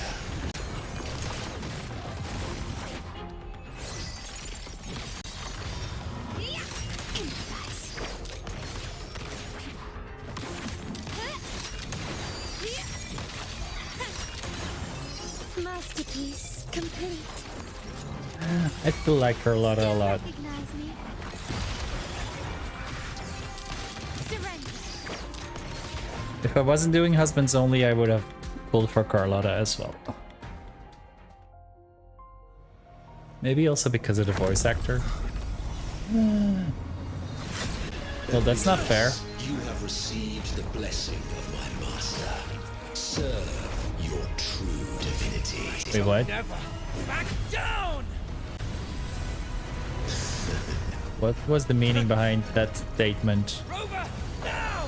Masterpiece complete. I still like Carlotta a lot. Recognize me? Surrender. If I wasn't doing husbands only, I would have pulled for Carlotta as well. Maybe also because of the voice actor. Well, that's not fair. You have received the blessing of my master. Serve your true divinity. Wait, what? Never back down! What was the meaning behind that statement? Rover, now!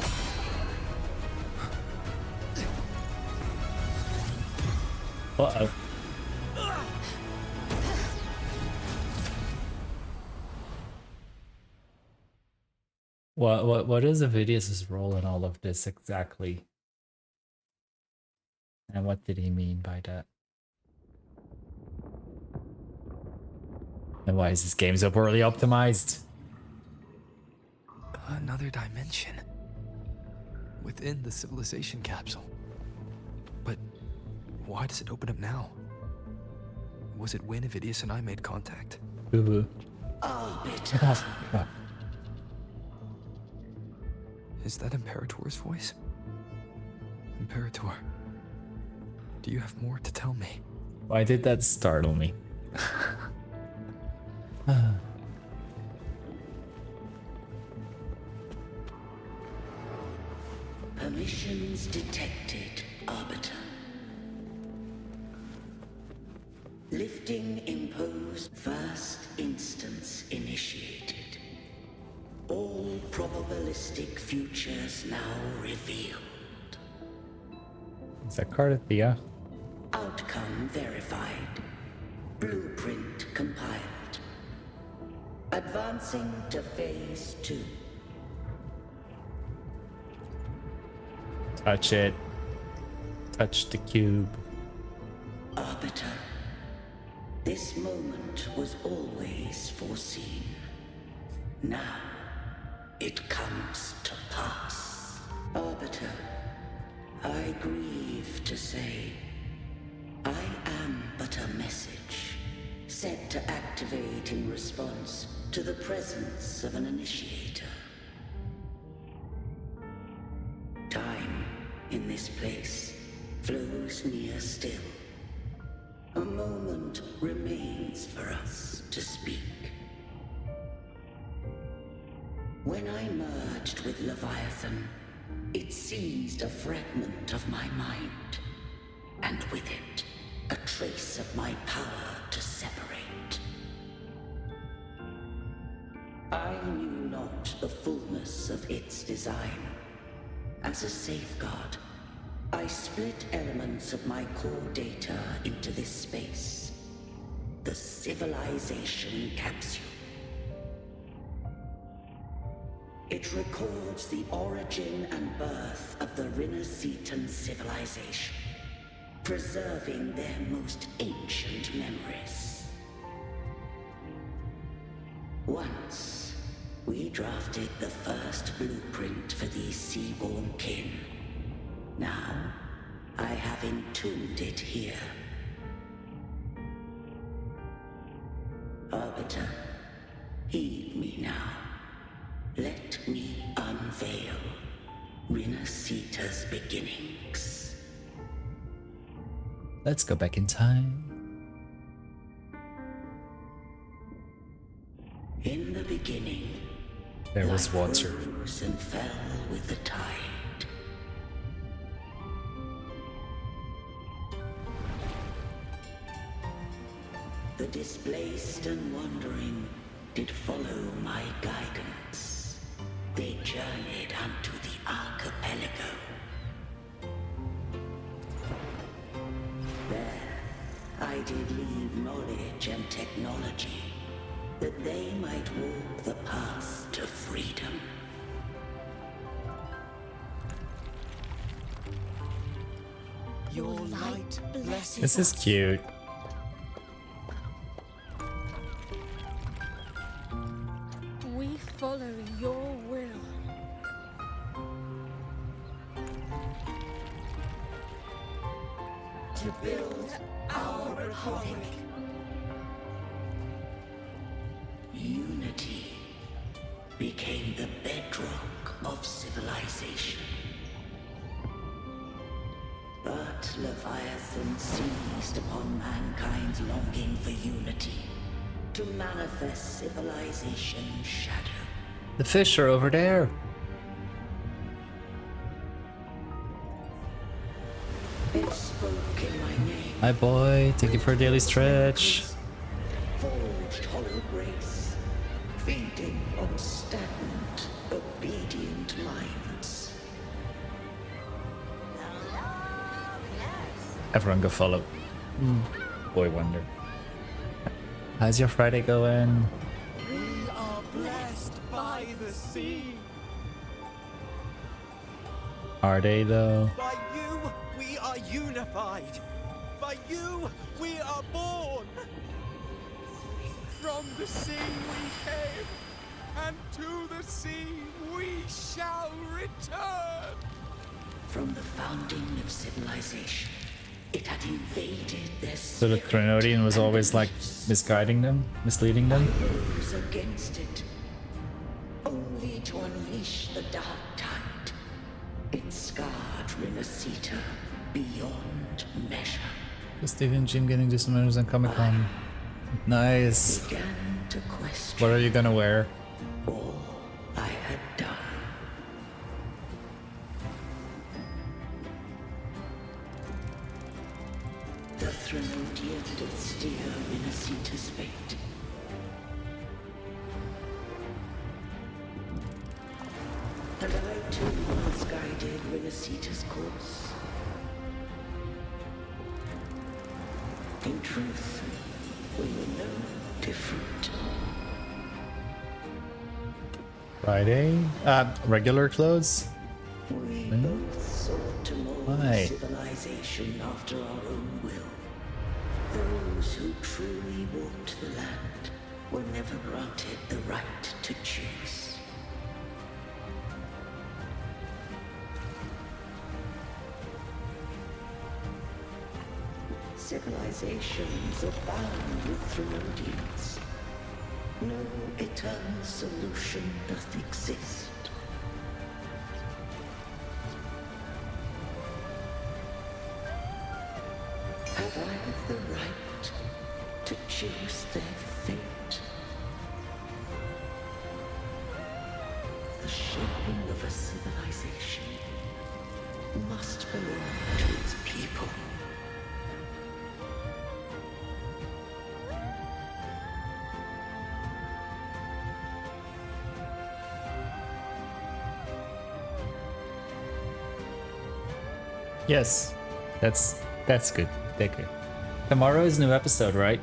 Uh-oh. What is Avidius's role in all of this exactly? And what did he mean by that? And why is this game so poorly optimized? Another dimension. Within the civilization capsule. But why does it open up now? Was it when Avidius and I made contact? Boo-boo. Is that Imperator's voice? Imperator, do you have more to tell me? Why did that startle me? Emissions detected, Arbiter. Lifting imposed. First instance initiated. All probabilistic futures now revealed. Is that Carthia? Outcome verified. Blueprint compiled. Advancing to phase 2. Touch it. Touch the cube. Arbiter. This moment was always foreseen. Now, it comes to pass. Arbiter, I grieve to say, I am but a message, set to activate in response to the presence of an initiator. Time, in this place, flows near still. A moment remains for us to speak. When I merged with Leviathan, it seized a fragment of my mind, and with it, a trace of my power to separate. I knew not the fullness of its design. As a safeguard, I split elements of my core data into this space, the civilization capsule. It records the origin and birth of the Rinascitan civilization, preserving their most ancient memories. Once, we drafted the first blueprint for these seaborn kin. Now, I have entombed it here. Arbiter, heed me now. Let me unveil Rinascita's beginnings. Let's go back in time. In the beginning, there was water. Rose and fell with the tide. The displaced and wandering did follow my guidance. They journeyed unto the archipelago. There, I did leave knowledge and technology, that they might walk the path to freedom. Your light blesses This is cute. We follow your will. To build our republic. Unity became the bedrock of civilization. But Leviathan seized upon mankind's longing for unity to manifest civilization's shadow. The fish are over there. It spoke in my name. Hi boy, thank you for a daily stretch. Forged hollow grace, feeding on stagnant, obedient minds. Everyone go follow. Boy wonder. How's your Friday going? We are blessed by the sea. Are they though? By you, we are unified. By you, we are born. From the sea we came, and to the sea we shall return. From the founding of civilization, it had invaded their So the Trinodian was always like misguiding them, misleading them? rose against it, only to unleash the dark tide. It scarred Rinascita beyond measure. Stevie and Jim getting dismembers on Comic Con. Nice. Began to question What are you gonna wear? all I had done. Threnodian did steer Minnesita's fate. And I too once guided Minnesita's course. In truth, we were no different. Friday? Regular clothes? We both sought to mold Why? civilization after our own will. Those who truly walked the land were never granted the right to choose. Civilizations abound with Threnodians. No eternal solution doth exist. Have I the right to choose their fate? The shaping of a civilization must belong to its people. Yes, that's good. Thank you. Tomorrow is a new episode, right?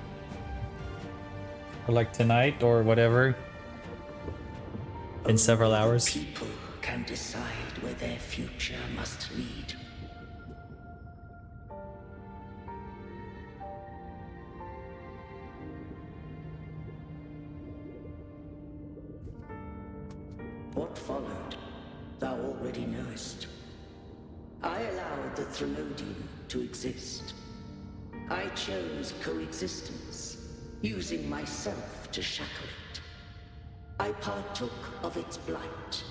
Or like tonight or whatever. In several hours. People can decide where their future must lead. What followed, thou already knowest. I allowed the Threnodian to exist. I chose coexistence, using myself to shackle it. I partook of its blight,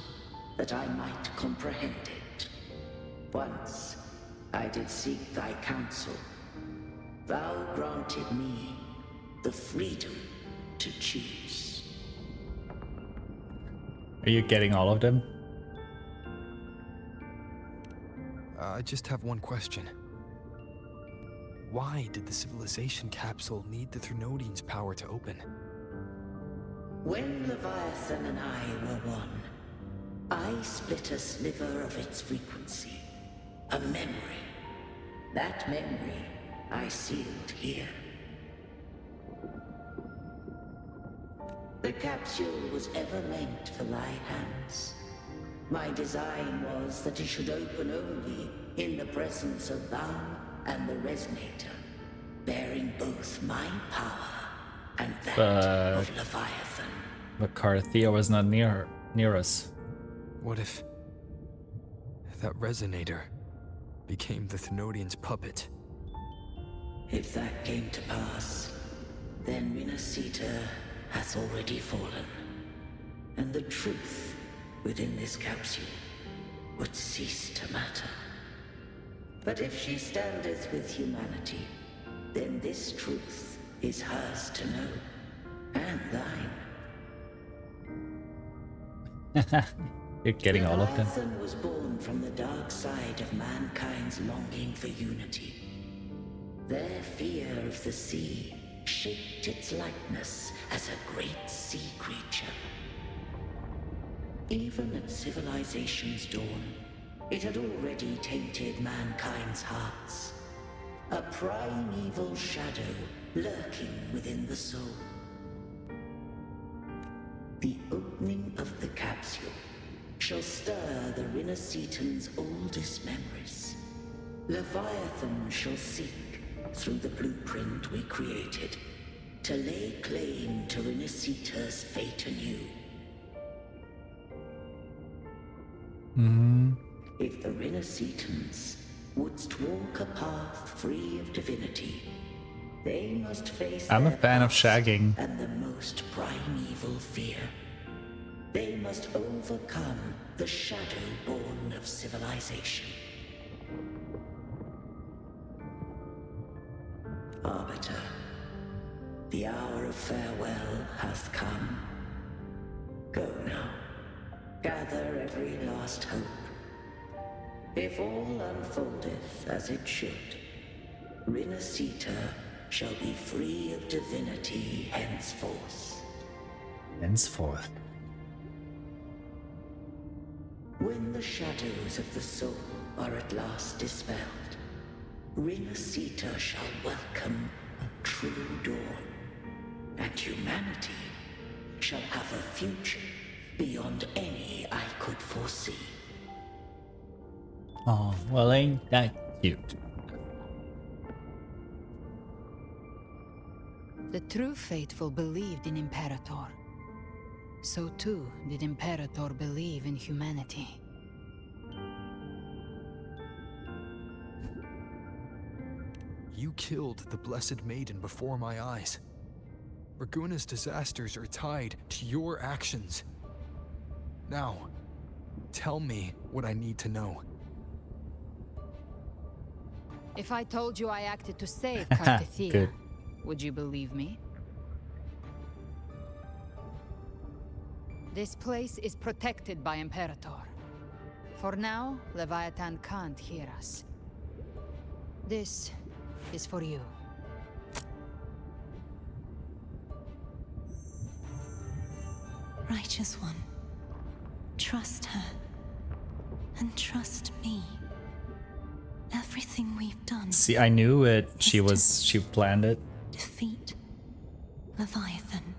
that I might comprehend it. Once, I did seek thy counsel. Thou granted me the freedom to choose. Are you getting all of them? I just have one question. Why did the civilization capsule need the Threnodian's power to open? When Leviathan and I were one, I split a sliver of its frequency. A memory. That memory I sealed here. The capsule was ever meant for thy hands. My design was that it should open only in the presence of thou and the Resonator, bearing both my power and that of Leviathan. But Carthea was not near us. What if that Resonator became the Threnodian's puppet? If that came to pass, then Minnesita hath already fallen, and the truth within this capsule would cease to matter. But if she standeth with humanity, then this truth is hers to know, and thine. You're getting all of them. Leviathan was born from the dark side of mankind's longing for unity. Their fear of the sea shaped its likeness as a great sea creature. Even at civilization's dawn, it had already tainted mankind's hearts. A primeval shadow lurking within the soul. The opening of the capsule shall stir the Rinascitan's oldest memories. Leviathan shall seek, through the blueprint we created, to lay claim to Rinascita's fate anew. If the Rinascitans wouldst walk a path free of divinity, they must face I'm a their fan of past shagging. and the most primeval fear. They must overcome the shadow born of civilization. Arbiter, the hour of farewell hath come. Go now. Gather every last hope. If all unfoldeth as it should, Rinasita shall be free of divinity henceforth. Henceforth. When the shadows of the soul are at last dispelled, Rinasita shall welcome a true dawn, and humanity shall have a future beyond any I could foresee. Oh, well, ain't that cute? The true faithful believed in Imperator. So too did Imperator believe in humanity. You killed the Blessed Maiden before my eyes. Raguna's disasters are tied to your actions. Now, tell me what I need to know. If I told you I acted to save Cartithia, Good. would you believe me? This place is protected by Imperator. For now, Leviathan can't hear us. This is for you. Righteous One, trust her. And trust me. Everything we've done. See, I knew it. She planned it. Defeat Leviathan.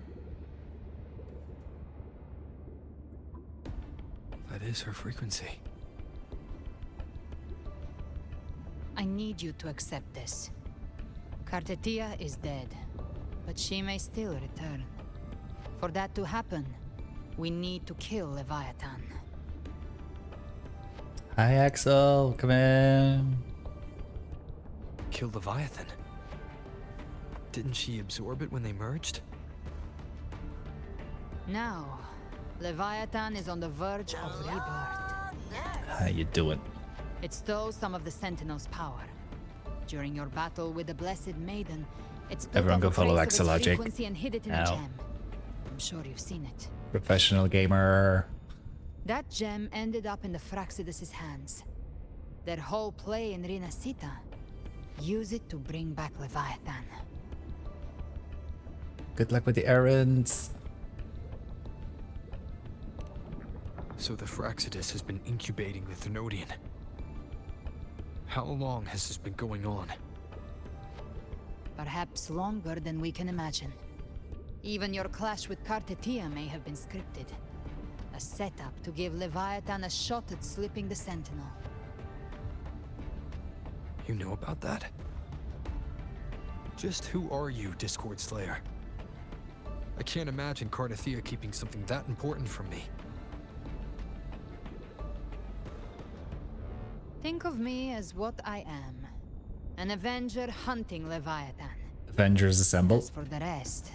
That is her frequency. I need you to accept this. Cartithia is dead, but she may still return. For that to happen, we need to kill Leviathan. Hi, Axel. Come in. Kill Leviathan? Didn't she absorb it when they merged? Now, Leviathan is on the verge of rebirth. How you doing? It stole some of the Sentinel's power. During your battle with the Blessed Maiden, it split Everyone off go a follow trace of Axel its Logic. frequency and hid it in a Ow. gem. I'm sure you've seen it. Professional gamer. That gem ended up in the Fraxidus' hands. Their whole play in Rinasita. Use it to bring back Leviathan. Good luck with the errands. So the Fraxidus has been incubating the Thenodian. How long has this been going on? Perhaps longer than we can imagine. Even your clash with Cartithia may have been scripted. A setup to give Leviathan a shot at slipping the Sentinel. You know about that? Just who are you, Discord Slayer? I can't imagine Cartithia keeping something that important from me. Think of me as what I am. An Avenger hunting Leviathan. Avengers assemble. As for the rest...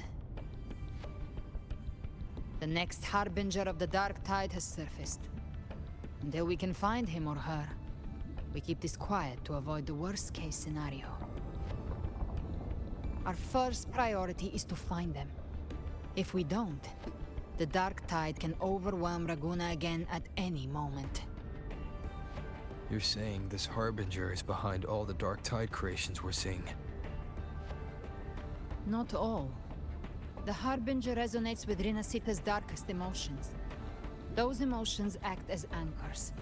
The next Harbinger of the Dark Tide has surfaced. Until we can find him or her, we keep this quiet to avoid the worst case scenario. Our first priority is to find them. If we don't, the Dark Tide can overwhelm Raguna again at any moment. You're saying this Harbinger is behind all the Dark Tide creations we're seeing? Not all. The Harbinger resonates with Rinasita's darkest emotions. Those emotions act as anchors,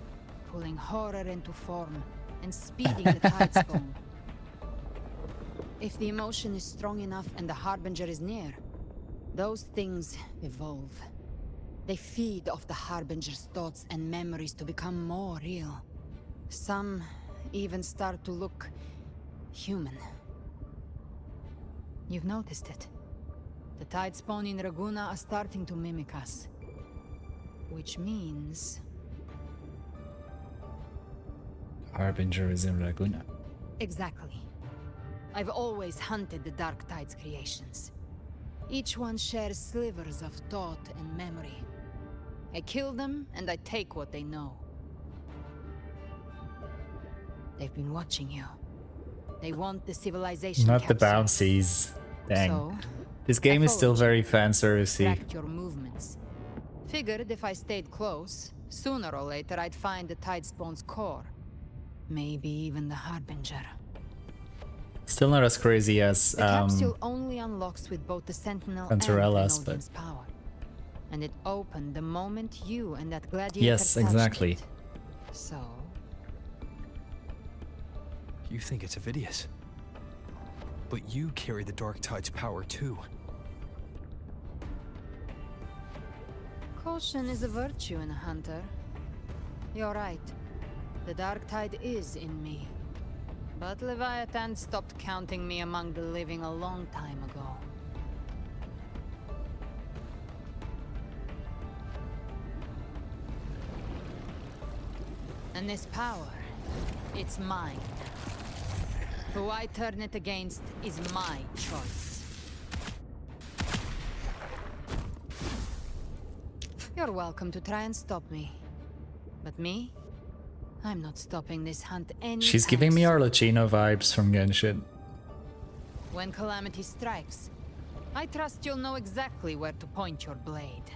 pulling horror into form and speeding the tide's bone. If the emotion is strong enough and the Harbinger is near, those things evolve. They feed off the Harbinger's thoughts and memories to become more real. Some even start to look human. You've noticed it. The tide spawn in Raguna are starting to mimic us. Which means... Harbinger is in Raguna. Exactly. I've always hunted the Dark Tide's creations. Each one shares slivers of thought and memory. I kill them and I take what they know. They've been watching you. They want the civilization Not the capsule. bouncies. Dang. So, This game is still very fan servicey. tracked your movements. Figured if I stayed close, sooner or later I'd find the Tide Spawn's core. Maybe even the Harbinger. Still not as crazy as The capsule only unlocks with both the Sentinel and Panterella's, but Grenodian's power. And it opened the moment you and that gladiator yes, touched exactly. it. So... You think it's Avidius. But you carry the Dark Tide's power too. Caution is a virtue in a hunter. You're right. The Dark Tide is in me. But Leviathan stopped counting me among the living a long time ago. And this power, it's mine. Who I turn it against is my choice. You're welcome to try and stop me. But me? I'm not stopping this hunt anytime she's giving me soon. Arlecchino vibes from Genshin. When calamity strikes, I trust you'll know exactly where to point your blade.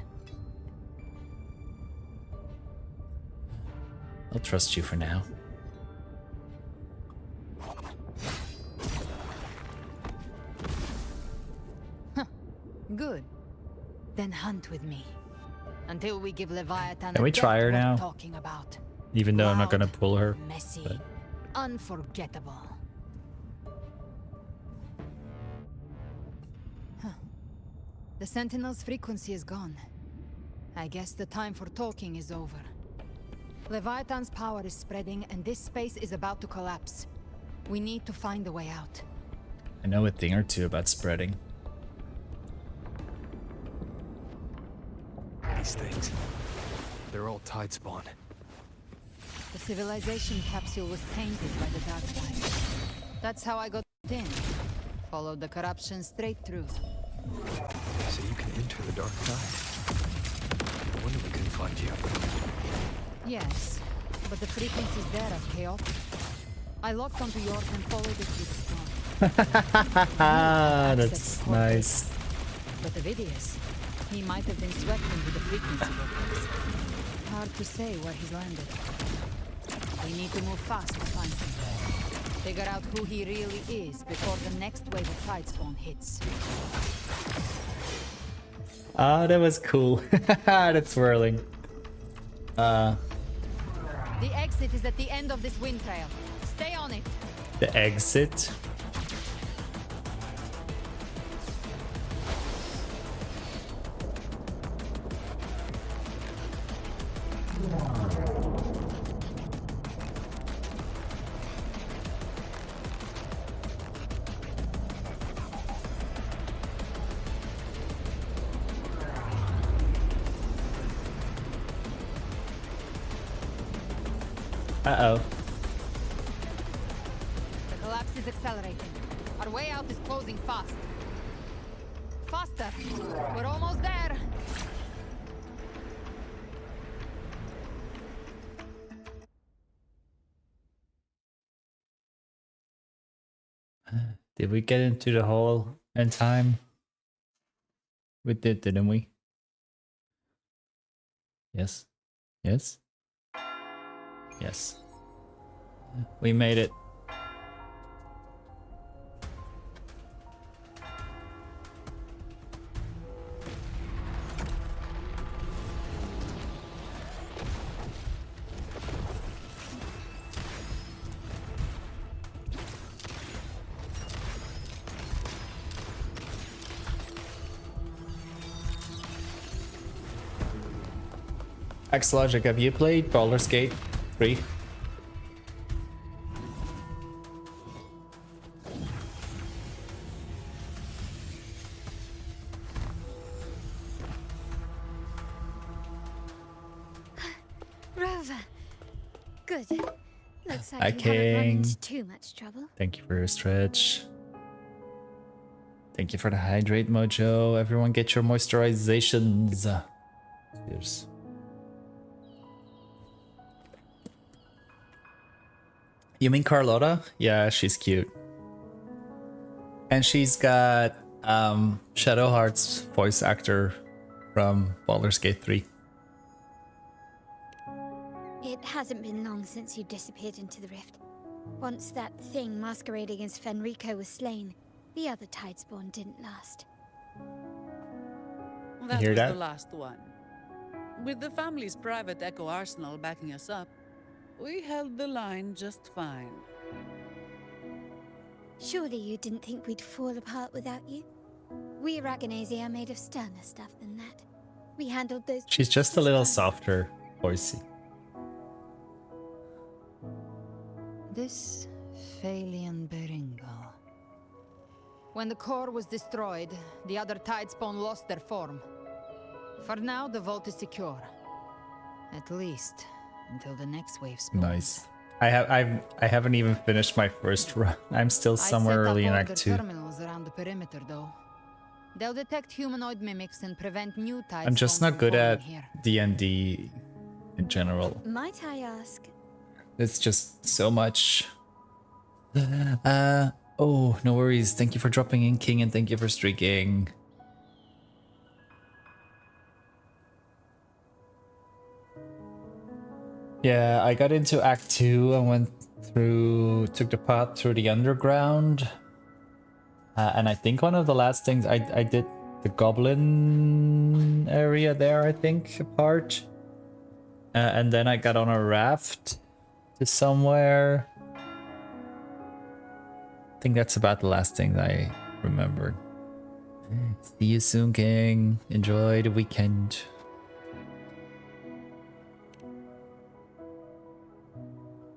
I'll trust you for now. Good. Then hunt with me. Until we give Leviathan Can we a try death her worth now? talking about. Even though I'm not Loud, gonna pull her. Messy. But Unforgettable. Huh. The Sentinel's frequency is gone. I guess the time for talking is over. Leviathan's power is spreading and this space is about to collapse. We need to find a way out. I know a thing or two about spreading. These things, they're all Tide spawn. The civilization capsule was tainted by the Dark Tide. That's how I got in. Followed the corruption straight through. So you can enter the Dark Tide. No wonder we couldn't find you. Yes, but the frequencies there are chaotic. I locked onto yours and followed it through the storm. That's nice. But Avidius, he might have been swept into the frequency vortex. Hard to say where he's landed. We need to move fast to find him. Figure out who he really is before the next wave of tide spawn hits. Ah, that was cool. That's swirling. The exit is at the end of this wind trail. Stay on it. The exit. Uh-oh. The collapse is accelerating. Our way out is closing fast. Faster. We're almost there. Did we get into the hole in time? We did, didn't we? Yes. Yes? Yes. We made it. X-Logic, have you played Baldur's Gate 3? Rover. Good. Looks Hi, like you haven't run King. into too much trouble. Thank you for your stretch. Thank you for the hydrate mojo. Everyone get your moisturizations. Cheers. You mean Carlotta? Yeah, she's cute. And she's got Shadowheart's voice actor from Baldur's Gate 3. It hasn't been long since you disappeared into the rift. Once that thing masquerading as Fenrico was slain, the other Tidespawn didn't last. That hear was that? the last one. With the family's private Echo Arsenal backing us up, we held the line just fine. Surely you didn't think we'd fall apart without you? We Raganese are made of sterner stuff than that. We handled those. She's just a little softer, voicey. This Phalian Beringal. When the core was destroyed, the other Tidespawn lost their form. For now, the vault is secure. At least until the next wave spawns. Nice. I haven't even finished my first run. I'm still somewhere early in Act 2. Terminals around the perimeter, though. They'll detect humanoid mimics and prevent new Tidespawn. I'm just not good at D&D in general. Might I ask? It's just so much. Oh, no worries. Thank you for dropping in, King, and thank you for streaking. Yeah, I got into Act 2 and took the path through the underground. And I think one of the last things I did the goblin area there, I think, part. And then I got on a raft to somewhere. I think that's about the last thing that I remembered. See you soon, King. Enjoy the weekend.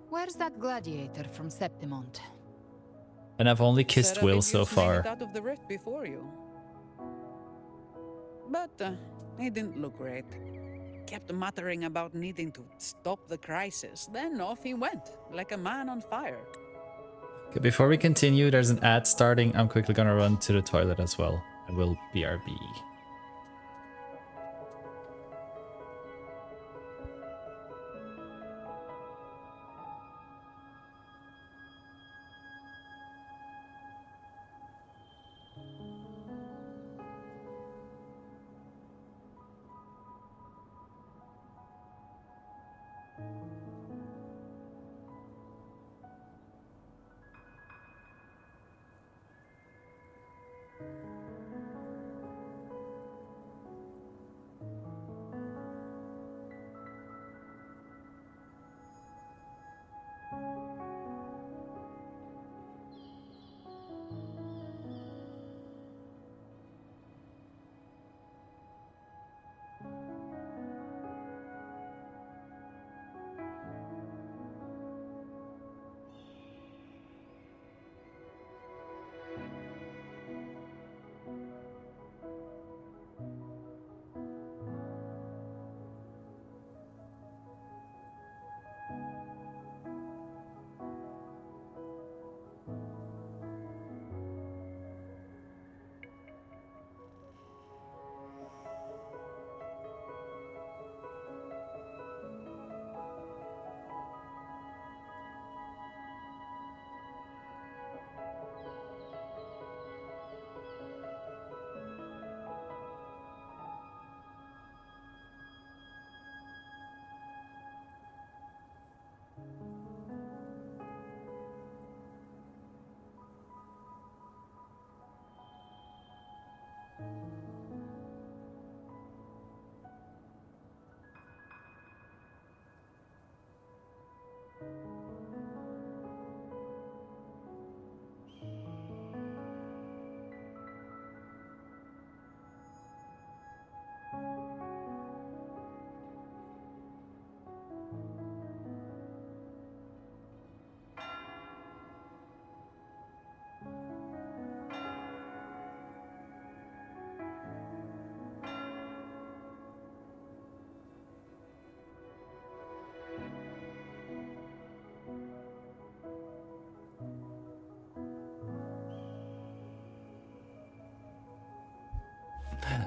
Where's that gladiator from Septimont? And I've only kissed Will so far. Made it out of the rift before you. But he didn't look great. Kept muttering about needing to stop the crisis. Then off he went, like a man on fire. Okay, before we continue, there's an ad starting. I'm quickly gonna run to the toilet as well. I will BRB.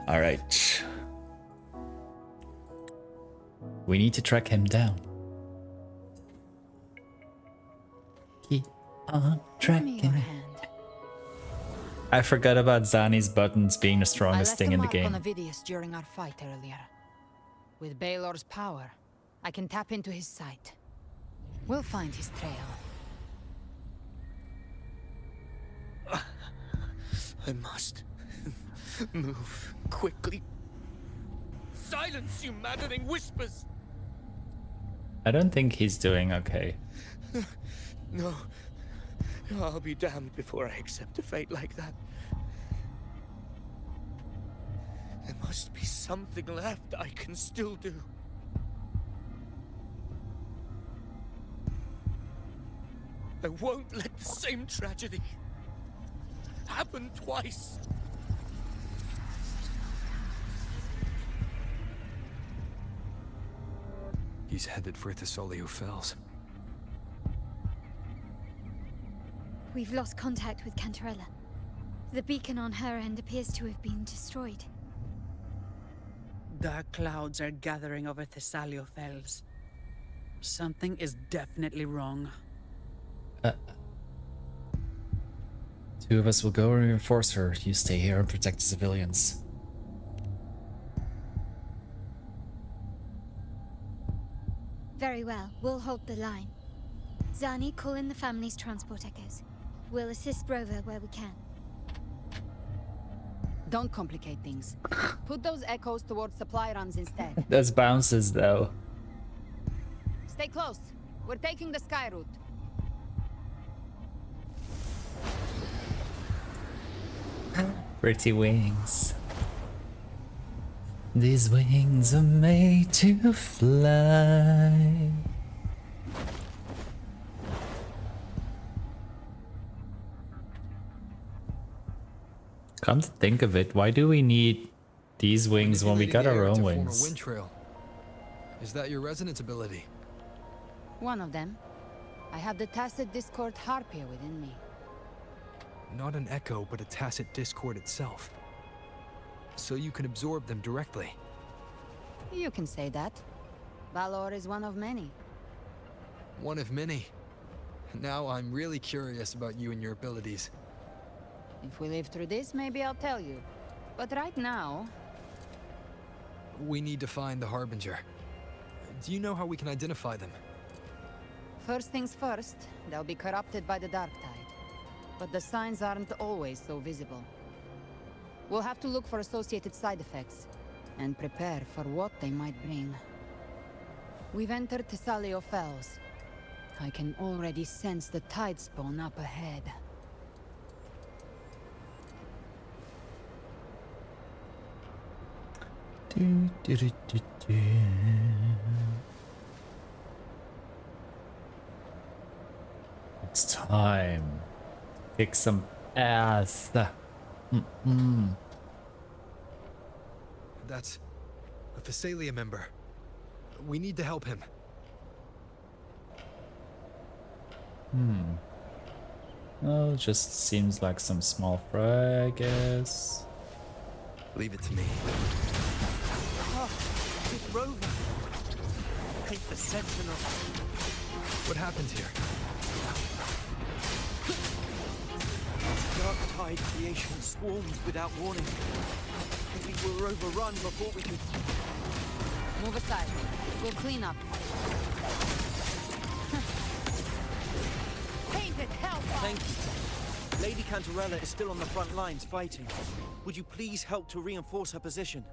All right. We need to track him down. Keep on tracking. I forgot about Zani's buttons being the strongest thing in the game. I left a mark on Avidius during our fight earlier. With Baelor's power, I can tap into his sight. We'll find his trail. I must move quickly. Silence, you maddening whispers! I don't think he's doing okay. No, I'll be damned before I accept a fate like that. There must be something left I can still do. I won't let the same tragedy happen twice. He's headed for Thessalio Fells. We've lost contact with Cantarella. The beacon on her end appears to have been destroyed. Dark clouds are gathering over Thessalio Fells. Something is definitely wrong. Two of us will go and reinforce her. You stay here and protect the civilians. Very well, we'll hold the line. Zani, call in the family's transport echoes. We'll assist Rover where we can. Don't complicate things. Put those echoes towards supply runs instead. Those bounces though. Stay close. We're taking the sky route. Pretty wings. These wings are made to fly. Come to think of it, why do we need these wings when we got our own wings? Wind trail. Is that your resonance ability? One of them. I have the tacit discord harpier within me. Not an echo, but a tacit discord itself. So you can absorb them directly. You can say that. Valor is one of many. One of many. Now I'm really curious about you and your abilities. If we live through this, maybe I'll tell you. But right now... We need to find the Harbinger. Do you know how we can identify them? First things first, they'll be corrupted by the Dark Tide. But the signs aren't always so visible. We'll have to look for associated side effects, and prepare for what they might bring. We've entered Thessalio Fells. I can already sense the tide spawn up ahead. It's time. Kick some ass. That's a Thessalia member. We need to help him. Well, just seems like some small fry, I guess. Leave it to me. Oh, it's Rover. Ain't the Sentinel. What happened here? Dark tide creation swarmed without warning. We were overrun before we could... Move aside. We'll clean up. Painted hellfire! Thank you. Lady Cantarella is still on the front lines fighting. Would you please help to reinforce her position?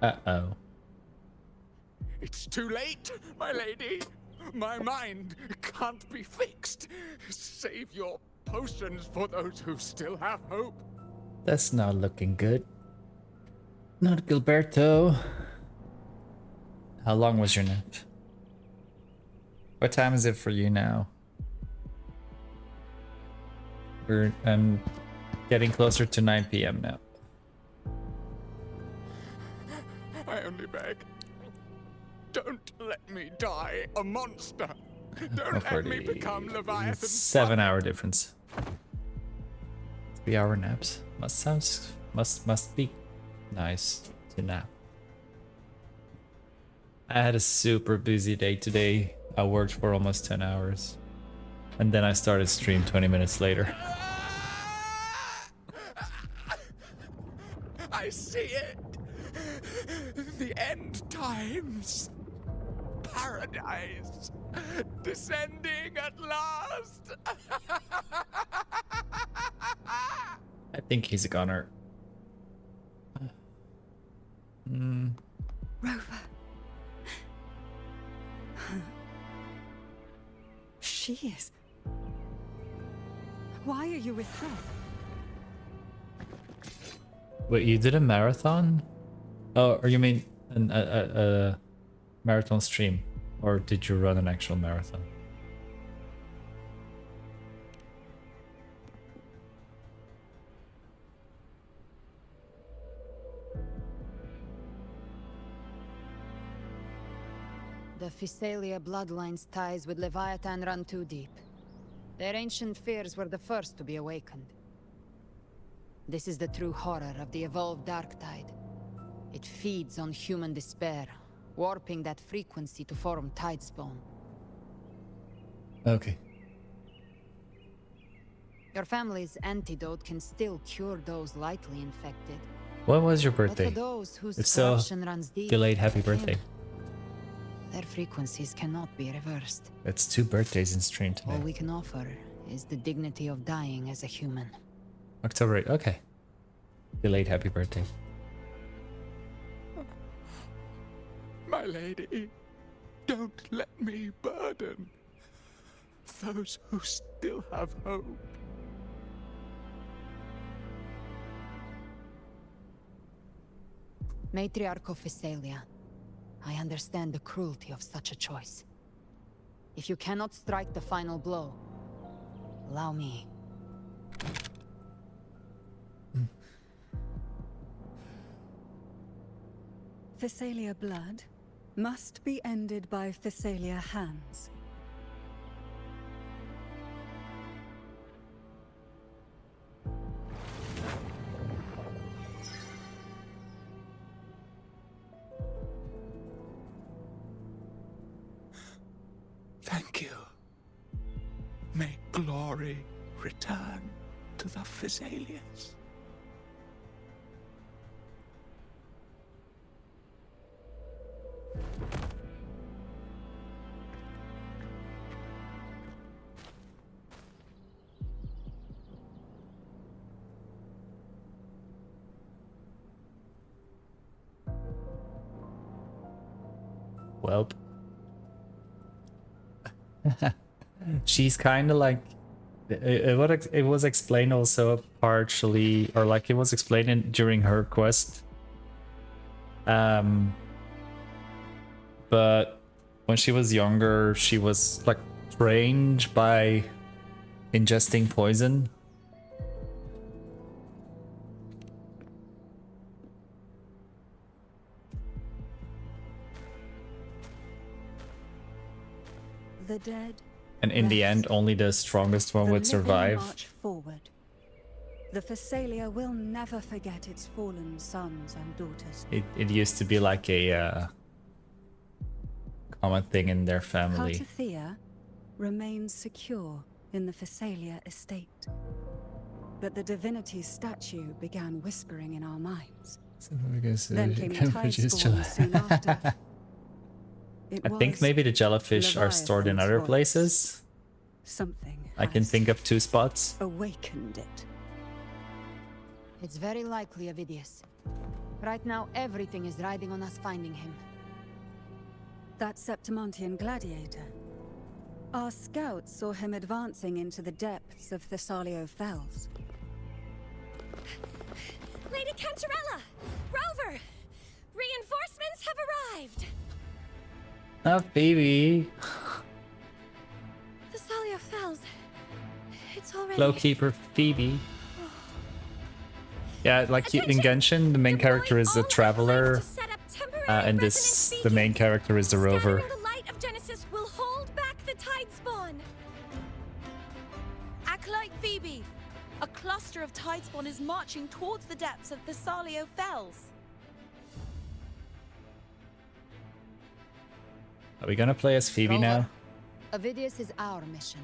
Uh-oh. It's too late, my lady. My mind can't be fixed. Save your potions for those who still have hope. That's not looking good. Not Gilberto. How long was your nap? What time is it for you now? I'm getting closer to 9 p.m. now. I only beg. Don't let me die a monster. Don't let me become Leviathan. 7-hour difference. 3-hour naps. Must be nice to nap. I had a super busy day today. I worked for almost 10 hours. And then I started stream 20 minutes later. I see it. The end times. Paradise. Descending at last. I think he's a goner. Rover. She is. Why are you with her? Wait, you did a marathon? Oh, or you mean a marathon stream? Or did you run an actual marathon? The Physalia bloodline's ties with Leviathan run too deep. Their ancient fears were the first to be awakened. This is the true horror of the evolved Dark Tide. It feeds on human despair, warping that frequency to form Tidespawn. Okay. Your family's antidote can still cure those lightly infected. When was your But birthday? for those whose If so, corruption runs deep, delayed happy like him, birthday. their frequencies cannot be reversed. It's 2 birthdays in stream All today. we can offer is the dignity of dying as a human. October 8th, okay. Delayed happy birthday. My lady, don't let me burden those who still have hope. Matriarch of Physalia, I understand the cruelty of such a choice. If you cannot strike the final blow, allow me. Physalia blood must be ended by Physalia hands. Thank you. May glory return to the Physalians. Welp. She's kind of like it was explained also partially, or like it was explained during her quest. But when she was younger, she was like trained by ingesting poison. The dead. And in the end, only the strongest one would survive. March forward. The Physalia will never forget its fallen sons and daughters. It used to be like a common thing in their family. Cartothea remains secure in the Physalia estate. But the divinity's statue began whispering in our minds. Then came the Tidespawn soon after. I think maybe the jellyfish are stored in other places. Something I can think of 2 spots. awakened it. It's very likely, Avidius. Right now, everything is riding on us finding him. That Septimontian gladiator. Our scouts saw him advancing into the depths of Thessalio Fells. Lady Cantarella! Rover! Reinforcements have arrived! Ah, baby. Thessalio Fells. It's already... Flowkeeper Phoebe. Yeah, like in Genshin, the main character is a traveler, and the main character is the rover. The light of Genesis will hold back the Tidespawn. Acolyte Phoebe, a cluster of Tidespawn is marching towards the depths of Thessalio Fells. Are we gonna play as Phoebe now? Avidius is our mission.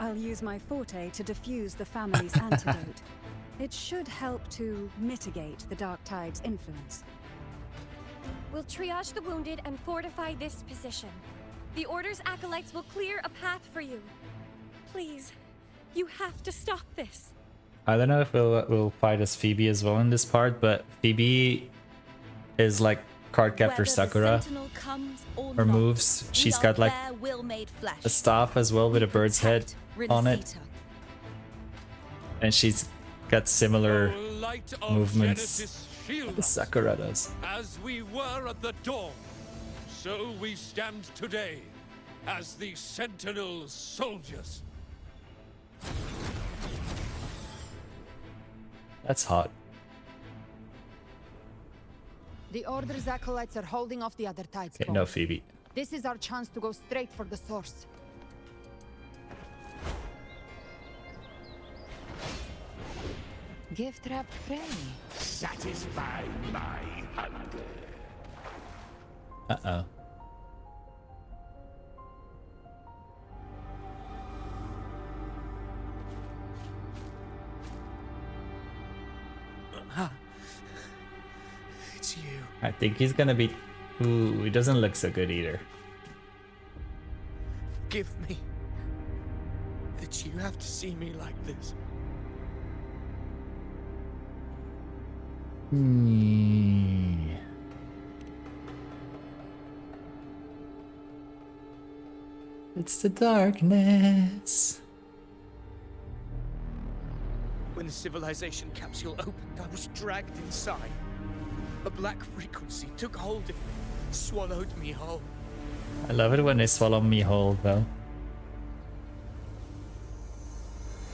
I'll use my forte to defuse the family's antidote. It should help to mitigate the Dark Tide's influence. We'll triage the wounded and fortify this position. The Order's acolytes will clear a path for you. Please, you have to stop this. I don't know if we'll fight as Phoebe as well in this part, but Phoebe is like Cardcaptor Sakura. Her moves, she's got like a staff as well with a bird's head on it. And she's got similar movements as Sakura does. As we were at the dawn, so we stand today as the Sentinel soldiers. That's hot. The Order's acolytes are holding off the other tides. Okay, no Phoebe. This is our chance to go straight for the source. Gift wrapped prey. Satisfy my hunger. Uh-oh. It's you. I think he's gonna be... Ooh, he doesn't look so good either. Forgive me that you have to see me like this. It's the darkness. When the civilization capsule opened, I was dragged inside. A black frequency took hold of me, swallowed me whole. I love it when they swallow me whole, though.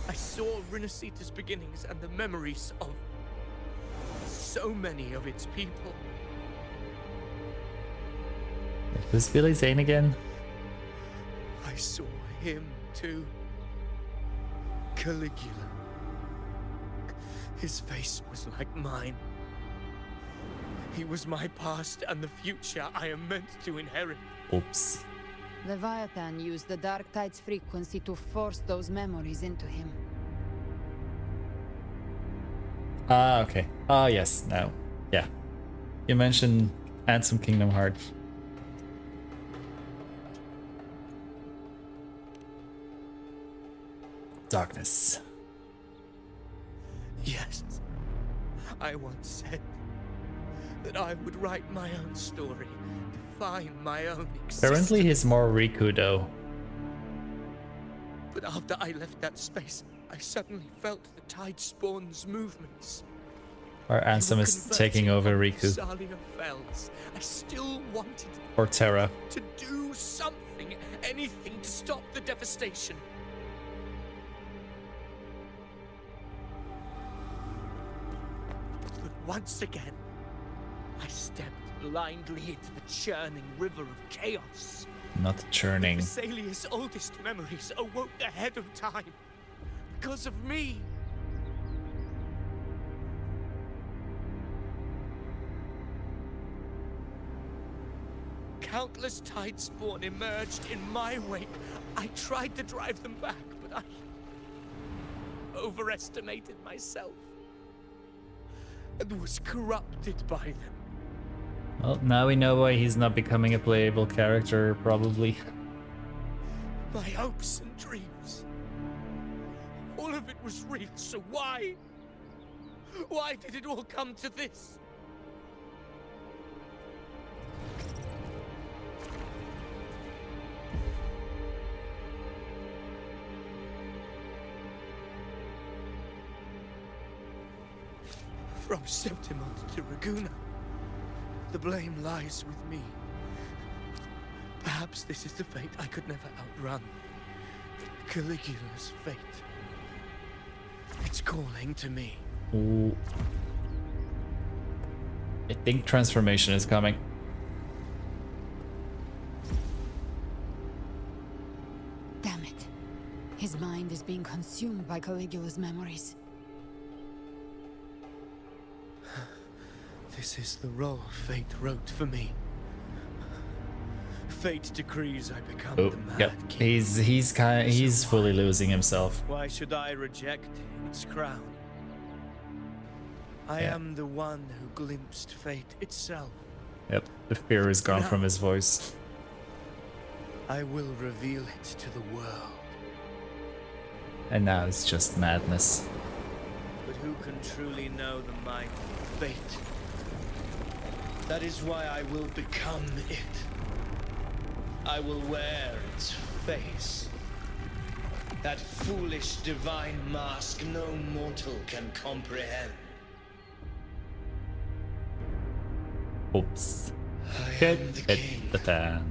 I saw Rinasita's beginnings and the memories of so many of its people. Who's Billy Zane again? I saw him too. Caligula. His face was like mine. He was my past and the future I am meant to inherit. Oops. Leviathan used the Dark Tide's frequency to force those memories into him. Ah, okay. Ah, yes, now. Yeah. You mentioned Anthem Kingdom Hearts. Darkness. Yes. I once said that I would write my own story, define my own existence. Apparently he's more Riku, though. But after I left that space, I suddenly felt the Tide Spawn's movements. Our Ansem is taking over Riku. Salia Fells. I still wanted Or Terra. to do something, anything to stop the devastation. But once again, I stepped blindly into the churning river of chaos. Not churning. Thessalia's oldest memories awoke ahead of time. Because of me. Countless Tide Spawn emerged in my wake. I tried to drive them back, but I overestimated myself and was corrupted by them. Well, now we know why he's not becoming a playable character, probably. My hopes and dreams. All of it was real, so why? Why did it all come to this? From Septimont to Raguna, the blame lies with me. Perhaps this is the fate I could never outrun. Caligula's fate. It's calling to me. Ooh. I think transformation is coming. Damn it. His mind is being consumed by Caligula's memories. This is the role fate wrote for me. Fate decrees I become Oh, the Mad yep. King. He's fully losing himself. Why should I reject its crown? I am the one who glimpsed fate itself. Yep, the fear is gone Now, from his voice. I will reveal it to the world. And now it's just madness. But who can truly know the might of fate? That is why I will become it. I will wear its face. That foolish divine mask no mortal can comprehend. Oops. I am the king, the fan.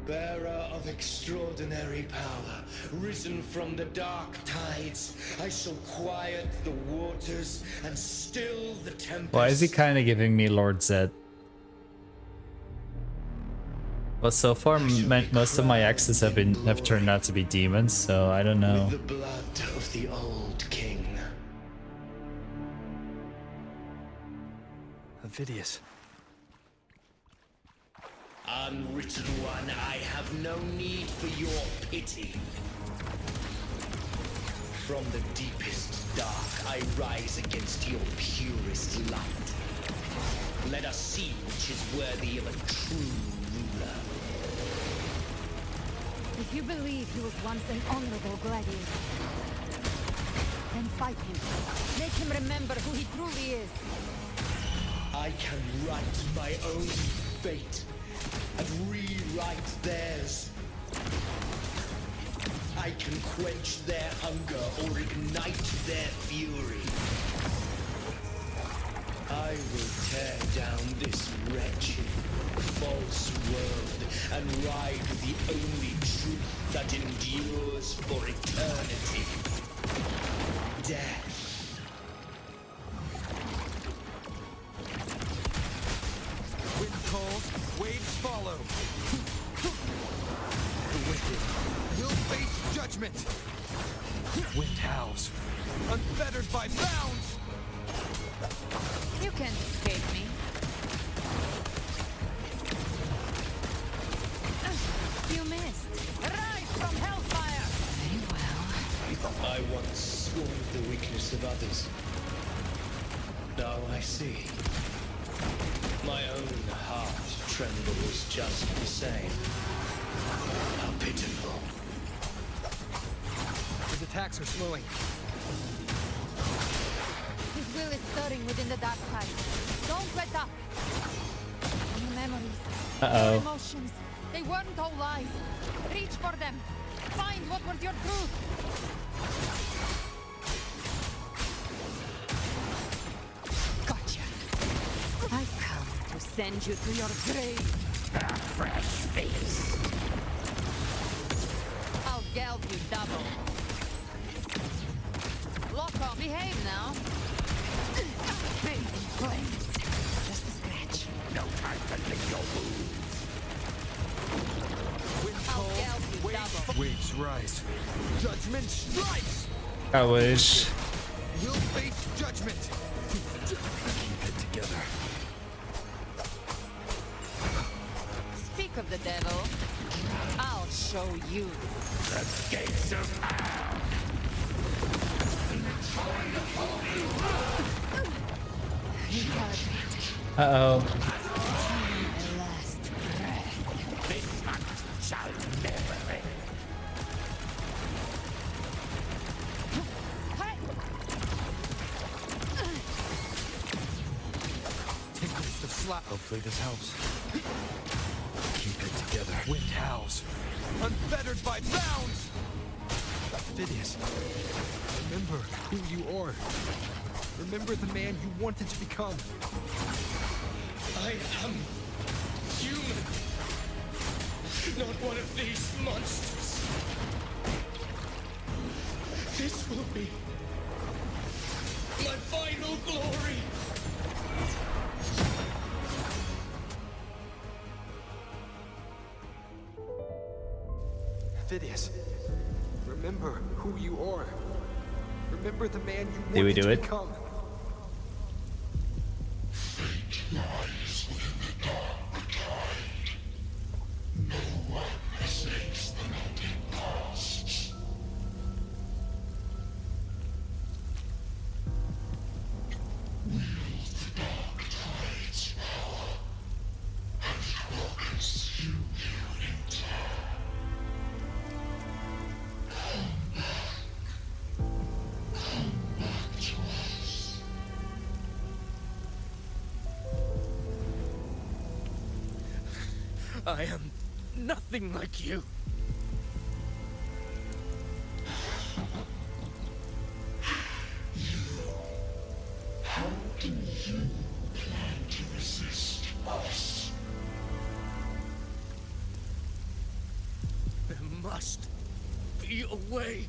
bearer of extraordinary power, risen from the dark tides. I shall quiet the waters and still the tempest. Why is he kind of giving me Lord Zed? Well, so far most of my exes have turned out to be demons, so I don't know. With the blood of the old king. Avidius. Unwritten one, I have no need for your pity. From the deepest dark, I rise against your purest light. Let us see which is worthy of a true ruler. If you believe he was once an honorable gladiator, then fight him. Make him remember who he truly is. I can write my own fate and rewrite theirs. I can quench their hunger or ignite their fury. I will tear down this wretched, false world and ride the only truth that endures for eternity. Death. Wind calls, waves follow. The wicked will face judgment. Wind howls, unfettered by bounds. You can't escape me. You missed. Rise from hellfire! Very well. I once scorned the weakness of others. Now I see. My own heart trembles just the same. How pitiful. His attacks are slowing. His will is stirring within the dark tide. Don't let up. Your memories, your emotions, they weren't all lies. Reach for them. Find what was your truth. Gotcha. I've come to send you to your grave. A fresh face. I'll geld you double. Loco, behave now. Bathe in flames. Just a scratch. No time to lick your wounds. Wind I'll calls, geld you double. waves rise. Judgment strikes. I wish. We'll face judgment. Keep it together. Speak of the devil. I'll show you. The gates of hell. Uh-oh. Last breath. This hunt shall never end. Tempest of slap. Hopefully this helps. Keep it together. Wind howls, unfettered by bounds. Phidias, remember who you are. Remember the man you wanted to become. I am human. Not one of these monsters. This will be my final glory. Phidias, remember who you are. Remember the man you Did we wanted do to it? become. Fate lies within the dark tide. I am nothing like you. How do you plan to resist us? There must be a way.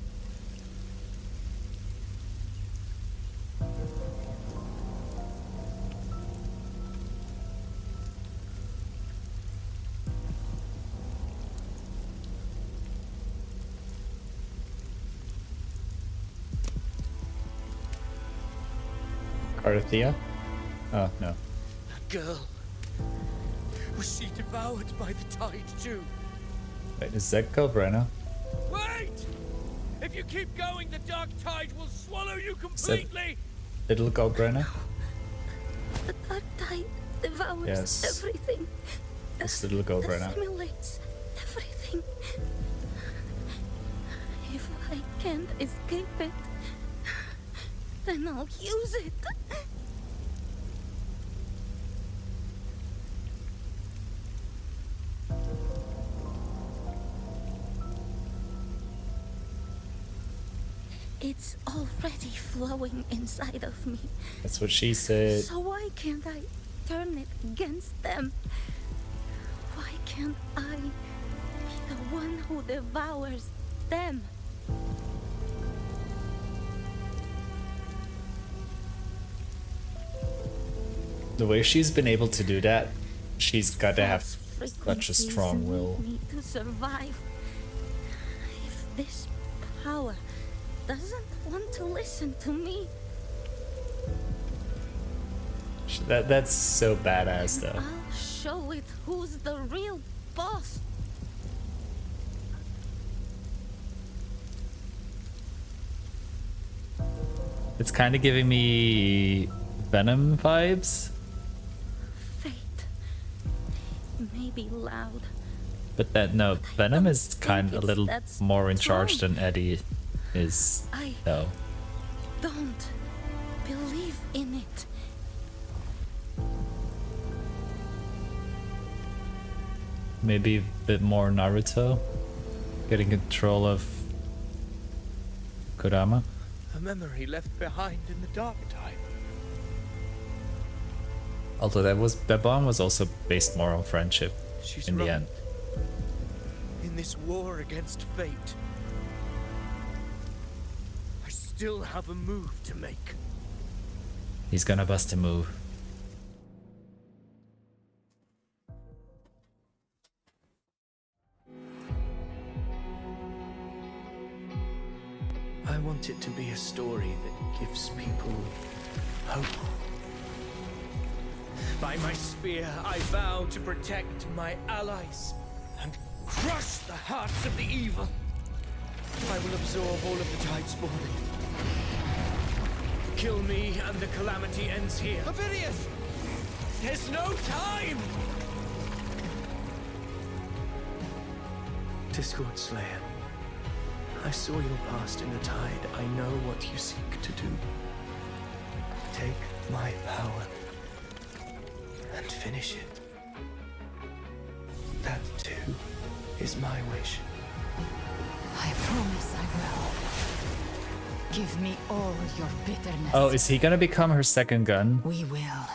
Carthia? Oh, no. That girl. Was she devoured by the tide too? Wait, is that Brenna? Wait! If you keep going, the dark tide will swallow you Is that completely! little Brenna? The dark tide devours Yes. everything. It's little Brenna. Assimilates everything. If I can't escape it, then I'll use it. It's already flowing inside of me. That's what she said. So why can't I turn it against them? Why can't I be the one who devours them? The way she's been able to do that, she's got to have such a strong will. Need to survive. If this power doesn't want to listen to me, That's so badass though. I'll show it who's the real boss. It's kind of giving me Venom vibes, Fate may be loud. but that no, Venom is kind of a little that's more in charge than Eddie is, I though. don't believe in it. Maybe a bit more Naruto, getting control of Kodama. A memory left behind in the dark tide. Although that one was also based more on friendship She's in the right. end. In this war against fate, I still have a move to make. He's gonna bust a move. I want it to be a story that gives people hope. By my spear, I vow to protect my allies and crush the hearts of the evil. I will absorb all of the tide spawning. Kill me and the calamity ends here. Ophidius! There's no time! Discord Slayer, I saw your past in the tide. I know what you seek to do. Take my power and finish it. That too is my wish. I promise I will. Give me all your bitterness. Oh, is he gonna become her second gun? We will.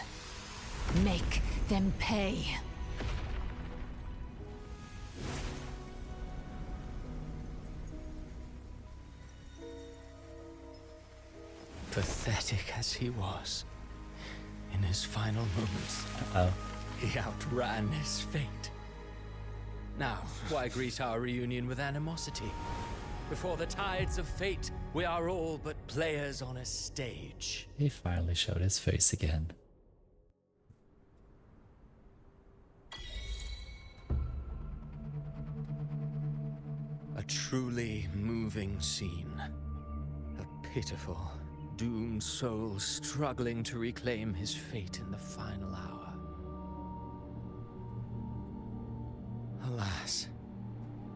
Make them pay. Pathetic as he was, in his final moments, he outran his fate. Now, why greet our reunion with animosity? Before the tides of fate, we are all but players on a stage. He finally showed his face again. A truly moving scene. A pitiful, doomed soul struggling to reclaim his fate in the final hour. Alas,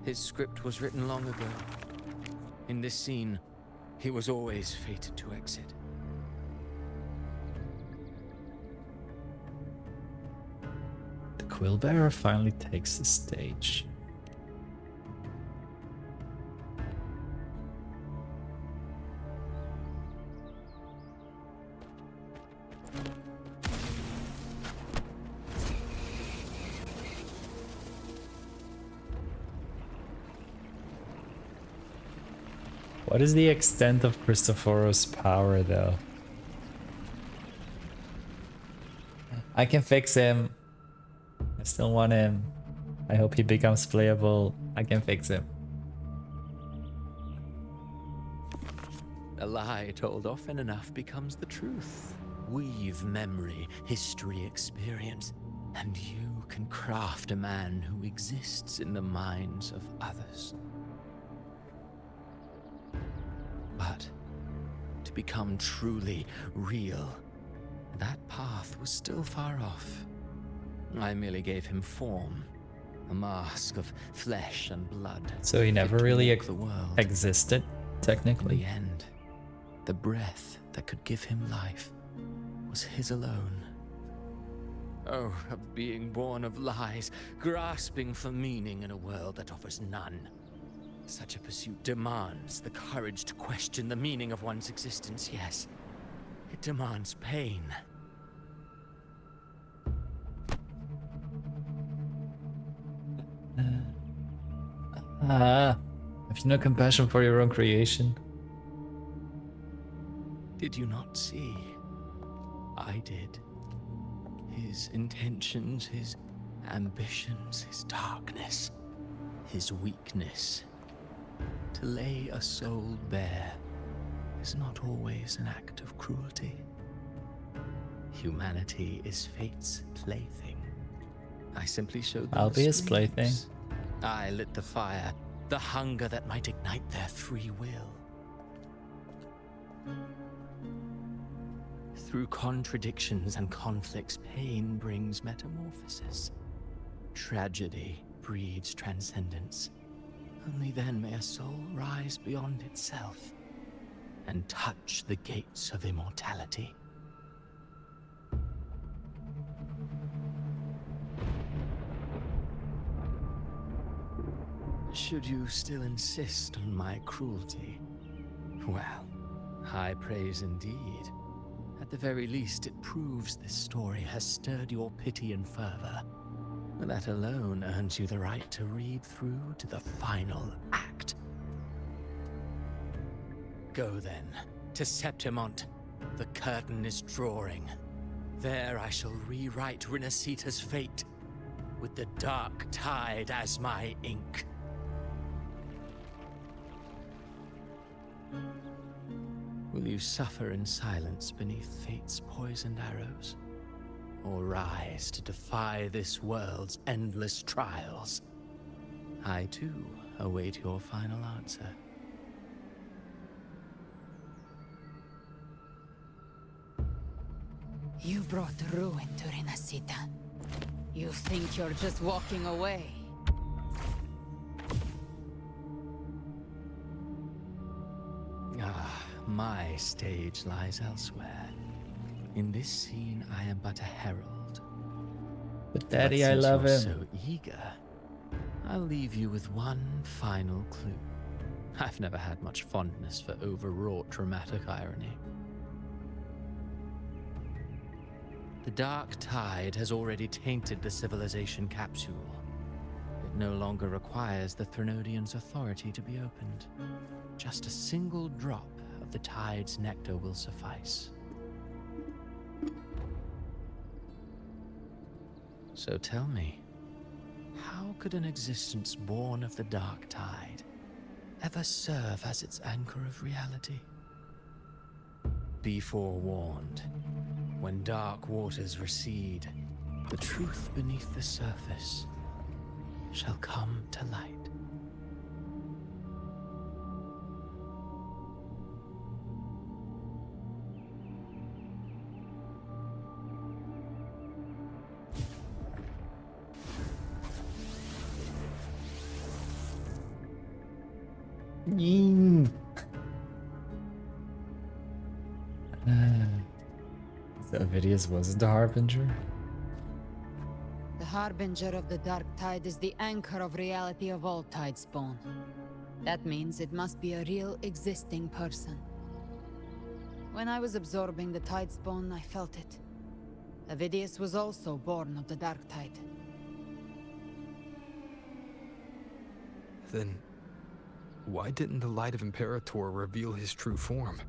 his script was written long ago. In this scene, he was always fated to exit. The quill bearer finally takes the stage. What is the extent of Cristoforo's power, though? I can fix him. I still want him. I hope he becomes playable. I can fix him. A lie told often enough becomes the truth. Weave memory, history, experience, and you can craft a man who exists in the minds of others. But to become truly real, that path was still far off. I merely gave him form, a mask of flesh and blood. So he never really existed, technically. In the end, the breath that could give him life was his alone. Oh, a being born of lies, grasping for meaning in a world that offers none. Such a pursuit demands the courage to question the meaning of one's existence, yes. It demands pain. Have you no compassion for your own creation? Did you not see? I did. His intentions, his ambitions, his darkness, his weakness. To lay a soul bare is not always an act of cruelty. Humanity is fate's plaything. I simply showed them I'll the be his screams. plaything. I lit the fire, the hunger that might ignite their free will. Through contradictions and conflicts, pain brings metamorphosis. Tragedy breeds transcendence. Only then may a soul rise beyond itself and touch the gates of immortality. Should you still insist on my cruelty? Well, high praise indeed. At the very least, it proves this story has stirred your pity and fervor. That alone earns you the right to read through to the final act. Go then, to Septimont. The curtain is drawing. There I shall rewrite Rinasita's fate, with the dark tide as my ink. Will you suffer in silence beneath fate's poisoned arrows? Or rise to defy this world's endless trials? I too await your final answer. You brought ruin to Rinasita. You think you're just walking away? Ah, my stage lies elsewhere. In this scene, I am but a herald. But Daddy, I love him. So eager, I'll leave you with one final clue. I've never had much fondness for overwrought dramatic irony. The dark tide has already tainted the civilization capsule. It no longer requires the Threnodians' authority to be opened. Just a single drop of the tide's nectar will suffice. So tell me, how could an existence born of the dark tide ever serve as its anchor of reality? Be forewarned, when dark waters recede, the truth beneath the surface shall come to light. So Vidius wasn't the Harbinger? The Harbinger of the Dark Tide is the anchor of reality of all Tidespawn. That means it must be a real existing person. When I was absorbing the Tidespawn, I felt it. Avidius was also born of the Dark Tide. Then, why didn't the Light of Imperator reveal his true form?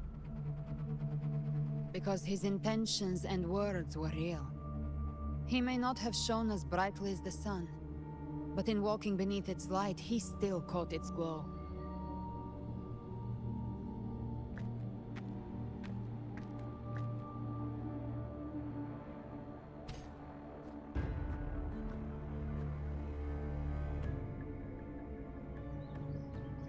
Because his intentions and words were real. He may not have shone as brightly as the sun, but in walking beneath its light, he still caught its glow.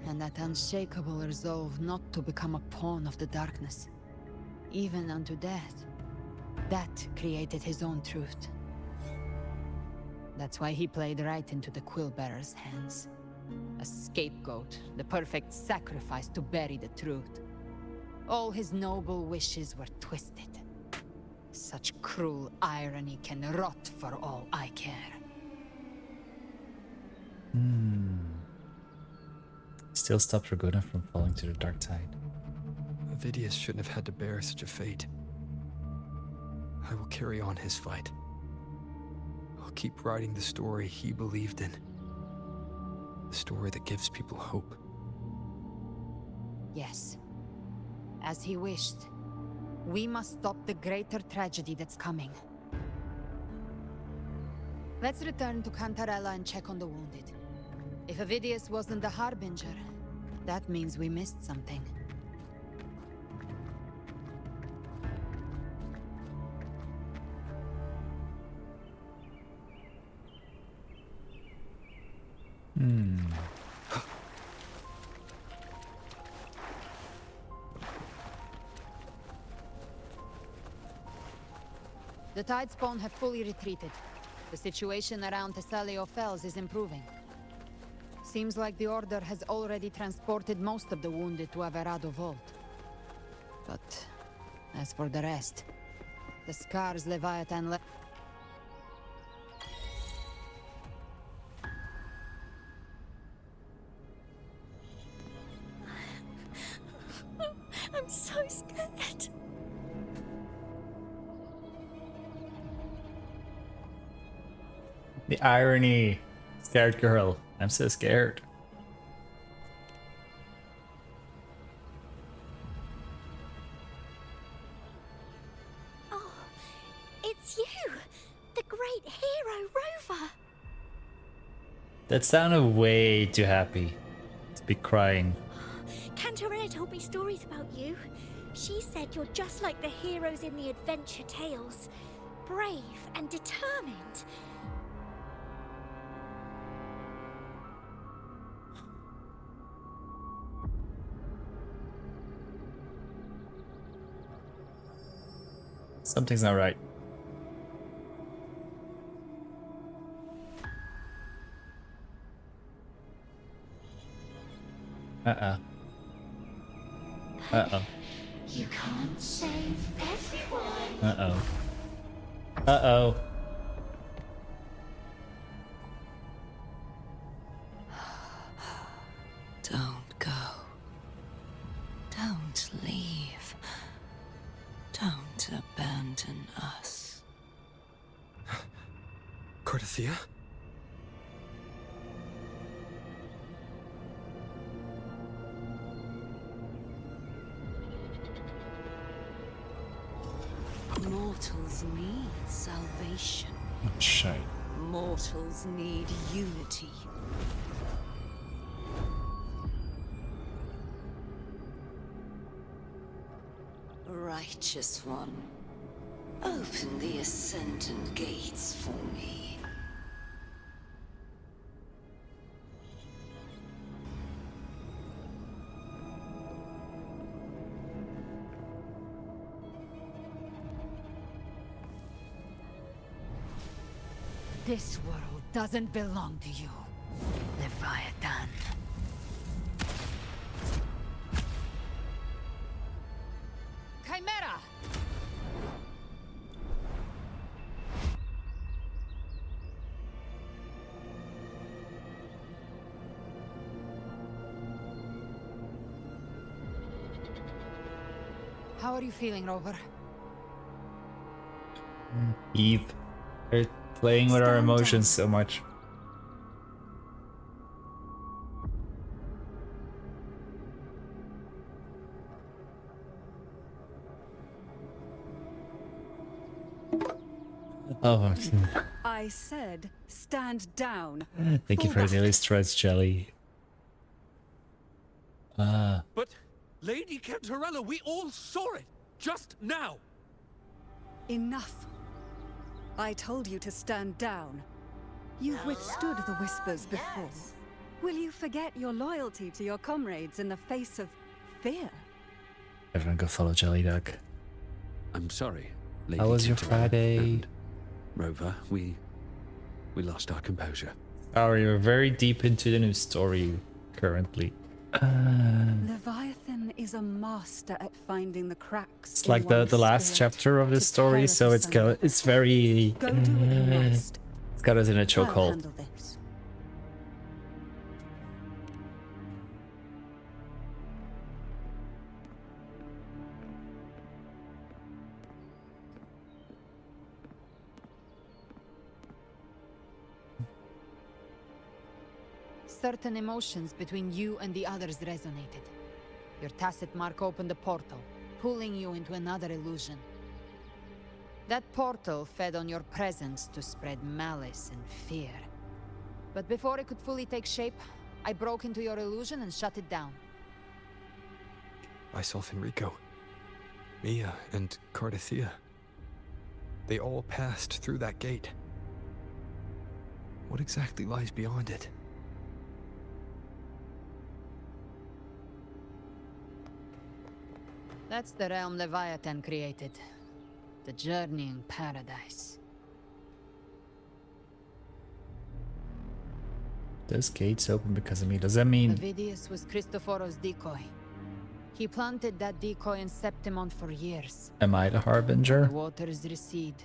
And that unshakable resolve not to become a pawn of the darkness, even unto death, that created his own truth. That's why he played right into the Quillbearer's hands. A scapegoat, the perfect sacrifice to bury the truth. All his noble wishes were twisted. Such cruel irony can rot for all I care. Still stopped Raguna from falling to the dark tide. Avidius shouldn't have had to bear such a fate. I will carry on his fight. I'll keep writing the story he believed in. The story that gives people hope. Yes. As he wished. We must stop the greater tragedy that's coming. Let's return to Cantarella and check on the wounded. If Avidius wasn't the Harbinger, that means we missed something. The Tidespawn have fully retreated. The situation around Thessalio Fells is improving. Seems like the Order has already transported most of the wounded to Averado Vault. But as for the rest, the Scars Leviathan left. I'm so scared. The irony. Scared girl. I'm so scared. Oh, it's you! The great hero, Rover! That sounded way too happy to be crying. Cantarella told me stories about you. She said you're just like the heroes in the adventure tales. Brave and determined. Something's not right. Uh-oh. Uh-oh. You can't save everyone. Uh-oh. Uh-oh. Don't go. Don't leave. Don't abandon us. Cordesia? Mortals need salvation. Shite. Mortals need unity. Righteous one, open the Ascendant gates for me. This world doesn't belong to you, Leviathan. Chimera! How are you feeling, Rover? Eve. They're playing with our emotions so much. Oh, I said, stand down. thank you for the stress, Jelly. But, Lady Cantarella, we all saw it just now. Enough. I told you to stand down. You've withstood the whispers before. Will you forget your loyalty to your comrades in the face of fear? Everyone go follow Jelly Duck. I'm sorry, Lady How was your Cantarella Friday? and Rover, we lost our composure. Oh, you're very deep into the new story currently. Leviathan is a master at finding the cracks. It's like the last chapter of the story, so it's very it's got us in a chokehold. Certain emotions between you and the others resonated. Your tacit mark opened a portal, pulling you into another illusion. That portal fed on your presence to spread malice and fear. But before it could fully take shape, I broke into your illusion and shut it down. Myself and Rico, Mia and Cardathea. They all passed through that gate. What exactly lies beyond it? That's the realm Leviathan created. The journeying paradise. Those gates open because of me. Does that mean Avidius was Cristoforo's decoy. He planted that decoy in Septimont for years. am I the harbinger? The waters recede.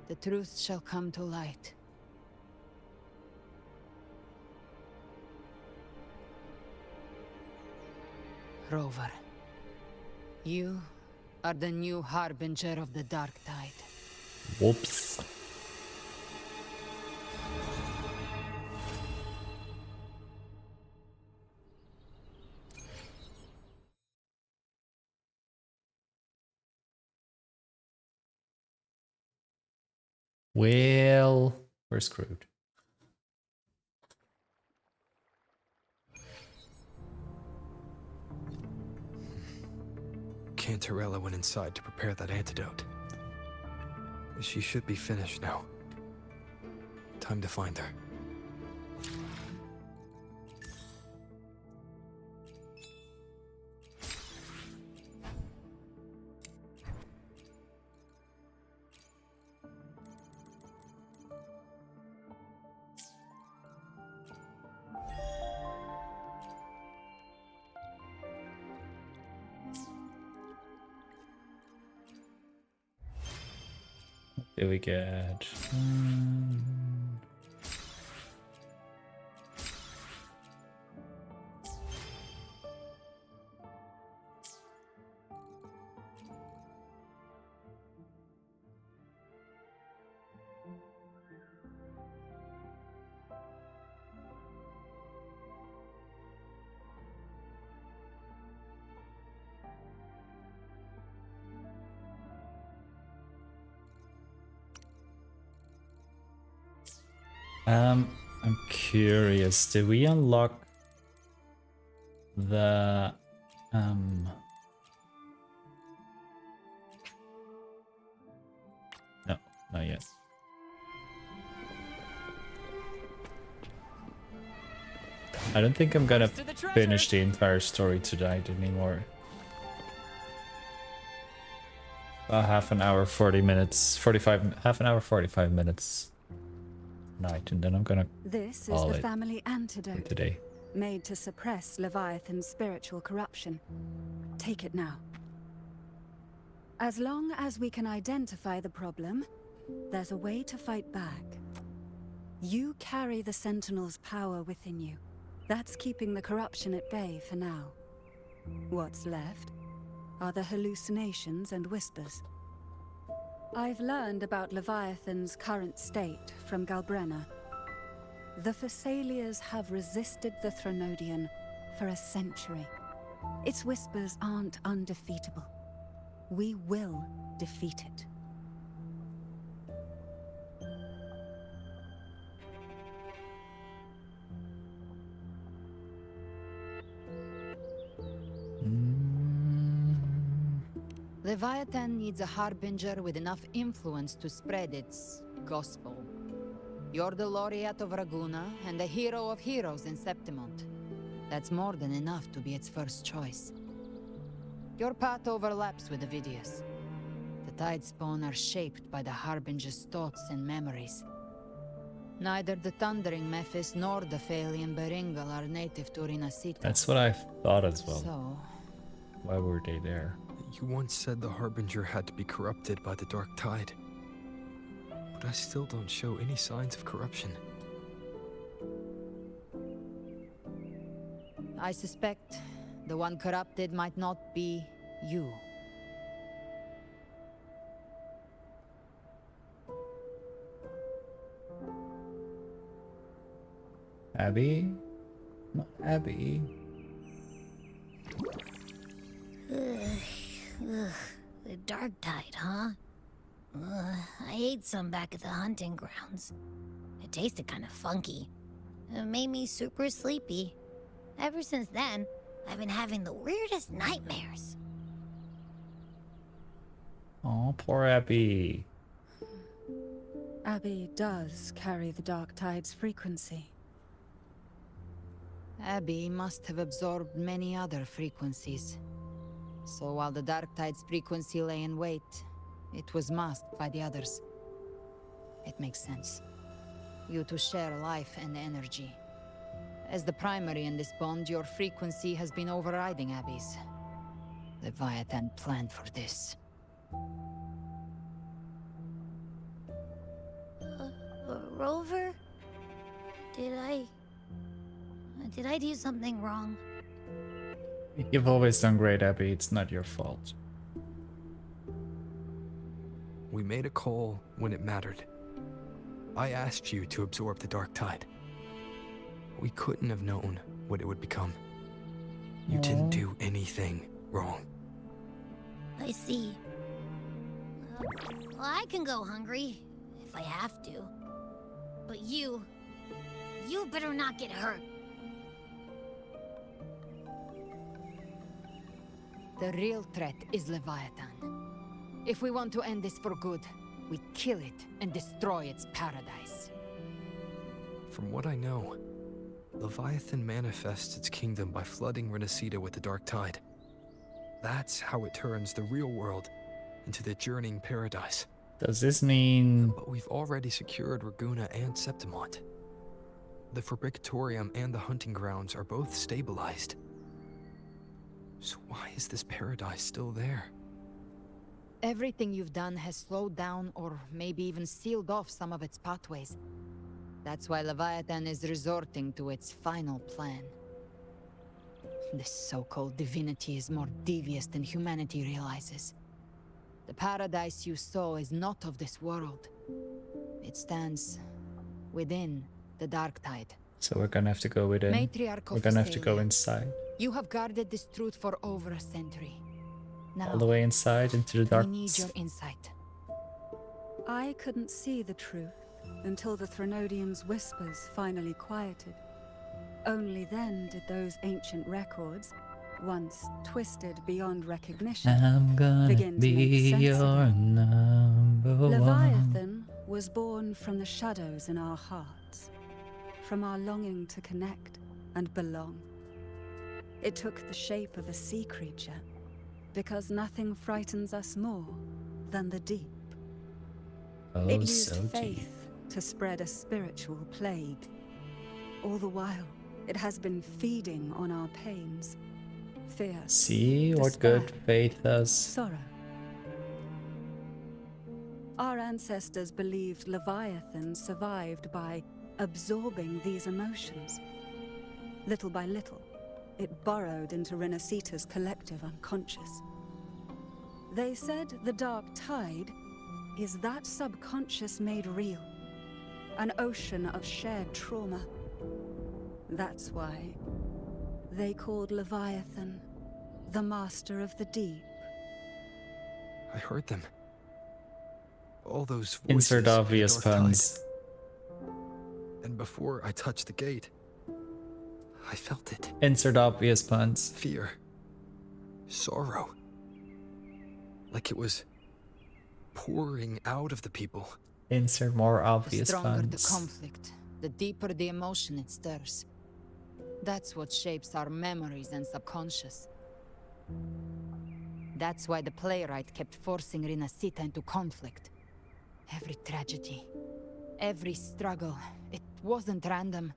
The truth shall come to light. Rover, you are the new harbinger of the dark tide. Whoops. Well, we're screwed. Cantarella went inside to prepare that antidote. She should be finished now. Time to find her. There we get. I'm curious, did we unlock the no, not yet. I don't think I'm gonna finish the entire story tonight anymore. About half an hour, 40 minutes, 45, half an hour, 45 minutes. Night, and then I'm gonna This is call the it family antidote today. made to suppress Leviathan's spiritual corruption. Take it now. As long as we can identify the problem, there's a way to fight back. You carry the Sentinel's power within you. That's keeping the corruption at bay for now. What's left? are the hallucinations and whispers. I've learned about Leviathan's current state from Galbrenna. The Thessalias have resisted the Threnodian for a century. Its whispers aren't undefeatable. We will defeat it. Leviathan needs a harbinger with enough influence to spread its gospel. You're the laureate of Raguna and the hero of heroes in Septimont. That's more than enough to be its first choice. Your path overlaps with Avidius. The Tidespawn are shaped by the harbinger's thoughts and memories. Neither the Thundering Mephis nor the Phalian Beringal are native to Rinasita. That's what I thought as well. So, why were they there? You once said the Harbinger had to be corrupted by the Dark Tide. But I still don't show any signs of corruption. I suspect the one corrupted might not be you. Abby? Not Abby. The Dark Tide, huh? I ate some back at the hunting grounds. It tasted kind of funky. It made me super sleepy. Ever since then, I've been having the weirdest nightmares. Oh, poor Abby. Abby does carry the Dark Tide's frequency. Abby must have absorbed many other frequencies. So while the Dark Tide's frequency lay in wait, it was masked by the others. It makes sense. You two share life and energy. As the primary in this bond, your frequency has been overriding Abby's. Leviathan planned for this. Rover? Did I do something wrong? You've always done great, Abby. It's not your fault. We made a call when it mattered. I asked you to absorb the Dark Tide. We couldn't have known what it would become. You didn't do anything wrong. I see. Well, I can go hungry, if I have to. But you better not get hurt. The real threat is Leviathan. If we want to end this for good, we kill it and destroy its paradise. From what I know, Leviathan manifests its kingdom by flooding Rinasita with the Dark Tide. That's how it turns the real world into the journeying paradise. Does this mean... But we've already secured Raguna and Septimont. The Fabricatorium and the hunting grounds are both stabilized. So why is this paradise still there? Everything you've done has slowed down or maybe even sealed off some of its pathways. That's why Leviathan is resorting to its final plan. This so-called divinity is more devious than humanity realizes. The paradise you saw is not of this world. It stands within the Dark Tide. So we're gonna have to go within. Matriarch of We're gonna have to go Thessalia. inside. You have guarded this truth for over a century. Now, All the way inside into the dark. we need your insight. I couldn't see the truth until the Threnodian's whispers finally quieted. Only then did those ancient records, once twisted beyond recognition, I'm gonna begin to be make sense your again. number one. Leviathan was born from the shadows in our hearts, from our longing to connect and belong. It took the shape of a sea creature, because nothing frightens us more than the deep. Oh, It used so deep. faith to spread a spiritual plague. All the while, it has been feeding on our pains. Fear. See what despair, good faith does. Sorrow. Our ancestors believed Leviathan survived by absorbing these emotions. Little by little, it burrowed into Rinasita's collective unconscious. They said the dark tide is that subconscious made real. An ocean of shared trauma. That's why they called Leviathan the master of the deep. I heard them. All those voices. Insert in the obvious dark tide. puns. And before I touched the gate, I felt it. Insert obvious puns. Fear. Sorrow. Like it was pouring out of the people. Insert more The obvious stronger the puns. conflict, the deeper the emotion it stirs. That's what shapes our memories and subconscious. That's why the playwright kept forcing Rinascita into conflict. Every tragedy, every struggle, it wasn't random.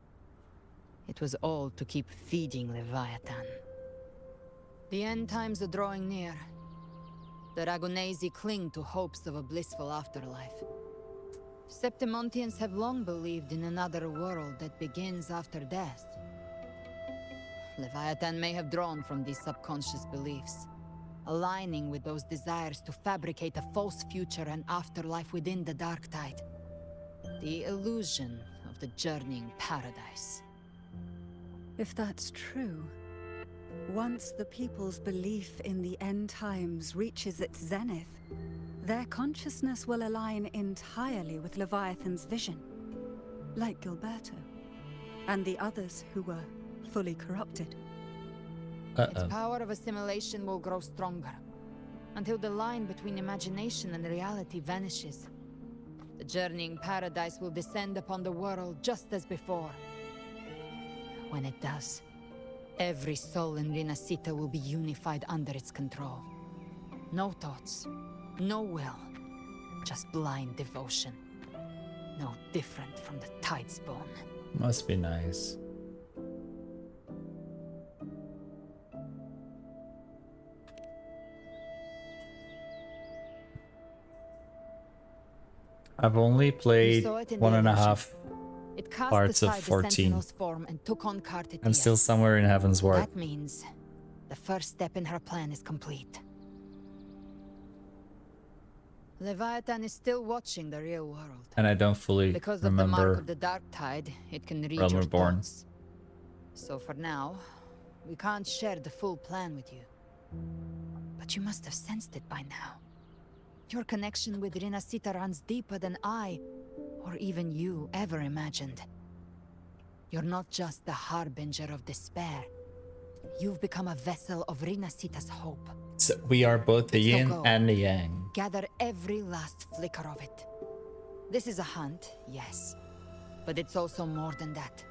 It was all to keep feeding Leviathan. The end times are drawing near. The Ragonesi cling to hopes of a blissful afterlife. Septimontians have long believed in another world that begins after death. Leviathan may have drawn from these subconscious beliefs, aligning with those desires to fabricate a false future and afterlife within the dark tide. The illusion of the journeying paradise. If that's true, once the people's belief in the end times reaches its zenith, their consciousness will align entirely with Leviathan's vision, like Gilberto, and the others who were fully corrupted. Its power of assimilation will grow stronger, until the line between imagination and reality vanishes. The journeying paradise will descend upon the world just as before. When it does, every soul in Rinascita will be unified under its control. No thoughts, no will, just blind devotion. No different from the Tidespawn. Must be nice. I've only played 1.5 parts of 14. I'm still somewhere in Heaven's Ward. That means the first step in her plan is complete. Leviathan is still watching the real world. And I don't fully Because of the mark remember of the dark tide, it can read Realm your Reborn. thoughts. So for now, we can't share the full plan with you. But you must have sensed it by now. Your connection with Rinascita runs deeper than I, or even you, ever imagined. You're not just the harbinger of despair. You've become a vessel of Rinascita's hope. So we are both the yin go. and the yang. Gather every last flicker of it. This is a hunt, yes. But it's also more than that.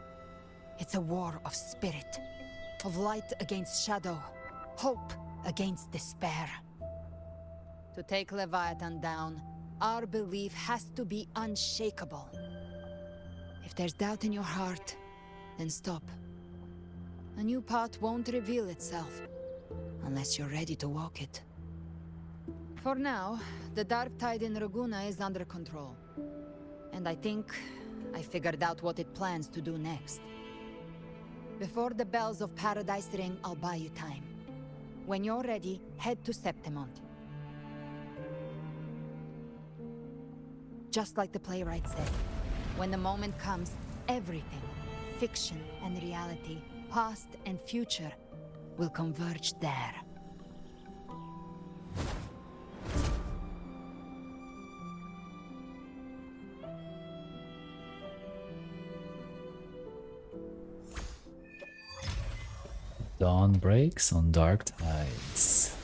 It's a war of spirit. Of light against shadow. Hope against despair. To take Leviathan down, our belief has to be unshakable. If there's doubt in your heart, then stop. A new path won't reveal itself, unless you're ready to walk it. For now, the dark tide in Raguna is under control. And I think I figured out what it plans to do next. Before the bells of Paradise ring, I'll buy you time. When you're ready, head to Septimont. Just like the playwright said, when the moment comes, everything, fiction and reality, past and future, will converge there. Dawn breaks on dark tides.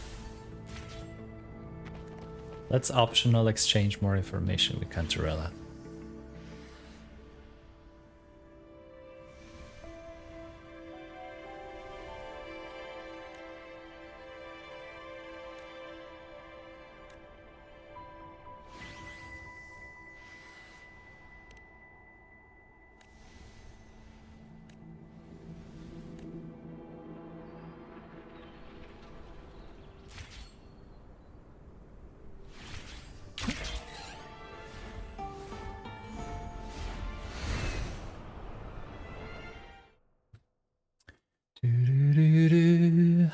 Let's optional exchange more information with Cantarella.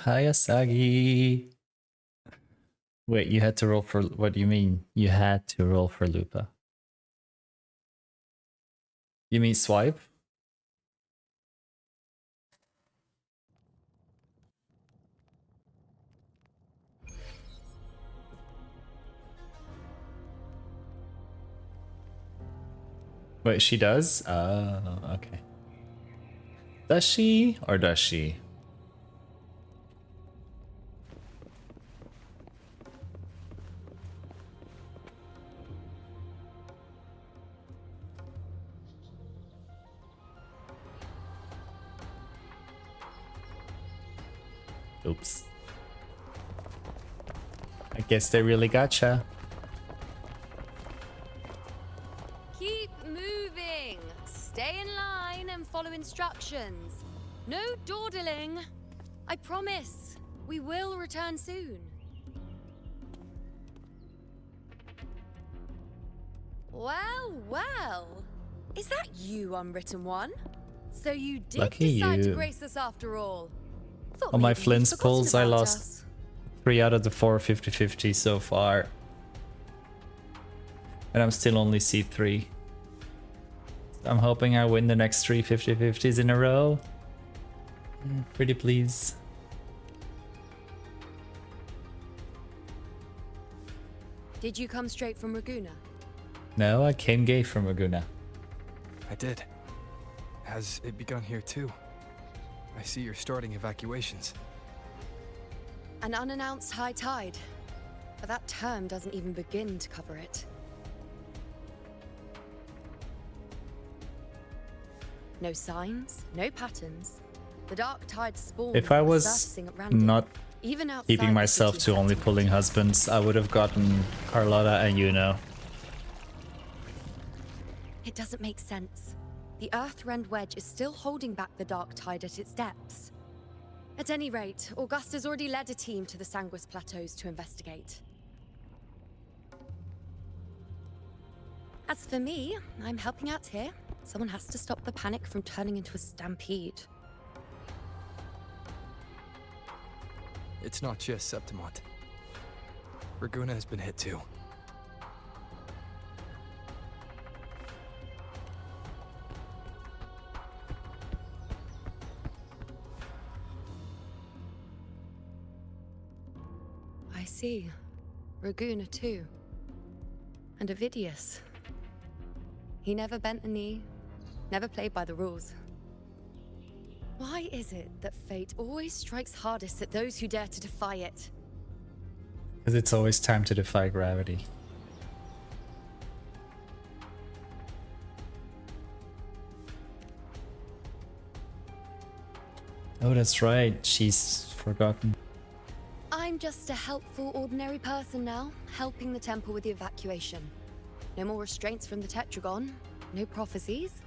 Hi Asagi. Wait, you had to roll for... What do you mean? You had to roll for Lupa? You mean swipe? Wait, she does? Oh, okay. Does she? Or does she? Oops. I guess they really gotcha. Keep moving. Stay in line and follow instructions. No dawdling. I promise. We will return soon. Well, well. Is that you, Unwritten One? So you did Lucky decide to you. grace us after all. Thought On my maybe you'd Flint's forgotten pulls, I about lost us. 3 out of the 4 50-50 so far. And I'm still only C3. I'm hoping I win the next 3 50-50s in a row. Pretty please. Did you come straight from Raguna? No, I came gay from Laguna. I did. Has it begun here too? I see you're starting evacuations. An unannounced high tide. But that term doesn't even begin to cover it. No signs, no patterns. The dark tide spawned. If I was surfacing at random, not even outside keeping the myself city to only pulling husbands, I would have gotten Carlotta and Yuno. It doesn't make sense. The Earthrend Wedge is still holding back the dark tide at its depths. At any rate, Augusta's already led a team to the Sanguis Plateaus to investigate. As for me, I'm helping out here. Someone has to stop the panic from turning into a stampede. It's not just Septimont. Raguna has been hit too. I see. Raguna too. And Ovidius. He never bent a knee, never played by the rules. Why is it that fate always strikes hardest at those who dare to defy it? Because it's always time to defy gravity. Oh, that's right. She's forgotten. I'm just a helpful, ordinary person now, helping the temple with the evacuation. No more restraints from the Tetragon, no prophecies.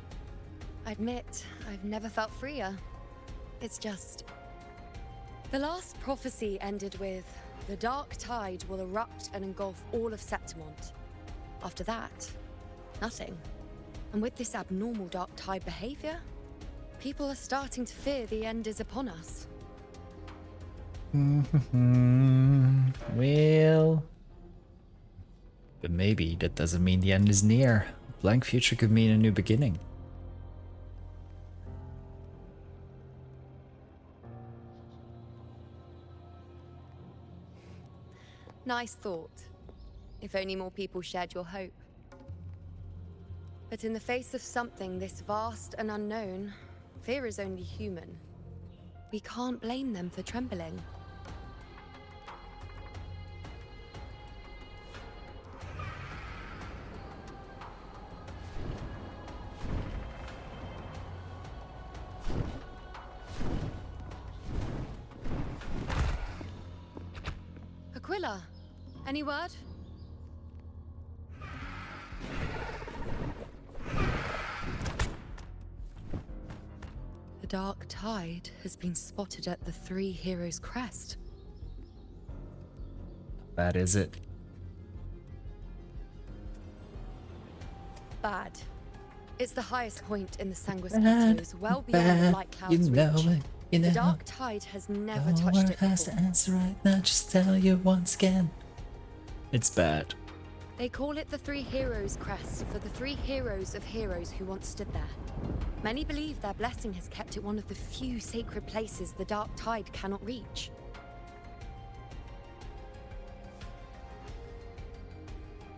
I admit, I've never felt freer. It's just... The last prophecy ended with, the dark tide will erupt and engulf all of Septimont. After that, nothing. And with this abnormal dark tide behavior, people are starting to fear the end is upon us. Well... But maybe that doesn't mean the end is near. A blank future could mean a new beginning. Nice thought. If only more people shared your hope. But in the face of something this vast and unknown, fear is only human. We can't blame them for trembling. Aquila, any word? The dark tide has been spotted at the Three Heroes' Crest. That is it. Bad. It's the highest point in the Sanguis Plateaus, well beyond the light clouds reach. The dark tide has never touched it has to before. answer right now, just tell you once again. It's bad. They call it the Three Heroes Crest for the three heroes of heroes who once stood there. Many believe their blessing has kept it one of the few sacred places the Dark Tide cannot reach.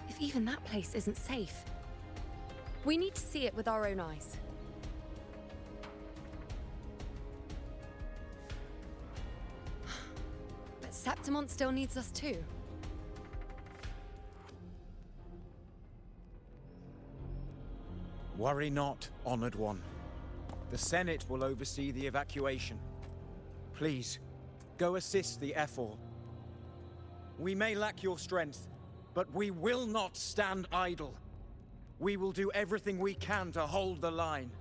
If even that place isn't safe, we need to see it with our own eyes. But Septimont still needs us too. Worry not, Honored One. The Senate will oversee the evacuation. Please, go assist the Ephor. We may lack your strength, but we will not stand idle. We will do everything we can to hold the line.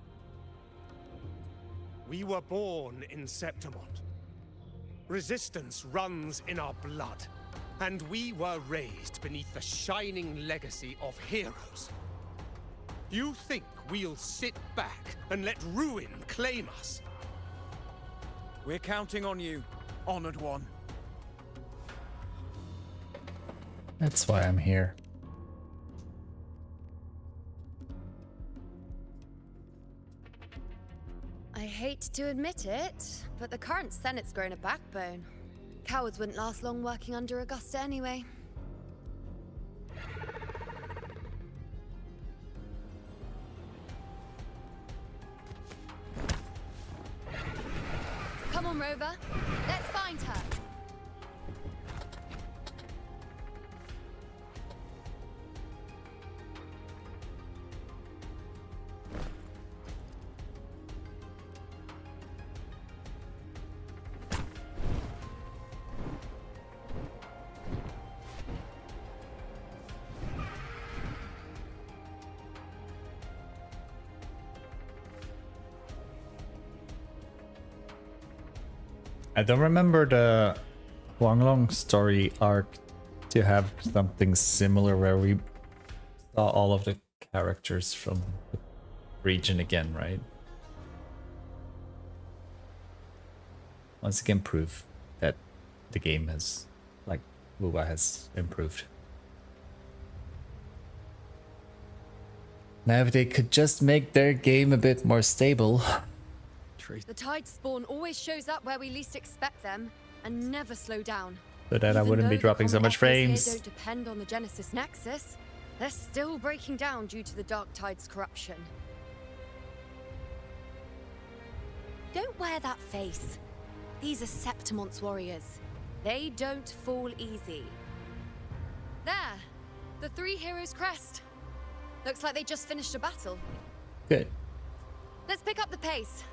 We were born in Septimont. Resistance runs in our blood, and we were raised beneath the shining legacy of heroes. You think we'll sit back and let ruin claim us? We're counting on you, Honored One. That's why I'm here. I hate to admit it, but the current Senate's grown a backbone. Cowards wouldn't last long working under Augusta anyway. Come on, Rover. Let's find her. I don't remember the Huanglong story arc to have something similar where we saw all of the characters from the region again, right? Once again, proof that the game has, like, Wuwa has improved. Now if they could just make their game a bit more stable. The Tide spawn always shows up where we least expect them, and never slow down. So that I wouldn't be dropping so much frames. They don't depend on the Genesis Nexus. They're still breaking down due to the Dark Tide's corruption. Don't wear that face. These are Septimont's warriors. They don't fall easy. There, the Three Heroes Crest. Looks like they just finished a battle. Good. Let's pick up the pace.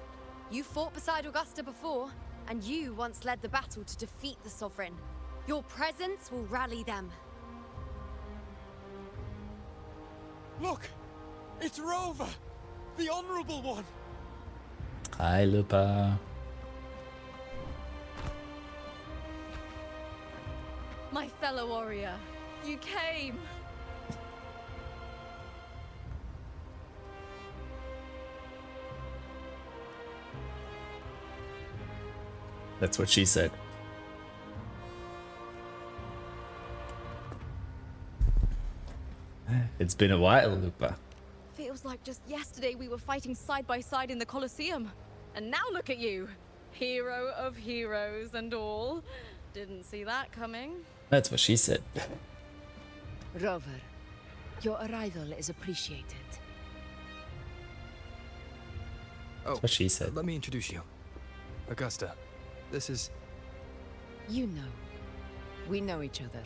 You fought beside Augusta before, and you once led the battle to defeat the Sovereign. Your presence will rally them. Look! It's Rover! The Honorable One! Hi, Lupa. My fellow warrior, you came! That's what she said. It's been a while, Lupa. Feels like just yesterday we were fighting side by side in the Colosseum. And now look at you. Hero of heroes and all. Didn't see that coming. That's what she said. Rover, your arrival is appreciated. Oh, what she said. Let me introduce you. Augusta. This is... You know. We know each other.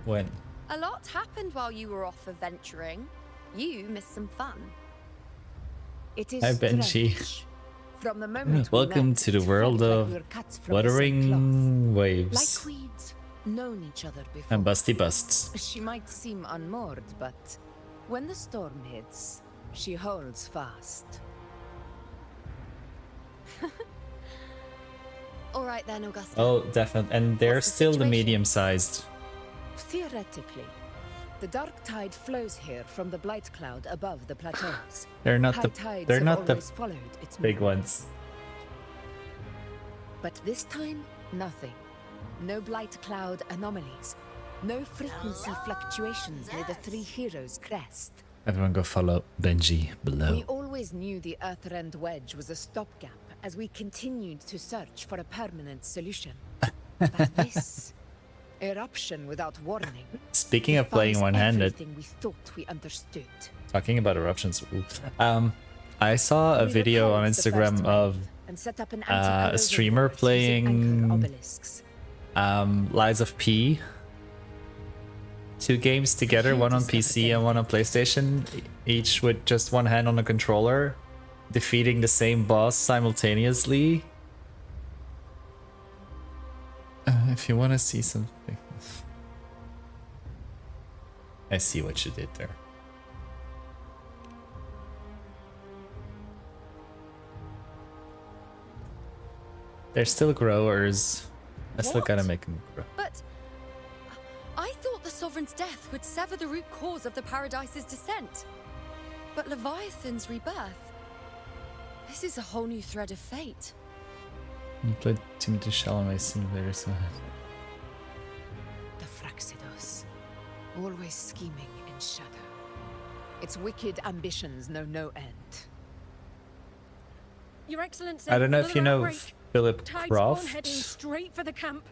When? A lot happened while you were off adventuring. You missed some fun. It is Hi, Benji. strange. From the moment Welcome to the world of Wuthering Waves Like we'd known each other before. and Busty Busts. She might seem unmoored, but when the storm hits, she holds fast. All right then, Augusta. Oh, definitely. And they're still the medium-sized. Theoretically, the Dark Tide flows here from the Blight Cloud above the plateaus. They're not High the tides they're have not the always followed its big movement. ones. But this time, Nothing. No blight cloud anomalies. No frequency fluctuations near the three heroes' crest. Everyone go follow Benji below. We always knew the Earthrend Wedge was a stopgap as we continued to search for a permanent solution. But this eruption without warning. Speaking of playing one-handed, everything we thought we understood. talking about eruptions, I saw a video on Instagram of a streamer playing Lies of P. 2 games together, one on PC and one on PlayStation, each with just one hand on the controller, defeating the same boss simultaneously. If you want to see something, I see what you did there. They're still growers. I still gotta make them grow. But I thought the Sovereign's death would sever the root cause of the Paradise's descent. But Leviathan's rebirth... This is a whole new thread of fate. You played Timothy Chalamet simulator, so... The Fraxidos. Always scheming in shadow. Its wicked ambitions know no end. Your Excellency, I don't know if you know Philip Tide's heading Croft. straight for the camp.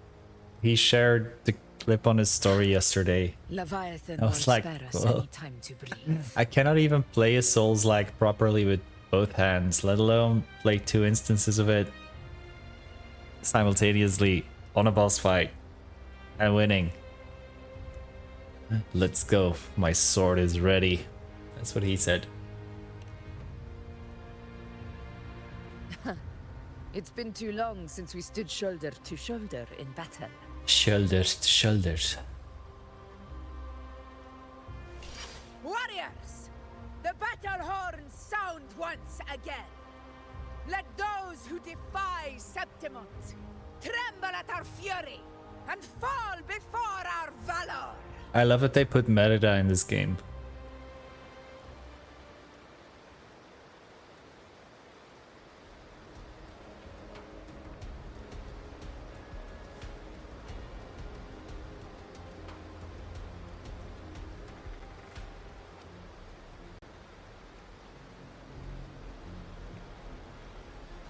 He shared the clip on his story yesterday. Leviathan I was like, spare us "Whoa." any time to breathe. I cannot even play a Souls-like properly with both hands, let alone play 2 instances of it simultaneously on a boss fight and winning. Let's go. My sword is ready. That's what he said. It's been too long since we stood shoulder to shoulder in battle. Shoulders to shoulders. Warriors! The battle horns sound once again. Let those who defy Septimont tremble at our fury and fall before our valor. I love that they put Merida in this game.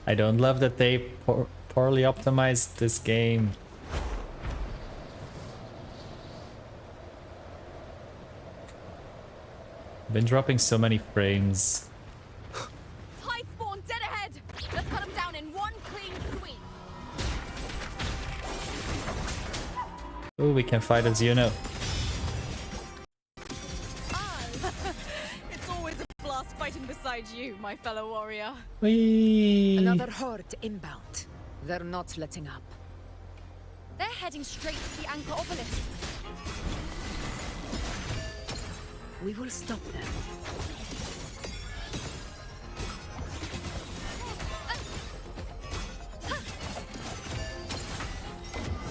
I don't love that they poorly optimized this game. Been dropping so many frames. Tide spawn dead ahead. Let's cut them down in one clean sweep. Oh, we can fight as you know. It's always a blast fighting beside you, my fellow warrior. Whee! Another horde inbound. They're not letting up. They're heading straight to the anchor obelisks. We will stop them.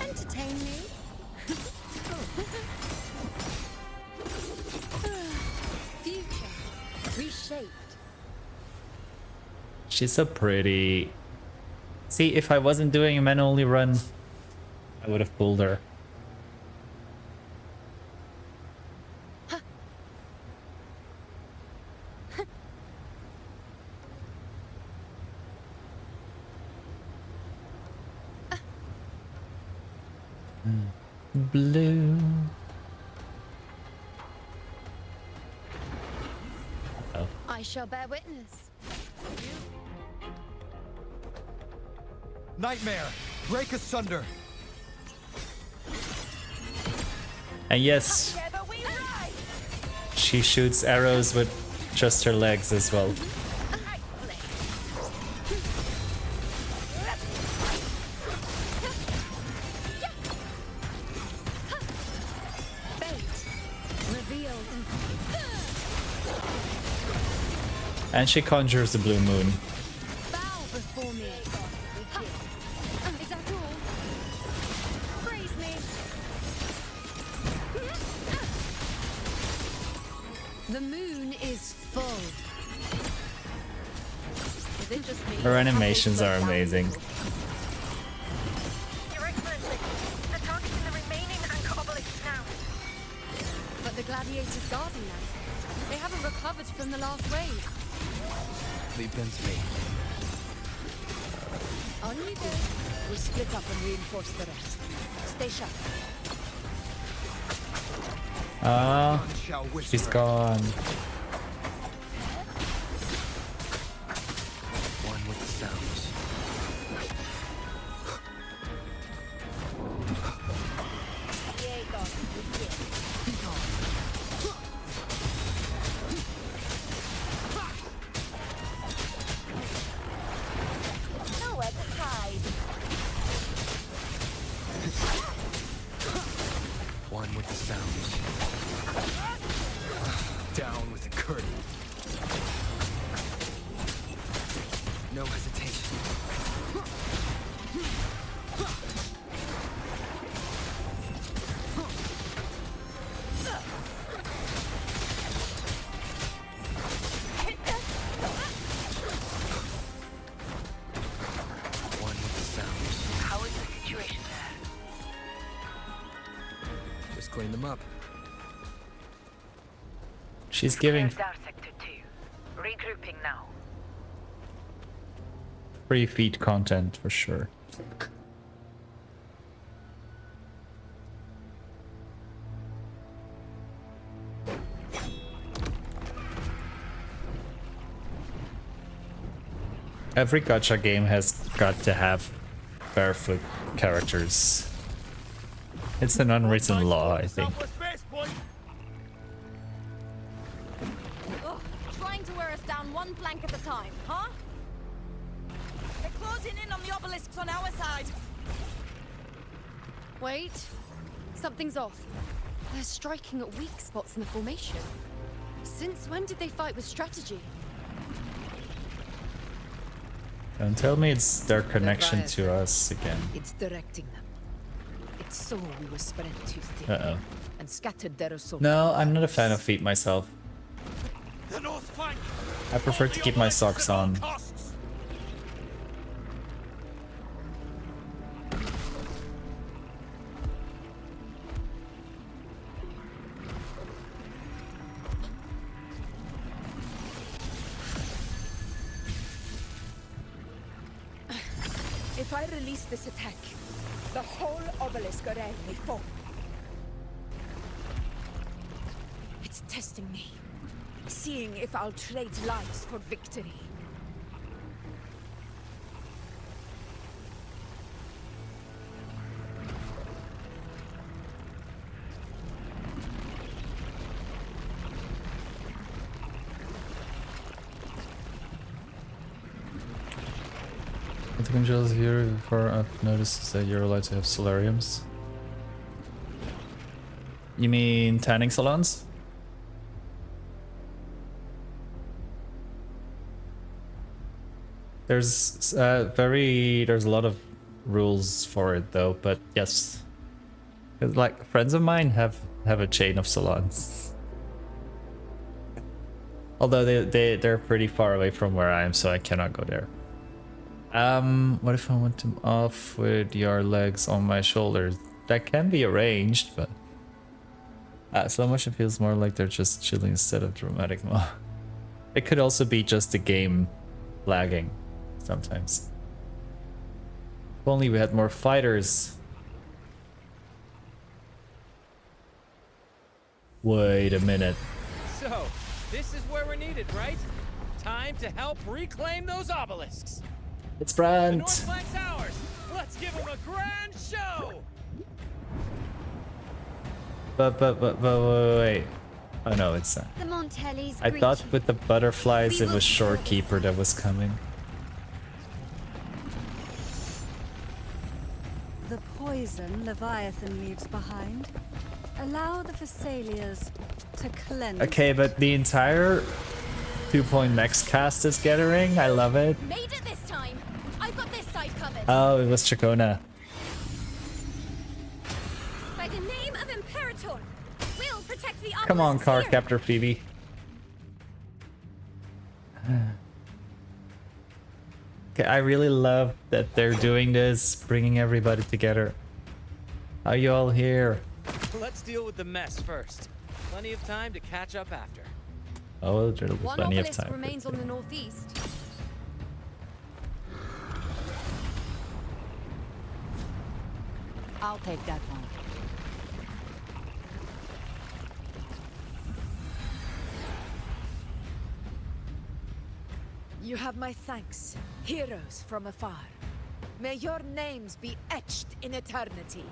Entertain me. Future reshaped. She's so pretty. See, if I wasn't doing a man-only run, I would have pulled her. Blue. Oh. I shall bear witness. Nightmare, break asunder. And yes, she shoots arrows with just her legs as well. And she conjures the blue moon. Bow before me. Is that all? Praise me. The moon is full. Is it just me? Her animations are amazing. Your Gladiators guarding them. They haven't recovered from the last raid. Leave them to me. On you go. We'll split up and reinforce the rest. Stay sharp. Ah, she's gone. One with the sounds. Nowhere to hide. One with the sounds. Down with the curtain. No hesitation. One with the sounds. How is the situation there? Just clean them up. She's giving Cleared our sector 2. Regrouping now. free feed content for sure. Every gacha game has got to have barefoot characters. It's an unwritten law, I think. Ugh, trying to wear us down one flank at a time, huh? They're closing in on the obelisks on our side. Wait. Something's off. They're striking at weak spots in the formation. Since when did they fight with strategy? Don't tell me it's their connection to us again. It's directing them. It's so we were spread too thin Uh-oh. and scattered their assault. No, I'm not a fan of feet myself. The north flank. I prefer to keep my socks on. If I release this attack, the whole obelisk array may fall. It's testing me, seeing if I'll trade lives for victory. The controls here before I've noticed that you're allowed to have solariums. You mean tanning salons? There's there's a lot of rules for it though, but yes. Like friends of mine have a chain of salons. Although they're pretty far away from where I am, so I cannot go there. What if I want them off with your legs on my shoulders? That can be arranged, but slow motion feels more like they're just chilling instead of dramatic. It could also be just the game lagging sometimes. If only we had more fighters. Wait a minute. So, this is where we're needed, right? Time to help reclaim those obelisks. It's The Brand. north flank's ours. Let's give them a grand show. But wait. Oh no, it's not. The Montellis I greet thought you. with the butterflies We it will was kill Shorekeeper that was coming. The poison Leviathan leaves behind. Allow the Phassalias to cleanse. Okay, but the entire 2 Max cast is gathering. I love it. Made it this time. I've got this side covered. Oh, it was Chacona. By the name of Imperator, we'll protect the Come on, obelisks Car here. Captor Phoebe. Okay, I really love that they're doing this, bringing everybody together. Are you all here? Let's deal with the mess first. Plenty of time to catch up after. Oh, there'll be One plenty of obelisk time. remains on the northeast. I'll take that one. You have my thanks, heroes from afar. May your names be etched in eternity.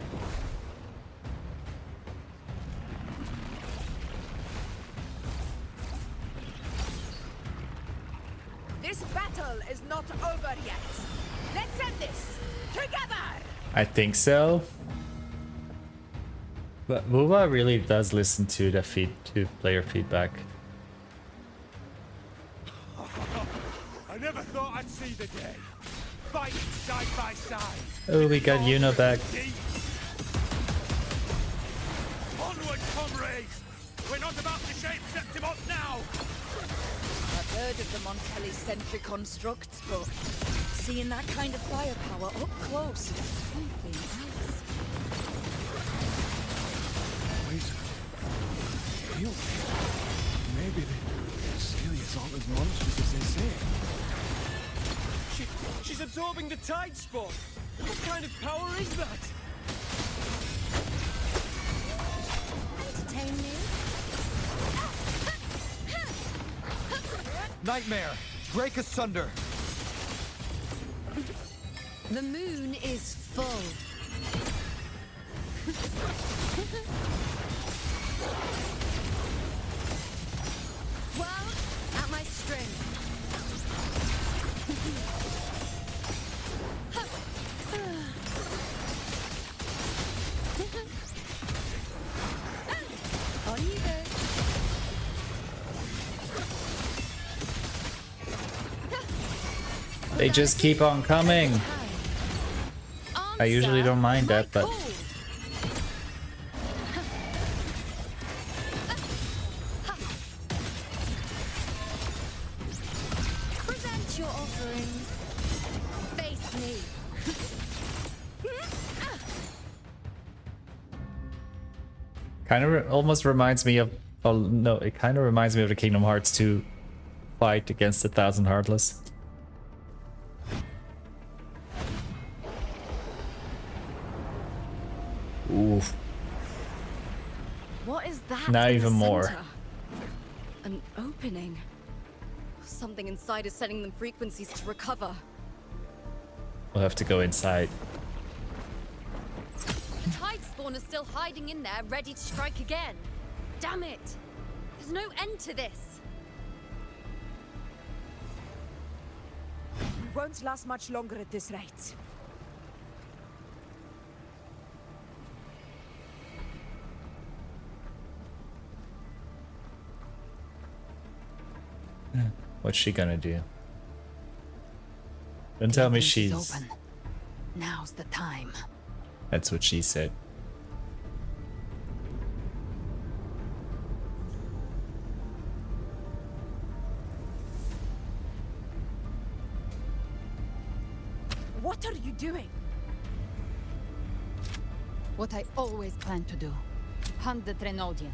This battle is not over yet. Let's end this together! I think so. But Wuba really does listen to the player feedback. I never thought I'd see the day. Fighting side by side. Oh, we got Yuno back. Onward, comrades! We're not about to shape Septimont now! I've heard of the Montelli-centric constructs, but seeing that kind of firepower up close is something else. Maybe the Celia's aren't as monstrous as they say. She's absorbing the tide spawn. What kind of power is that? Entertain me? Nightmare! Break asunder! The moon is full. Well, at my strength. On you go. They just keep on coming. I usually don't mind that, but Present your offerings. Face me. kind of almost reminds me of. Oh no, it kind of reminds me of the Kingdom Hearts 2 fight against the 1,000 Heartless. Oof. What is that? Now in the even more. center? An opening. Something inside is sending them frequencies to recover. We'll have to go inside. The tide spawn is still hiding in there, ready to strike again. Damn it! There's no end to this. We won't last much longer at this rate. What's she gonna do? Don't tell me she's... Open. Now's the time. That's what she said. What are you doing? What I always planned to do. Hunt the Trenodian.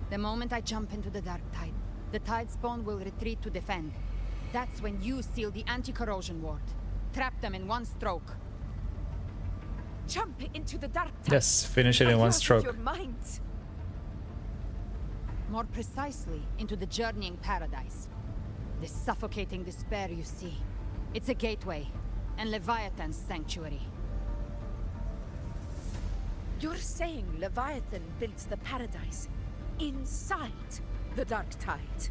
The moment I jump into the dark tide, the tide spawn will retreat to defend. That's when you seal the anti-corrosion ward. Trap them in one stroke. Jump into the dark tide. Yes, finish it in one stroke. Your mind. More precisely, into the journeying paradise. The suffocating despair you see. It's a gateway, and Leviathan's sanctuary. You're saying Leviathan built the paradise inside the dark tide?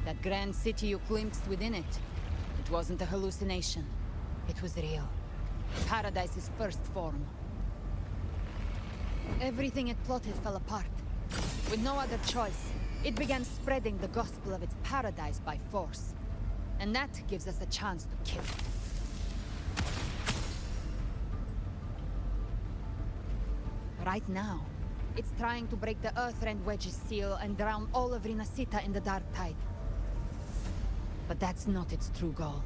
That grand city you glimpsed within it, it wasn't a hallucination. It was real. Paradise's first form. Everything it plotted fell apart. With no other choice, it began spreading the gospel of its paradise by force. And that gives us a chance to kill it. Right now, it's trying to break the Earthrend Wedge's seal and drown all of Rinasita in the dark tide. But that's not its true goal.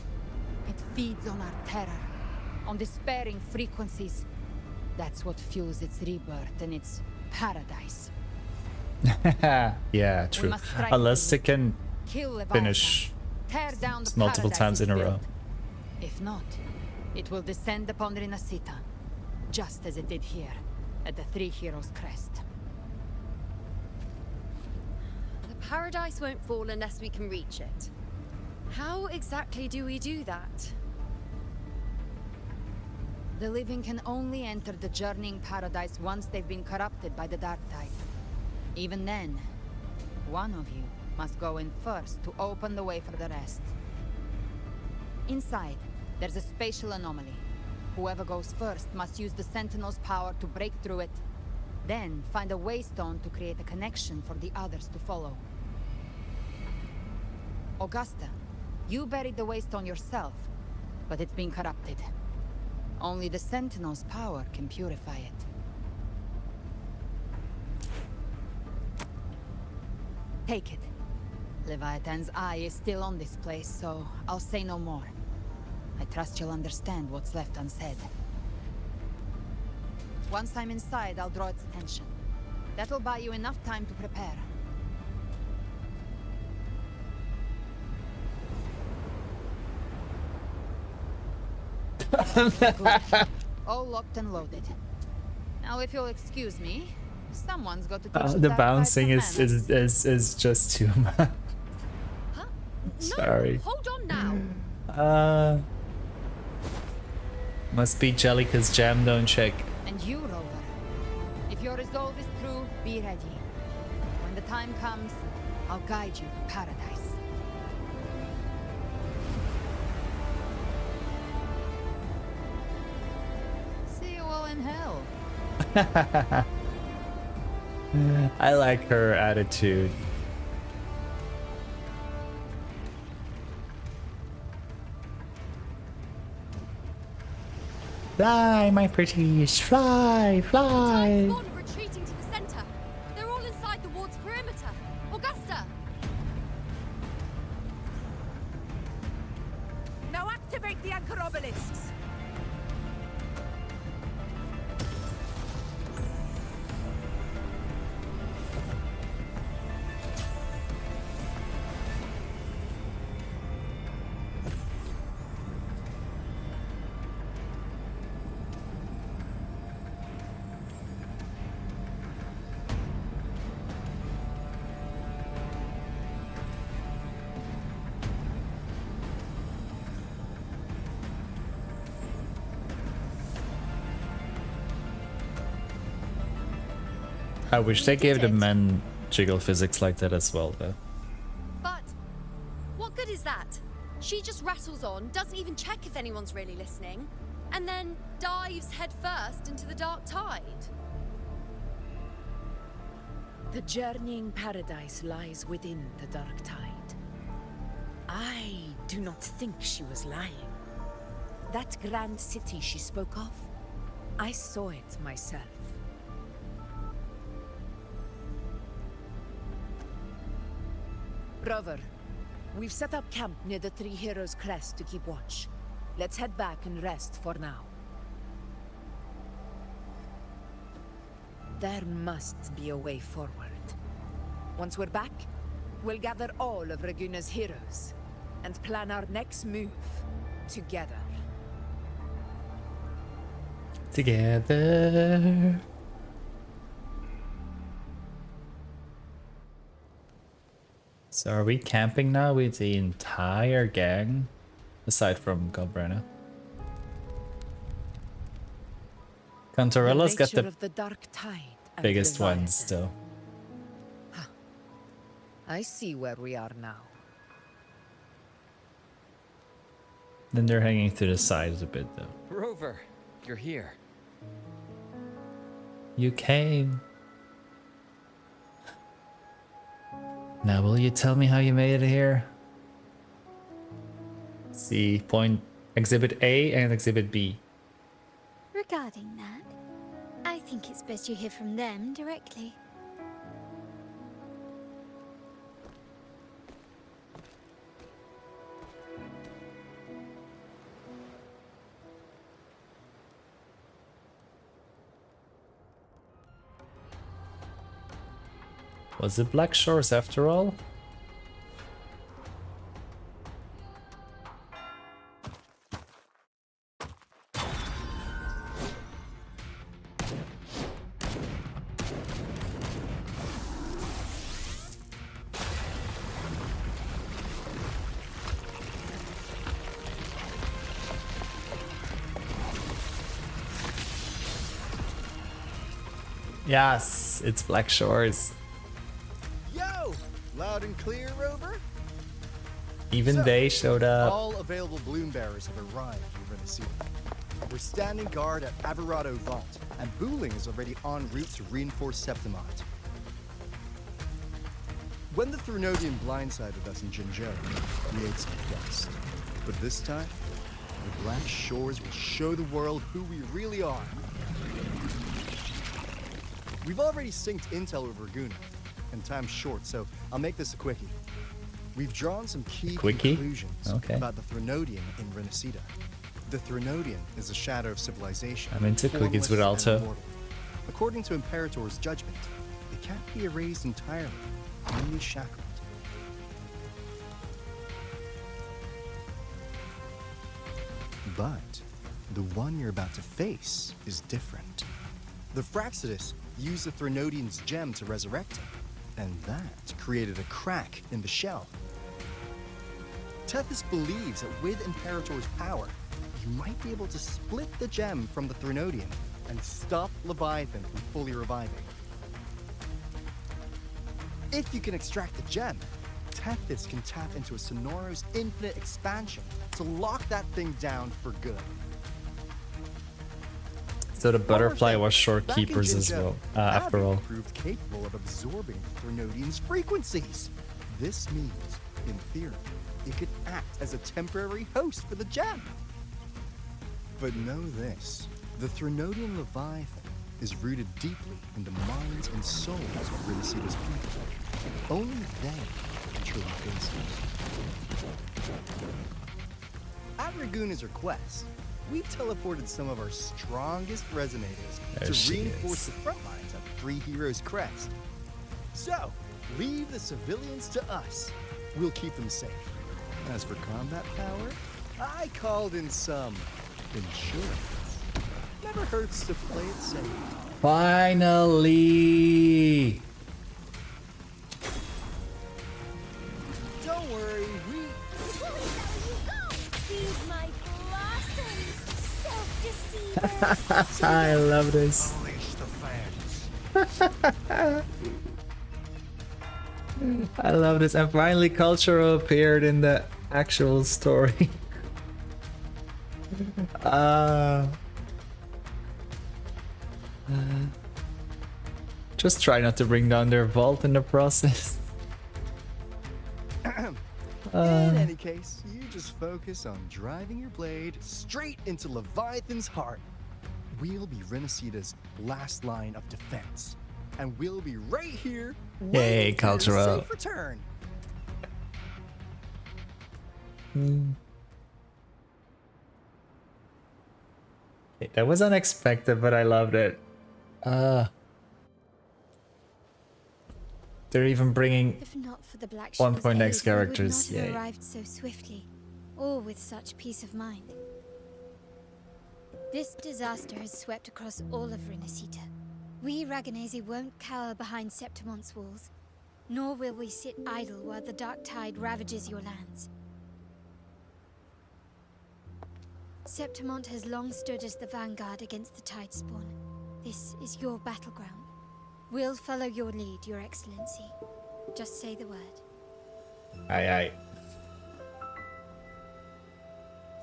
It feeds on our terror, on despairing frequencies. That's what fuels its rebirth and its paradise. Yeah, true. must strike Unless it can Kill Leviathan, finish tear down the multiple paradise times it's in a row. built. If not, it will descend upon Rinasita, just as it did here, at the Three Heroes Crest. The paradise won't fall unless we can reach it. How exactly do we do that? The living can only enter the journeying paradise once they've been corrupted by the Dark Tide. Even then, one of you must go in first to open the way for the rest. Inside, there's a spatial anomaly. Whoever goes first must use the Sentinel's power to break through it, then find a waystone to create a connection for the others to follow. Augusta, you buried the waystone yourself, but it's been corrupted. Only the Sentinel's power can purify it. Take it. Leviathan's eye is still on this place, so I'll say no more. I trust you'll understand what's left unsaid. Once I'm inside, I'll draw its attention. That'll buy you enough time to prepare. Good. All locked and loaded. Now, if you'll excuse me, someone's got to teach The Dark bouncing Knight some manners. is just too much. Sorry. Hold on now. Must be Jellica's jam, don't check. And you, Rover. If your resolve is true, be ready. When the time comes, I'll guide you to paradise. See you all in hell. I like her attitude. Fly, my pretties, fly, fly. Spawn are retreating to the center. They're all inside the ward's perimeter. Augusta! Now activate the anchor obelisks. I wish they gave the men jiggle physics like that as well, though. But what good is that? She just rattles on, doesn't even check if anyone's really listening, and then dives headfirst into the dark tide. The journeying paradise lies within the dark tide. I do not think she was lying. That grand city she spoke of, I saw it myself. Rover, we've set up camp near the Three Heroes Crest to keep watch. Let's head back and rest for now. There must be a way forward. Once we're back, we'll gather all of Raguna's heroes and plan our next move together. Together. So are we camping now with the entire gang? Aside from Galbrana. Cantarella's got the dark tide biggest ones still. I see where we are now. Then they're hanging to the sides a bit though. Rover, you're here. You came. Now will you tell me how you made it here? See, point Exhibit A and Exhibit B. Regarding that, I think it's best you hear from them directly. Was it Black Shores after all? Yes, it's Black Shores. Yo! Loud and clear, Rover? Even they showed up. All available bloom bearers have arrived in Renaissance. We're standing guard at Averado Vault, and Booling is already en route to reinforce Septimont. When the Threnodian blindsided us in Jinjo, we ate some dust. But this time, the Black Shores will show the world who we really are. We've already synced intel with Raguna, and time's short, so I'll make this a quickie. We've drawn some key conclusions about the Threnodian in Renacida. The Threnodian is a shadow of civilization. I'm into quickies with Alto. According to Imperator's judgment, it can't be erased entirely, only shackled. But the one you're about to face is different. The Fraxidus used the Threnodian's gem to resurrect him, and that created a crack in the shell. Tethys believes that with Imperator's power, you might be able to split the gem from the Threnodian and stop Leviathan from fully reviving. If you can extract the gem, Tethys can tap into a Sonoro's infinite expansion to lock that thing down for good. So the butterfly was short keepers as well, after all. Proved capable of absorbing Threnodian's frequencies. This means, in theory, it could act as a temporary host for the gem. But know this, the Threnodian Leviathan is rooted deeply in the minds and souls of Renacida's people. Only they can truly face it. At Raguna's request, we've teleported some of our strongest resonators to reinforce the front lines of Three Heroes Crest. So, leave the civilians to us. We'll keep them safe. As for combat power, I called in some insurance. Never hurts to play it safe. Finally! Don't worry, I love this. I love this. And finally Cultural appeared in the actual story. Just try not to bring down their vault in the process. In any case, you just focus on driving your blade straight into Leviathan's heart. We'll be Renacida's last line of defense. And we'll be right here. Yay, Cultural. Safe return. That was unexpected, but I loved it. They're even bringing If not for the Black 1.x characters. We would not have Yay. arrived so swiftly, or with such peace of mind. This disaster has swept across all of Renacita. We Raganese won't cower behind Septimont's walls, nor will we sit idle while the dark tide ravages your lands. Septimont has long stood as the vanguard against the tide spawn. This is your battleground. We'll follow your lead, Your Excellency. Just say the word. Aye, aye.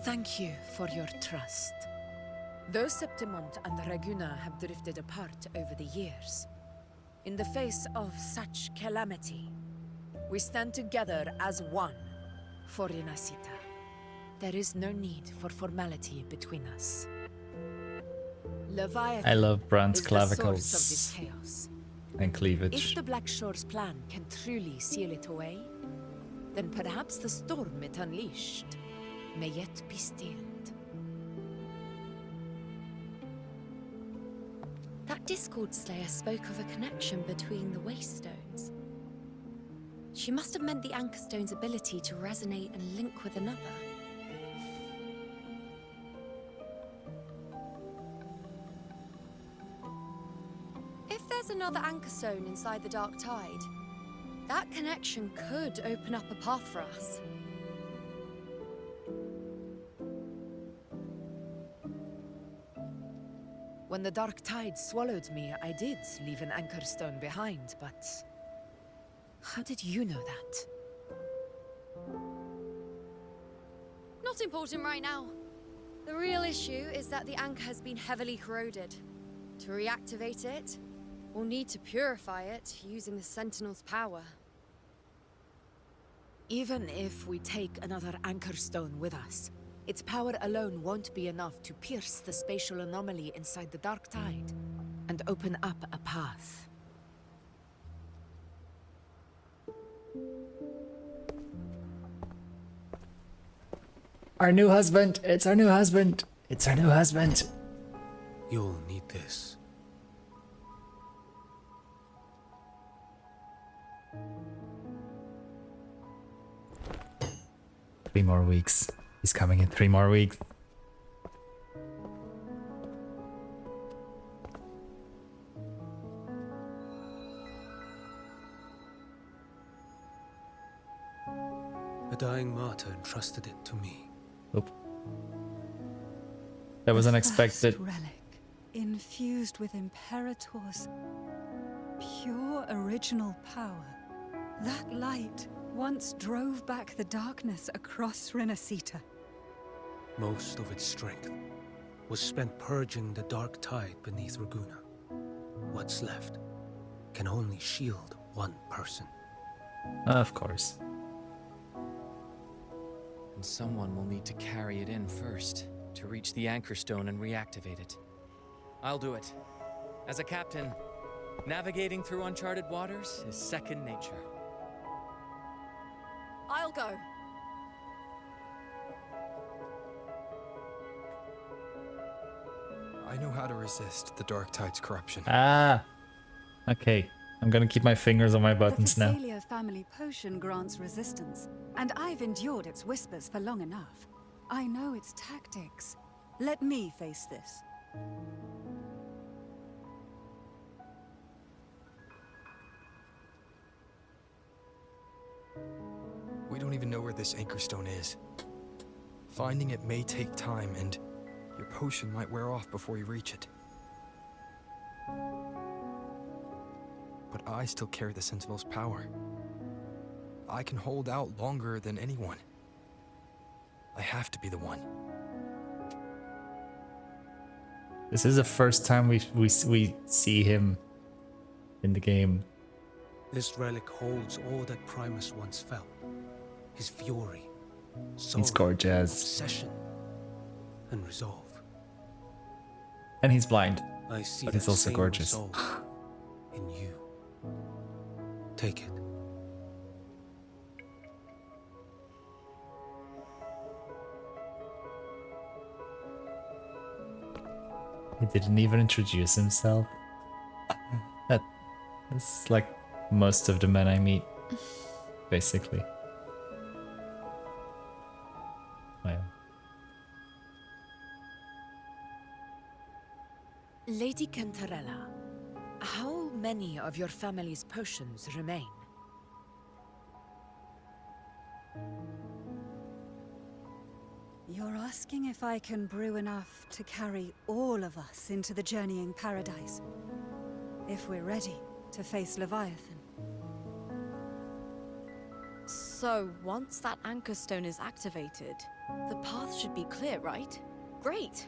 Thank you for your trust. Though Septimont and Raguna have drifted apart over the years, in the face of such calamity, we stand together as one for Renacita. There is no need for formality between us. Leviathan I love Brand's is the source of clavicles this chaos. and cleavage. If the Black Shore's plan can truly seal it away, then perhaps the storm it unleashed may yet be stilled. That Discord Slayer spoke of a connection between the Wastestones. She must have meant the Anchor Stone's ability to resonate and link with another. If there's another Anchor Stone inside the Dark Tide, that connection could open up a path for us. When the Dark Tide swallowed me, I did leave an Anchor Stone behind, but... how did you know that? Not important right now. The real issue is that the anchor has been heavily corroded. To reactivate it, we'll need to purify it using the Sentinel's power. Even if we take another Anchor Stone with us, its power alone won't be enough to pierce the spatial anomaly inside the Dark Tide and open up a path. Our new husband! It's our new husband! It's our new husband! You'll need this. 3 more weeks. He's coming in 3 more weeks. A dying martyr entrusted it to me. Oop. That was unexpected. First relic, infused with Imperator's pure original power. That light once drove back the darkness across Renacita. Most of its strength was spent purging the dark tide beneath Raguna. What's left can only shield one person. Of course. And someone will need to carry it in first, to reach the Anchor Stone and reactivate it. I'll do it. As a captain, navigating through uncharted waters is second nature. I'll go. I know how to resist the Dark Tide's corruption. Ah! Okay. I'm gonna keep my fingers on my buttons The now. Phasalia family potion grants resistance, and I've endured its whispers for long enough. I know its tactics. Let me face this. We don't even know where this Anchor Stone is. Finding it may take time, and your potion might wear off before you reach it. But I still carry the Sentinel's power. I can hold out longer than anyone. I have to be the one. This is the first time we see him in the game. This relic holds all that Primus once felt. His fury, sorrow, He's gorgeous. obsession, and resolve. And he's blind. I see But that he's also same gorgeous. resolve in you. Take it. He didn't even introduce himself. That's like most of the men I meet, basically. Well. Lady Cantarella, how many of your family's potions remain? You're asking if I can brew enough to carry all of us into the journeying paradise. If we're ready to face Leviathan. So, once that Anchor Stone is activated, the path should be clear, right? Great!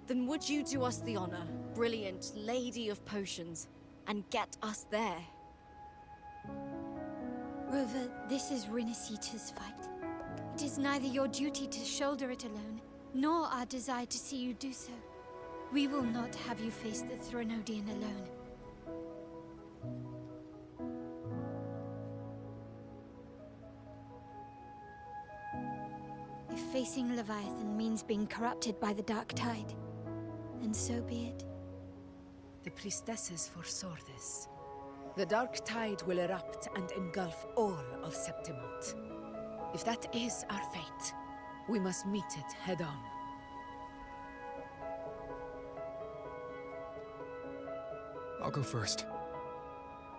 Then would you do us the honor, brilliant Lady of Potions, and get us there? Rover, this is Renacita's fight. It is neither your duty to shoulder it alone, nor our desire to see you do so. We will not have you face the Threnodian alone. If facing Leviathan means being corrupted by the Dark Tide, then so be it. The priestesses foresaw this. The dark tide will erupt and engulf all of Septimont. If that is our fate, we must meet it head-on. I'll go first.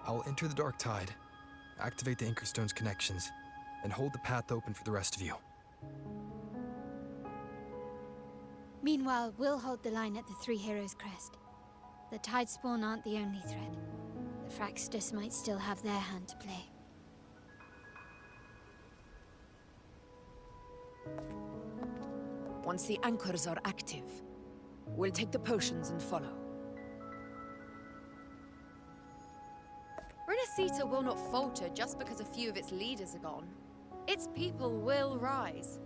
I'll enter the dark tide, activate the Anchorstone's connections, and hold the path open for the rest of you. Meanwhile, we'll hold the line at the Three Heroes Crest. The tide spawn aren't the only threat. The Fraxtus might still have their hand to play. Once the anchors are active, we'll take the potions and follow. Renacita will not falter just because a few of its leaders are gone. Its people will rise.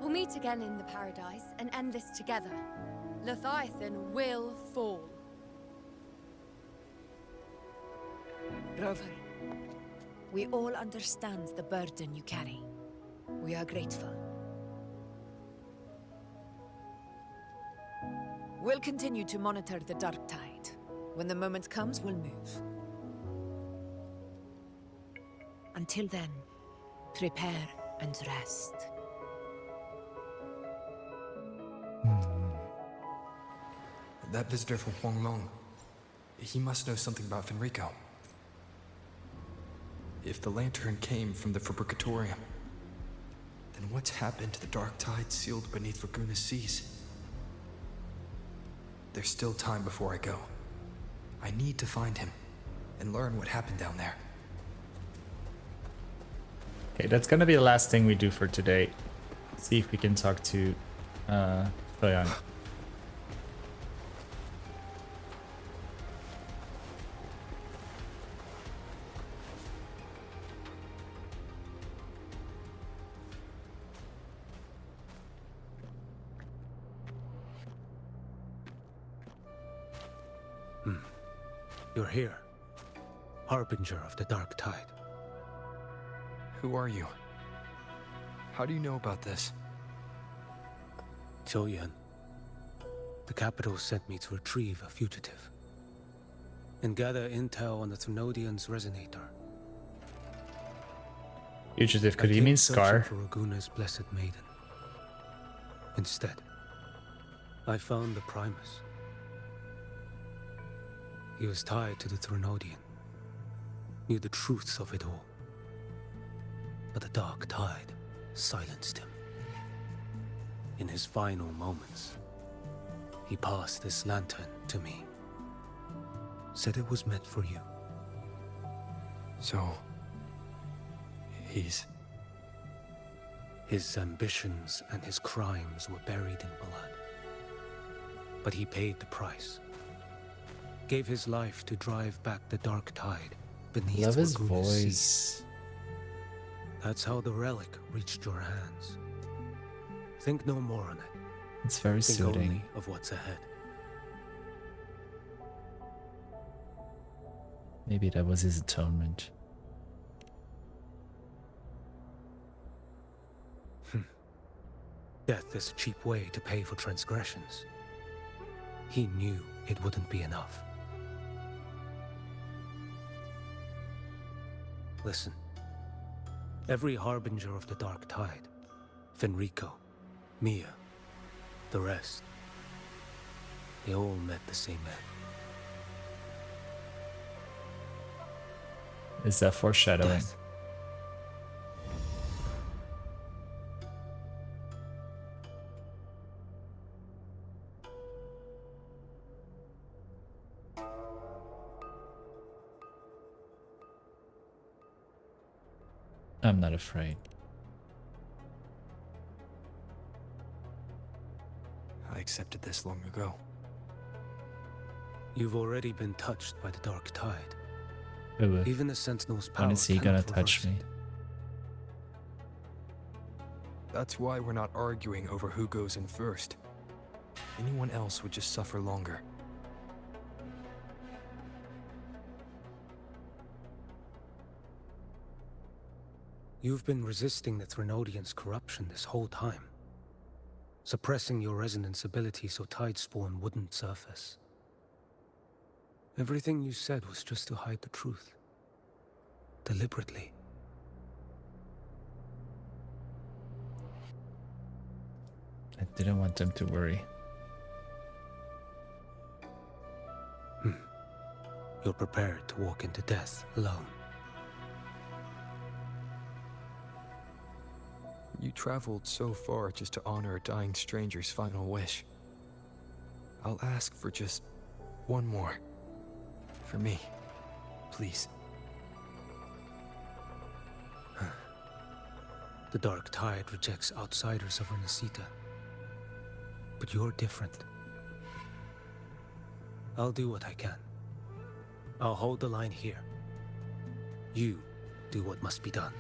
We'll meet again in the Paradise and end this together. Leviathan will fall. Rover, we all understand the burden you carry. We are grateful. We'll continue to monitor the dark tide. When the moment comes, we'll move. Until then, prepare and rest. That visitor from Huanglong, he must know something about Fenrico. If the lantern came from the Fabricatorium, then what's happened to the dark tide sealed beneath Raguna's seas? There's still time before I go. I need to find him and learn what happened down there. Okay, that's gonna be the last thing we do for today. See if we can talk to Thoyan. You're here, Harbinger of the Dark Tide. Who are you? How do you know about this? Choyan. The capital sent me to retrieve a fugitive and gather intel on the Thrunodian's resonator. Fugitive, could he mean Scar? For Raguna's blessed maiden. Instead, I found the Primus. He was tied to the Thrunodian, knew the truths of it all. But the dark tide silenced him. In his final moments, he passed this lantern to me. Said it was meant for you. So, he's... His ambitions and his crimes were buried in blood. But he paid the price. Gave his life to drive back the dark tide beneath Love his Raguna's voice. seas. That's how the relic reached your hands. Think no more on it. It's very Think soothing. only of what's ahead. Maybe that was his atonement. Death is a cheap way to pay for transgressions. He knew it wouldn't be enough. Listen. Every harbinger of the dark tide, Fenrico, Mia, the rest, they all met the same end. Is that foreshadowing? Death. I'm not afraid. I accepted this long ago. You've already been touched by the dark tide. Ooh. Even the Sentinel's power When is he gonna cannot touch reverse me? it. That's why we're not arguing over who goes in first. Anyone else would just suffer longer. You've been resisting the Thrunodian's corruption this whole time. suppressing your resonance ability so Tidespawn wouldn't surface. Everything you said was just to hide the truth. Deliberately. I didn't want them to worry. You're prepared to walk into death alone. You traveled so far just to honor a dying stranger's final wish. I'll ask for just one more. For me. Please. The Dark Tide rejects outsiders of Renacita. But you're different. I'll do what I can. I'll hold the line here. You do what must be done.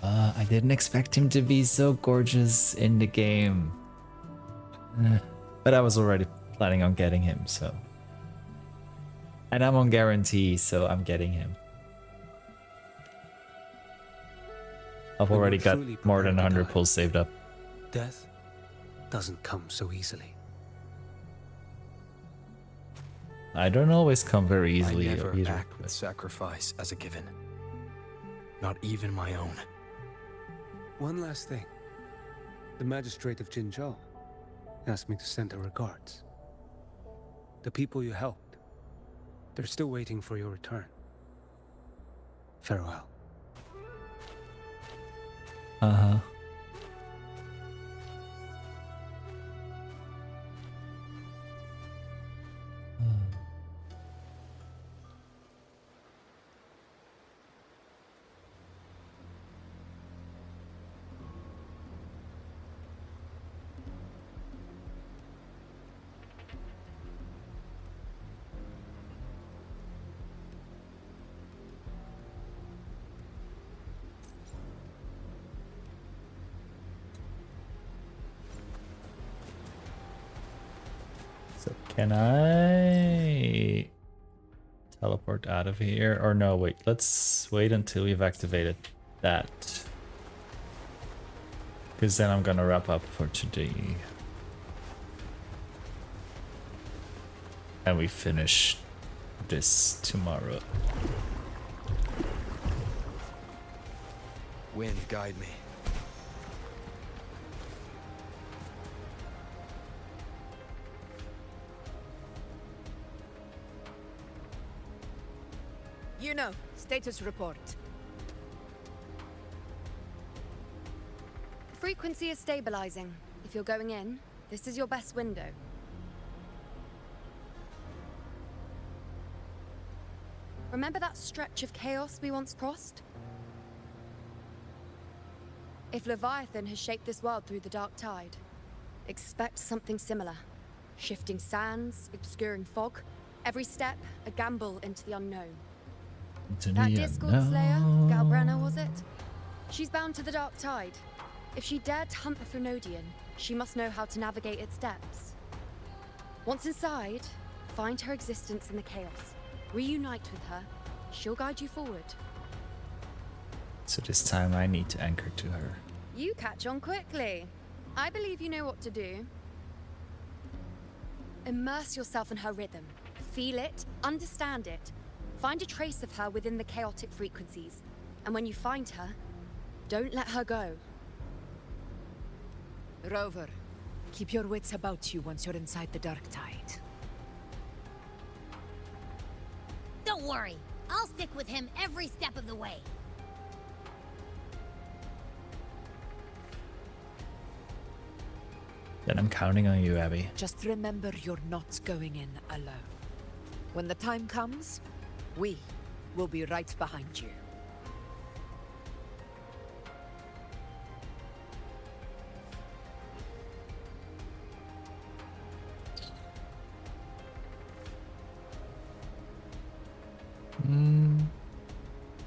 I didn't expect him to be so gorgeous in the game. But I was already planning on getting him, so. And I'm on guarantee, so I'm getting him. I've already got more than 100 pulls saved up. Death doesn't come so easily. I don't always come very easily I never either. act with sacrifice as a given. Not even my own. One last thing. The magistrate of Jinzhou asked me to send her regards. The people you helped, they're still waiting for your return. Farewell. Uh-huh. So can I teleport out of here? Or no, wait, let's wait until we've activated that. Because then I'm gonna wrap up for today. And we finish this tomorrow. Wind, guide me. You know, status report. Frequency is stabilizing. If you're going in, this is your best window. Remember that stretch of chaos we once crossed? If Leviathan has shaped this world through the Dark Tide, expect something similar. Shifting sands, obscuring fog, every step a gamble into the unknown. That Discord Slayer, Galbrenna, was it? She's bound to the Dark Tide. If she dared to hunt the Threnodian, she must know how to navigate its depths. Once inside, find her existence in the chaos. Reunite with her. She'll guide you forward. So this time I need to anchor to her. You catch on quickly. I believe you know what to do. Immerse yourself in her rhythm. Feel it, understand it. Find a trace of her within the chaotic frequencies. And when you find her, don't let her go. Rover, keep your wits about you once you're inside the Dark Tide. Don't worry. I'll stick with him every step of the way. Then I'm counting on you, Abby. Just remember you're not going in alone. When the time comes, we will be right behind you.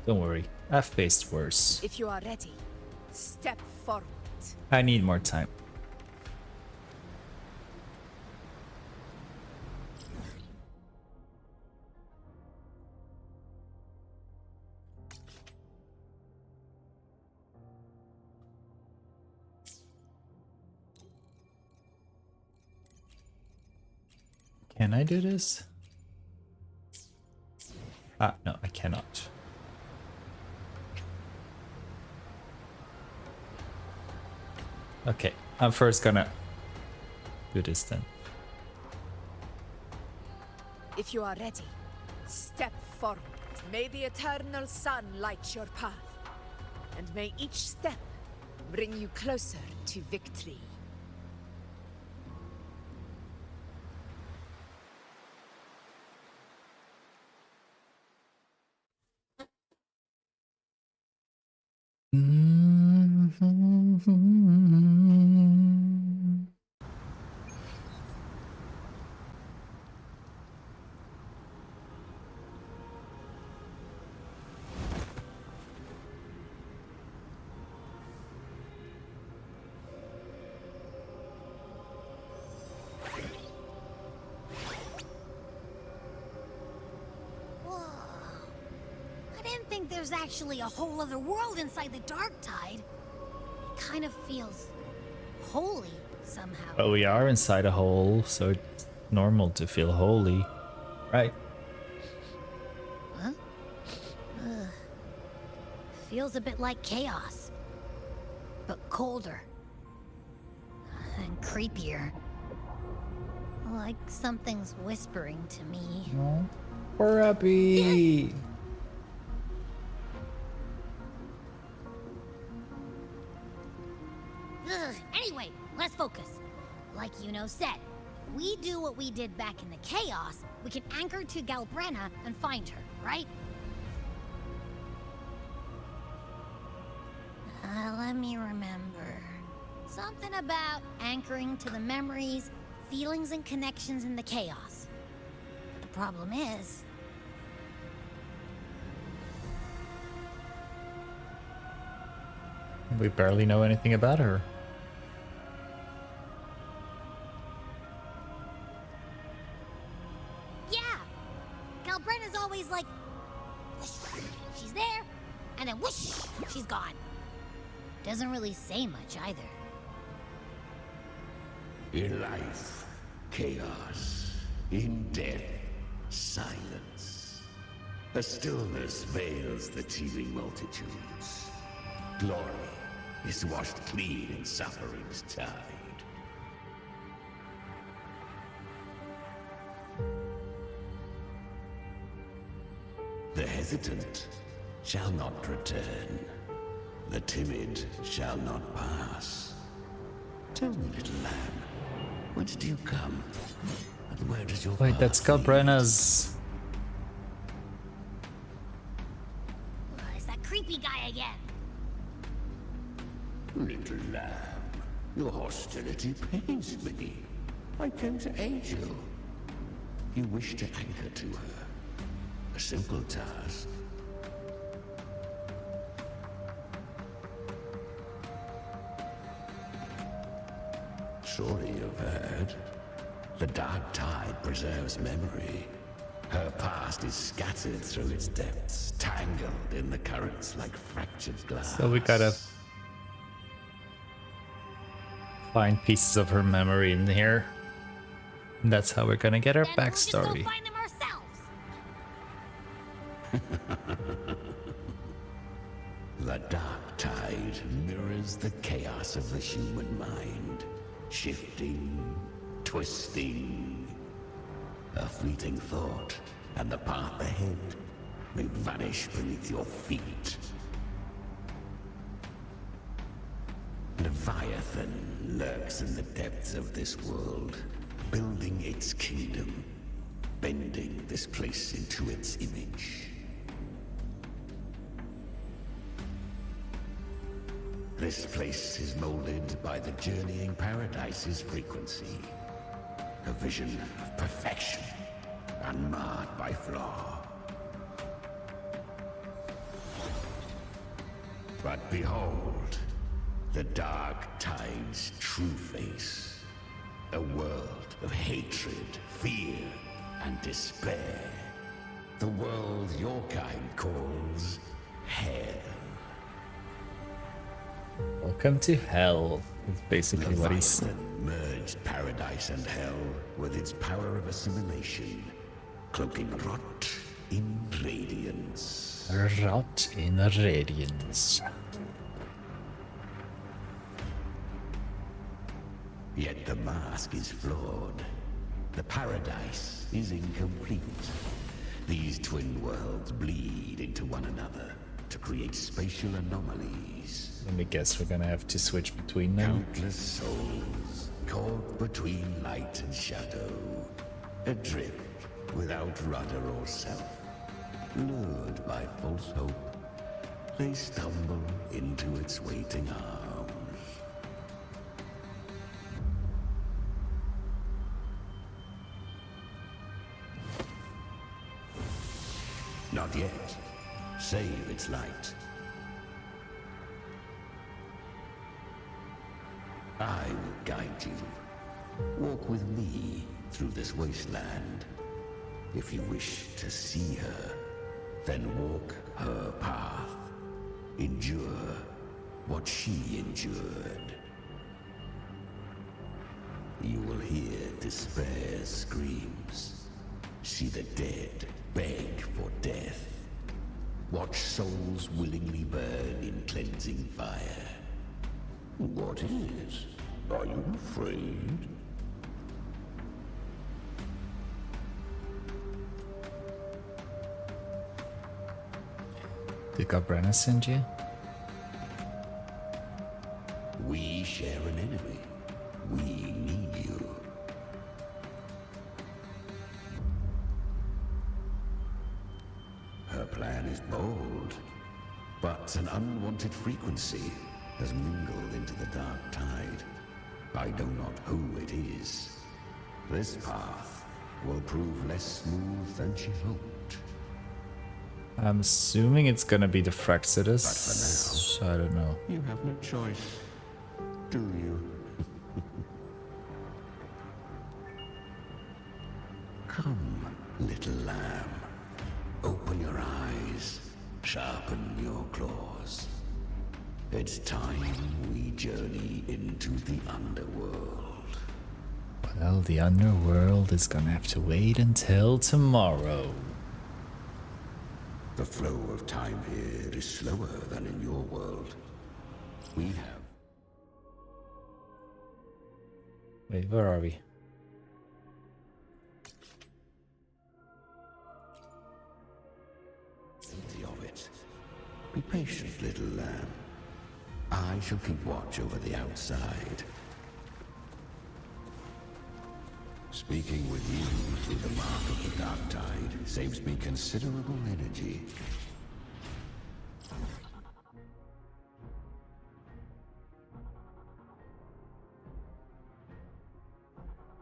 Don't worry, I've faced worse. If you are ready, step forward. I need more time. Can I do this? Ah, no, I cannot. Okay, I'm first gonna do this then. If you are ready, step forward. May the eternal sun light your path, and may each step bring you closer to victory. There's actually a whole other world inside the Dark Tide. It kind of feels holy somehow. Well, we are inside a hole, so it's normal to feel holy, right? Huh? Ugh. Feels a bit like chaos, but colder and creepier. Like something's whispering to me. Oh, poor Abby. Anyway, let's focus. Like Yuno said, if we do what we did back in the chaos, we can anchor to Galbrenna and find her, right? Let me remember. Something about anchoring to the memories, feelings, and connections in the chaos. But the problem is... we barely know anything about her. Galbrenna's always like, whoosh, she's there, and then whoosh, she's gone. Doesn't really say much either. In life, chaos. In death, silence. A stillness veils the teeming multitudes. Glory is washed clean in suffering's tide. The hesitant shall not return. The timid shall not pass. Tell me, little lamb, whence do you come? And where does your Wait, that's Galbrenna's. It's that creepy guy again. Little lamb, your hostility pains me. I came to aid you. You wish to anchor to her. A simple task. Surely you've heard. The Dark Tide preserves memory. Her past is scattered through its depths, tangled in the currents like fractured glass. So we gotta find pieces of her memory in here. And that's how we're gonna get her backstory. The Dark Tide mirrors the chaos of the human mind. Shifting, twisting. A fleeting thought, and the path ahead may vanish beneath your feet. Leviathan lurks in the depths of this world, building its kingdom, bending this place into its image. This place is molded by the journeying paradise's frequency. A vision of perfection, unmarred by flaw. But behold, the Dark Tide's true face. A world of hatred, fear, and despair. The world your kind calls Hell. Welcome to hell. It's basically what he's... Leviathan merged paradise and hell with its power of assimilation, cloaking rot in radiance. Rot in radiance. Yet the mask is flawed. The paradise is incomplete. These twin worlds bleed into one another to create spatial anomalies. Let me guess, we're gonna have to switch between them. Countless souls caught between light and shadow, adrift without rudder or self, lured by false hope, they stumble into its waiting arms. Not yet. Save its light. I will guide you. Walk with me through this wasteland. If you wish to see her, then walk her path. Endure what she endured. You will hear despair's screams. See the dead beg for death. Watch souls willingly burn in cleansing fire. What is? Are you afraid? Did Gabrana send you? We share an enemy. We need you. Her plan is bold, but an unwanted frequency has mingled into the dark tide. I know not who it is. This path will prove less smooth than she hoped. I'm assuming it's gonna be the Fraxidus. I don't know. You have no choice, do you? Come, little lamb. Open your eyes, sharpen your claws. It's time we journey into the underworld. Well, the underworld is gonna have to wait until tomorrow. The flow of time here is slower than in your world. We have... Wait, where are we? Plenty of it. Be patient, little lamb. I shall keep watch over the outside. Speaking with you through the mark of the dark tide saves me considerable energy.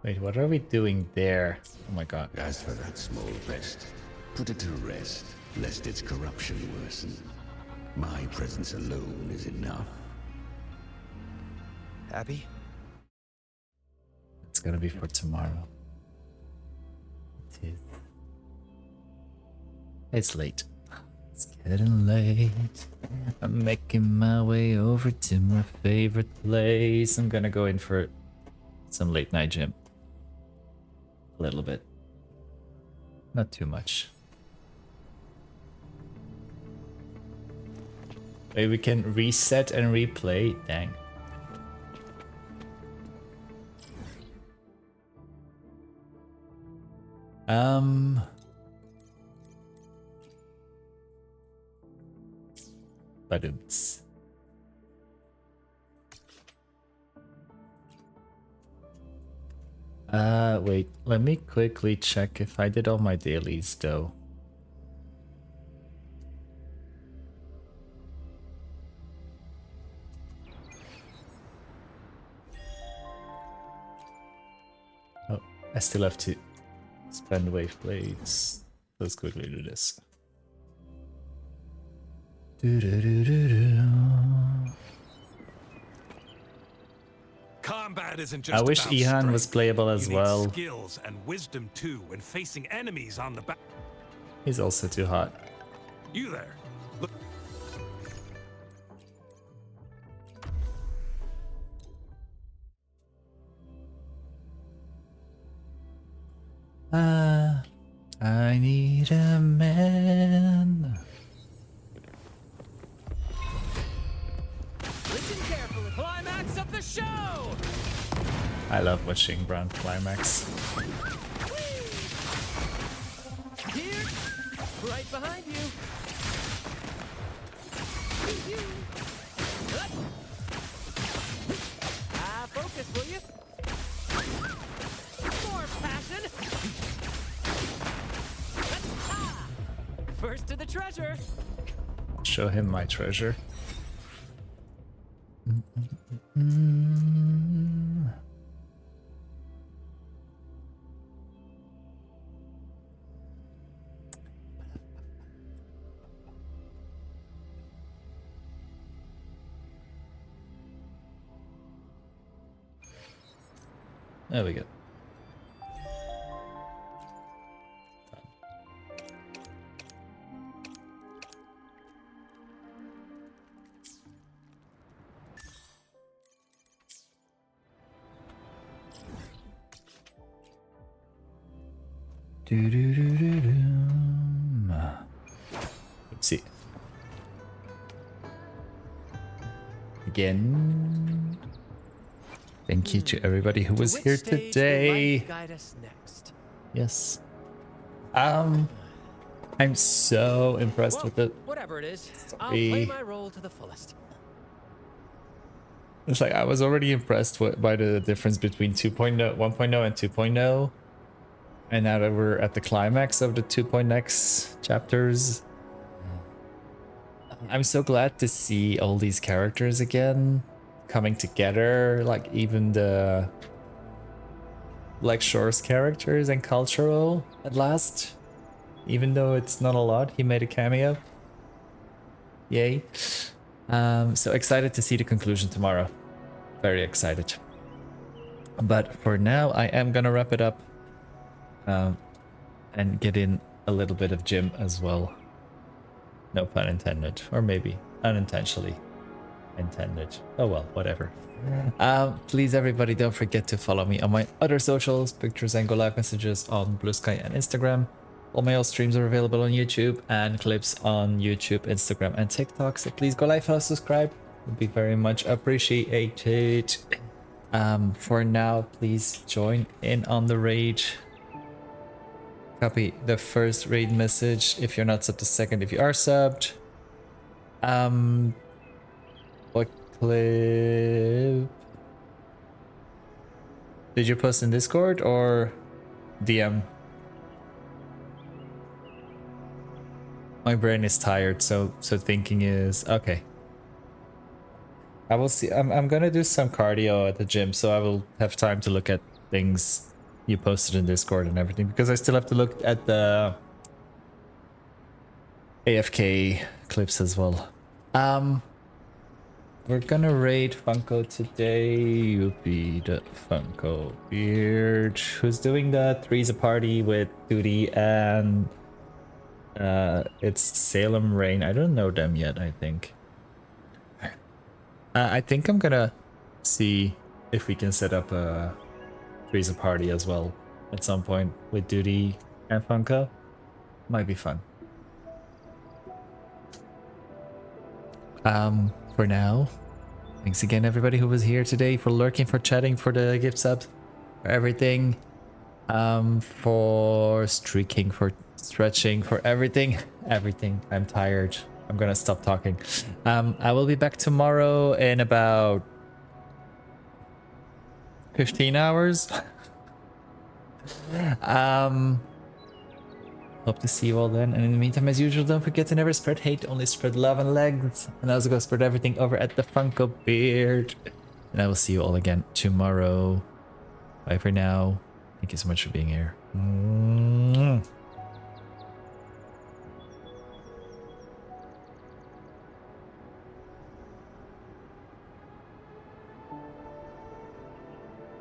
Wait, what are we doing there? Oh my god. As for that small pest, put it to rest, lest its corruption worsen. My presence alone is enough. Abby? It's gonna be for tomorrow. It is. It's late. It's getting late. I'm making my way over to my favorite place. I'm gonna go in for some late night gym. A little bit. Not too much. Maybe we can reset and replay. Dang. Badooms. Wait, let me quickly check if I did all my dailies though. Oh, I still have to spend wave blades. Let's quickly do this. Combat isn't just I wish about Ihan was strength. playable as You need well. skills and wisdom too when facing enemies on the back. He's also too hot. You there? Look. I need a man. Listen carefully. Climax of the show. I love watching Bron climax. Here, right behind you. Focus, will you? More passion. First to the treasure. Show him my treasure. There we go. Let's see. Again. Thank you to everybody who was here today. Guide us next. Yes. I'm so impressed with it. Whatever it is, I'll play my role to the fullest. It's like I was already impressed by the difference between 2.0, 1.0 and 2.0. And now that we're at the climax of the 2.x chapters, I'm so glad to see all these characters again coming together, like even the Black Shore's characters and cultural at last. Even though it's not a lot, he made a cameo. Yay. So excited to see the conclusion tomorrow. Very excited. But for now, I am gonna wrap it up. And get in a little bit of gym as well. No pun intended, or maybe unintentionally intended. Oh well, whatever. Please everybody, don't forget to follow me on my other socials, pictures and go live messages on Blue Sky and Instagram. All my old streams are available on YouTube and clips on YouTube, Instagram and TikTok. So please go like, follow, subscribe. Would be very much appreciated. For now, please join in on the raid. Copy the first raid message if you're not subbed, the second if you are subbed. What clip did you post in Discord or DM? My brain is tired, so thinking is okay. I will see. I'm gonna do some cardio at the gym, so I will have time to look at things you posted in Discord and everything, because I still have to look at the AFK clips as well. We're gonna raid Funko today. You'll be the Funko Beard, who's doing the Three's a Party with Duty and it's Salem Rain. I don't know them yet, I think. I think I'm gonna see if we can set up a Three's a Party as well at some point with Duty and Funko. Might be fun. For now, thanks again everybody who was here today, for lurking, for chatting, for the gift subs, for everything, for streaking, for stretching, for everything. I'm tired. I'm gonna stop talking. I will be back tomorrow in about 15 hours. Hope to see you all then, and in the meantime, as usual, don't forget to never spread hate, only spread love and legs, and also go spread everything over at the Funko Beard. And I will see you all again tomorrow. Bye for now. Thank you so much for being here.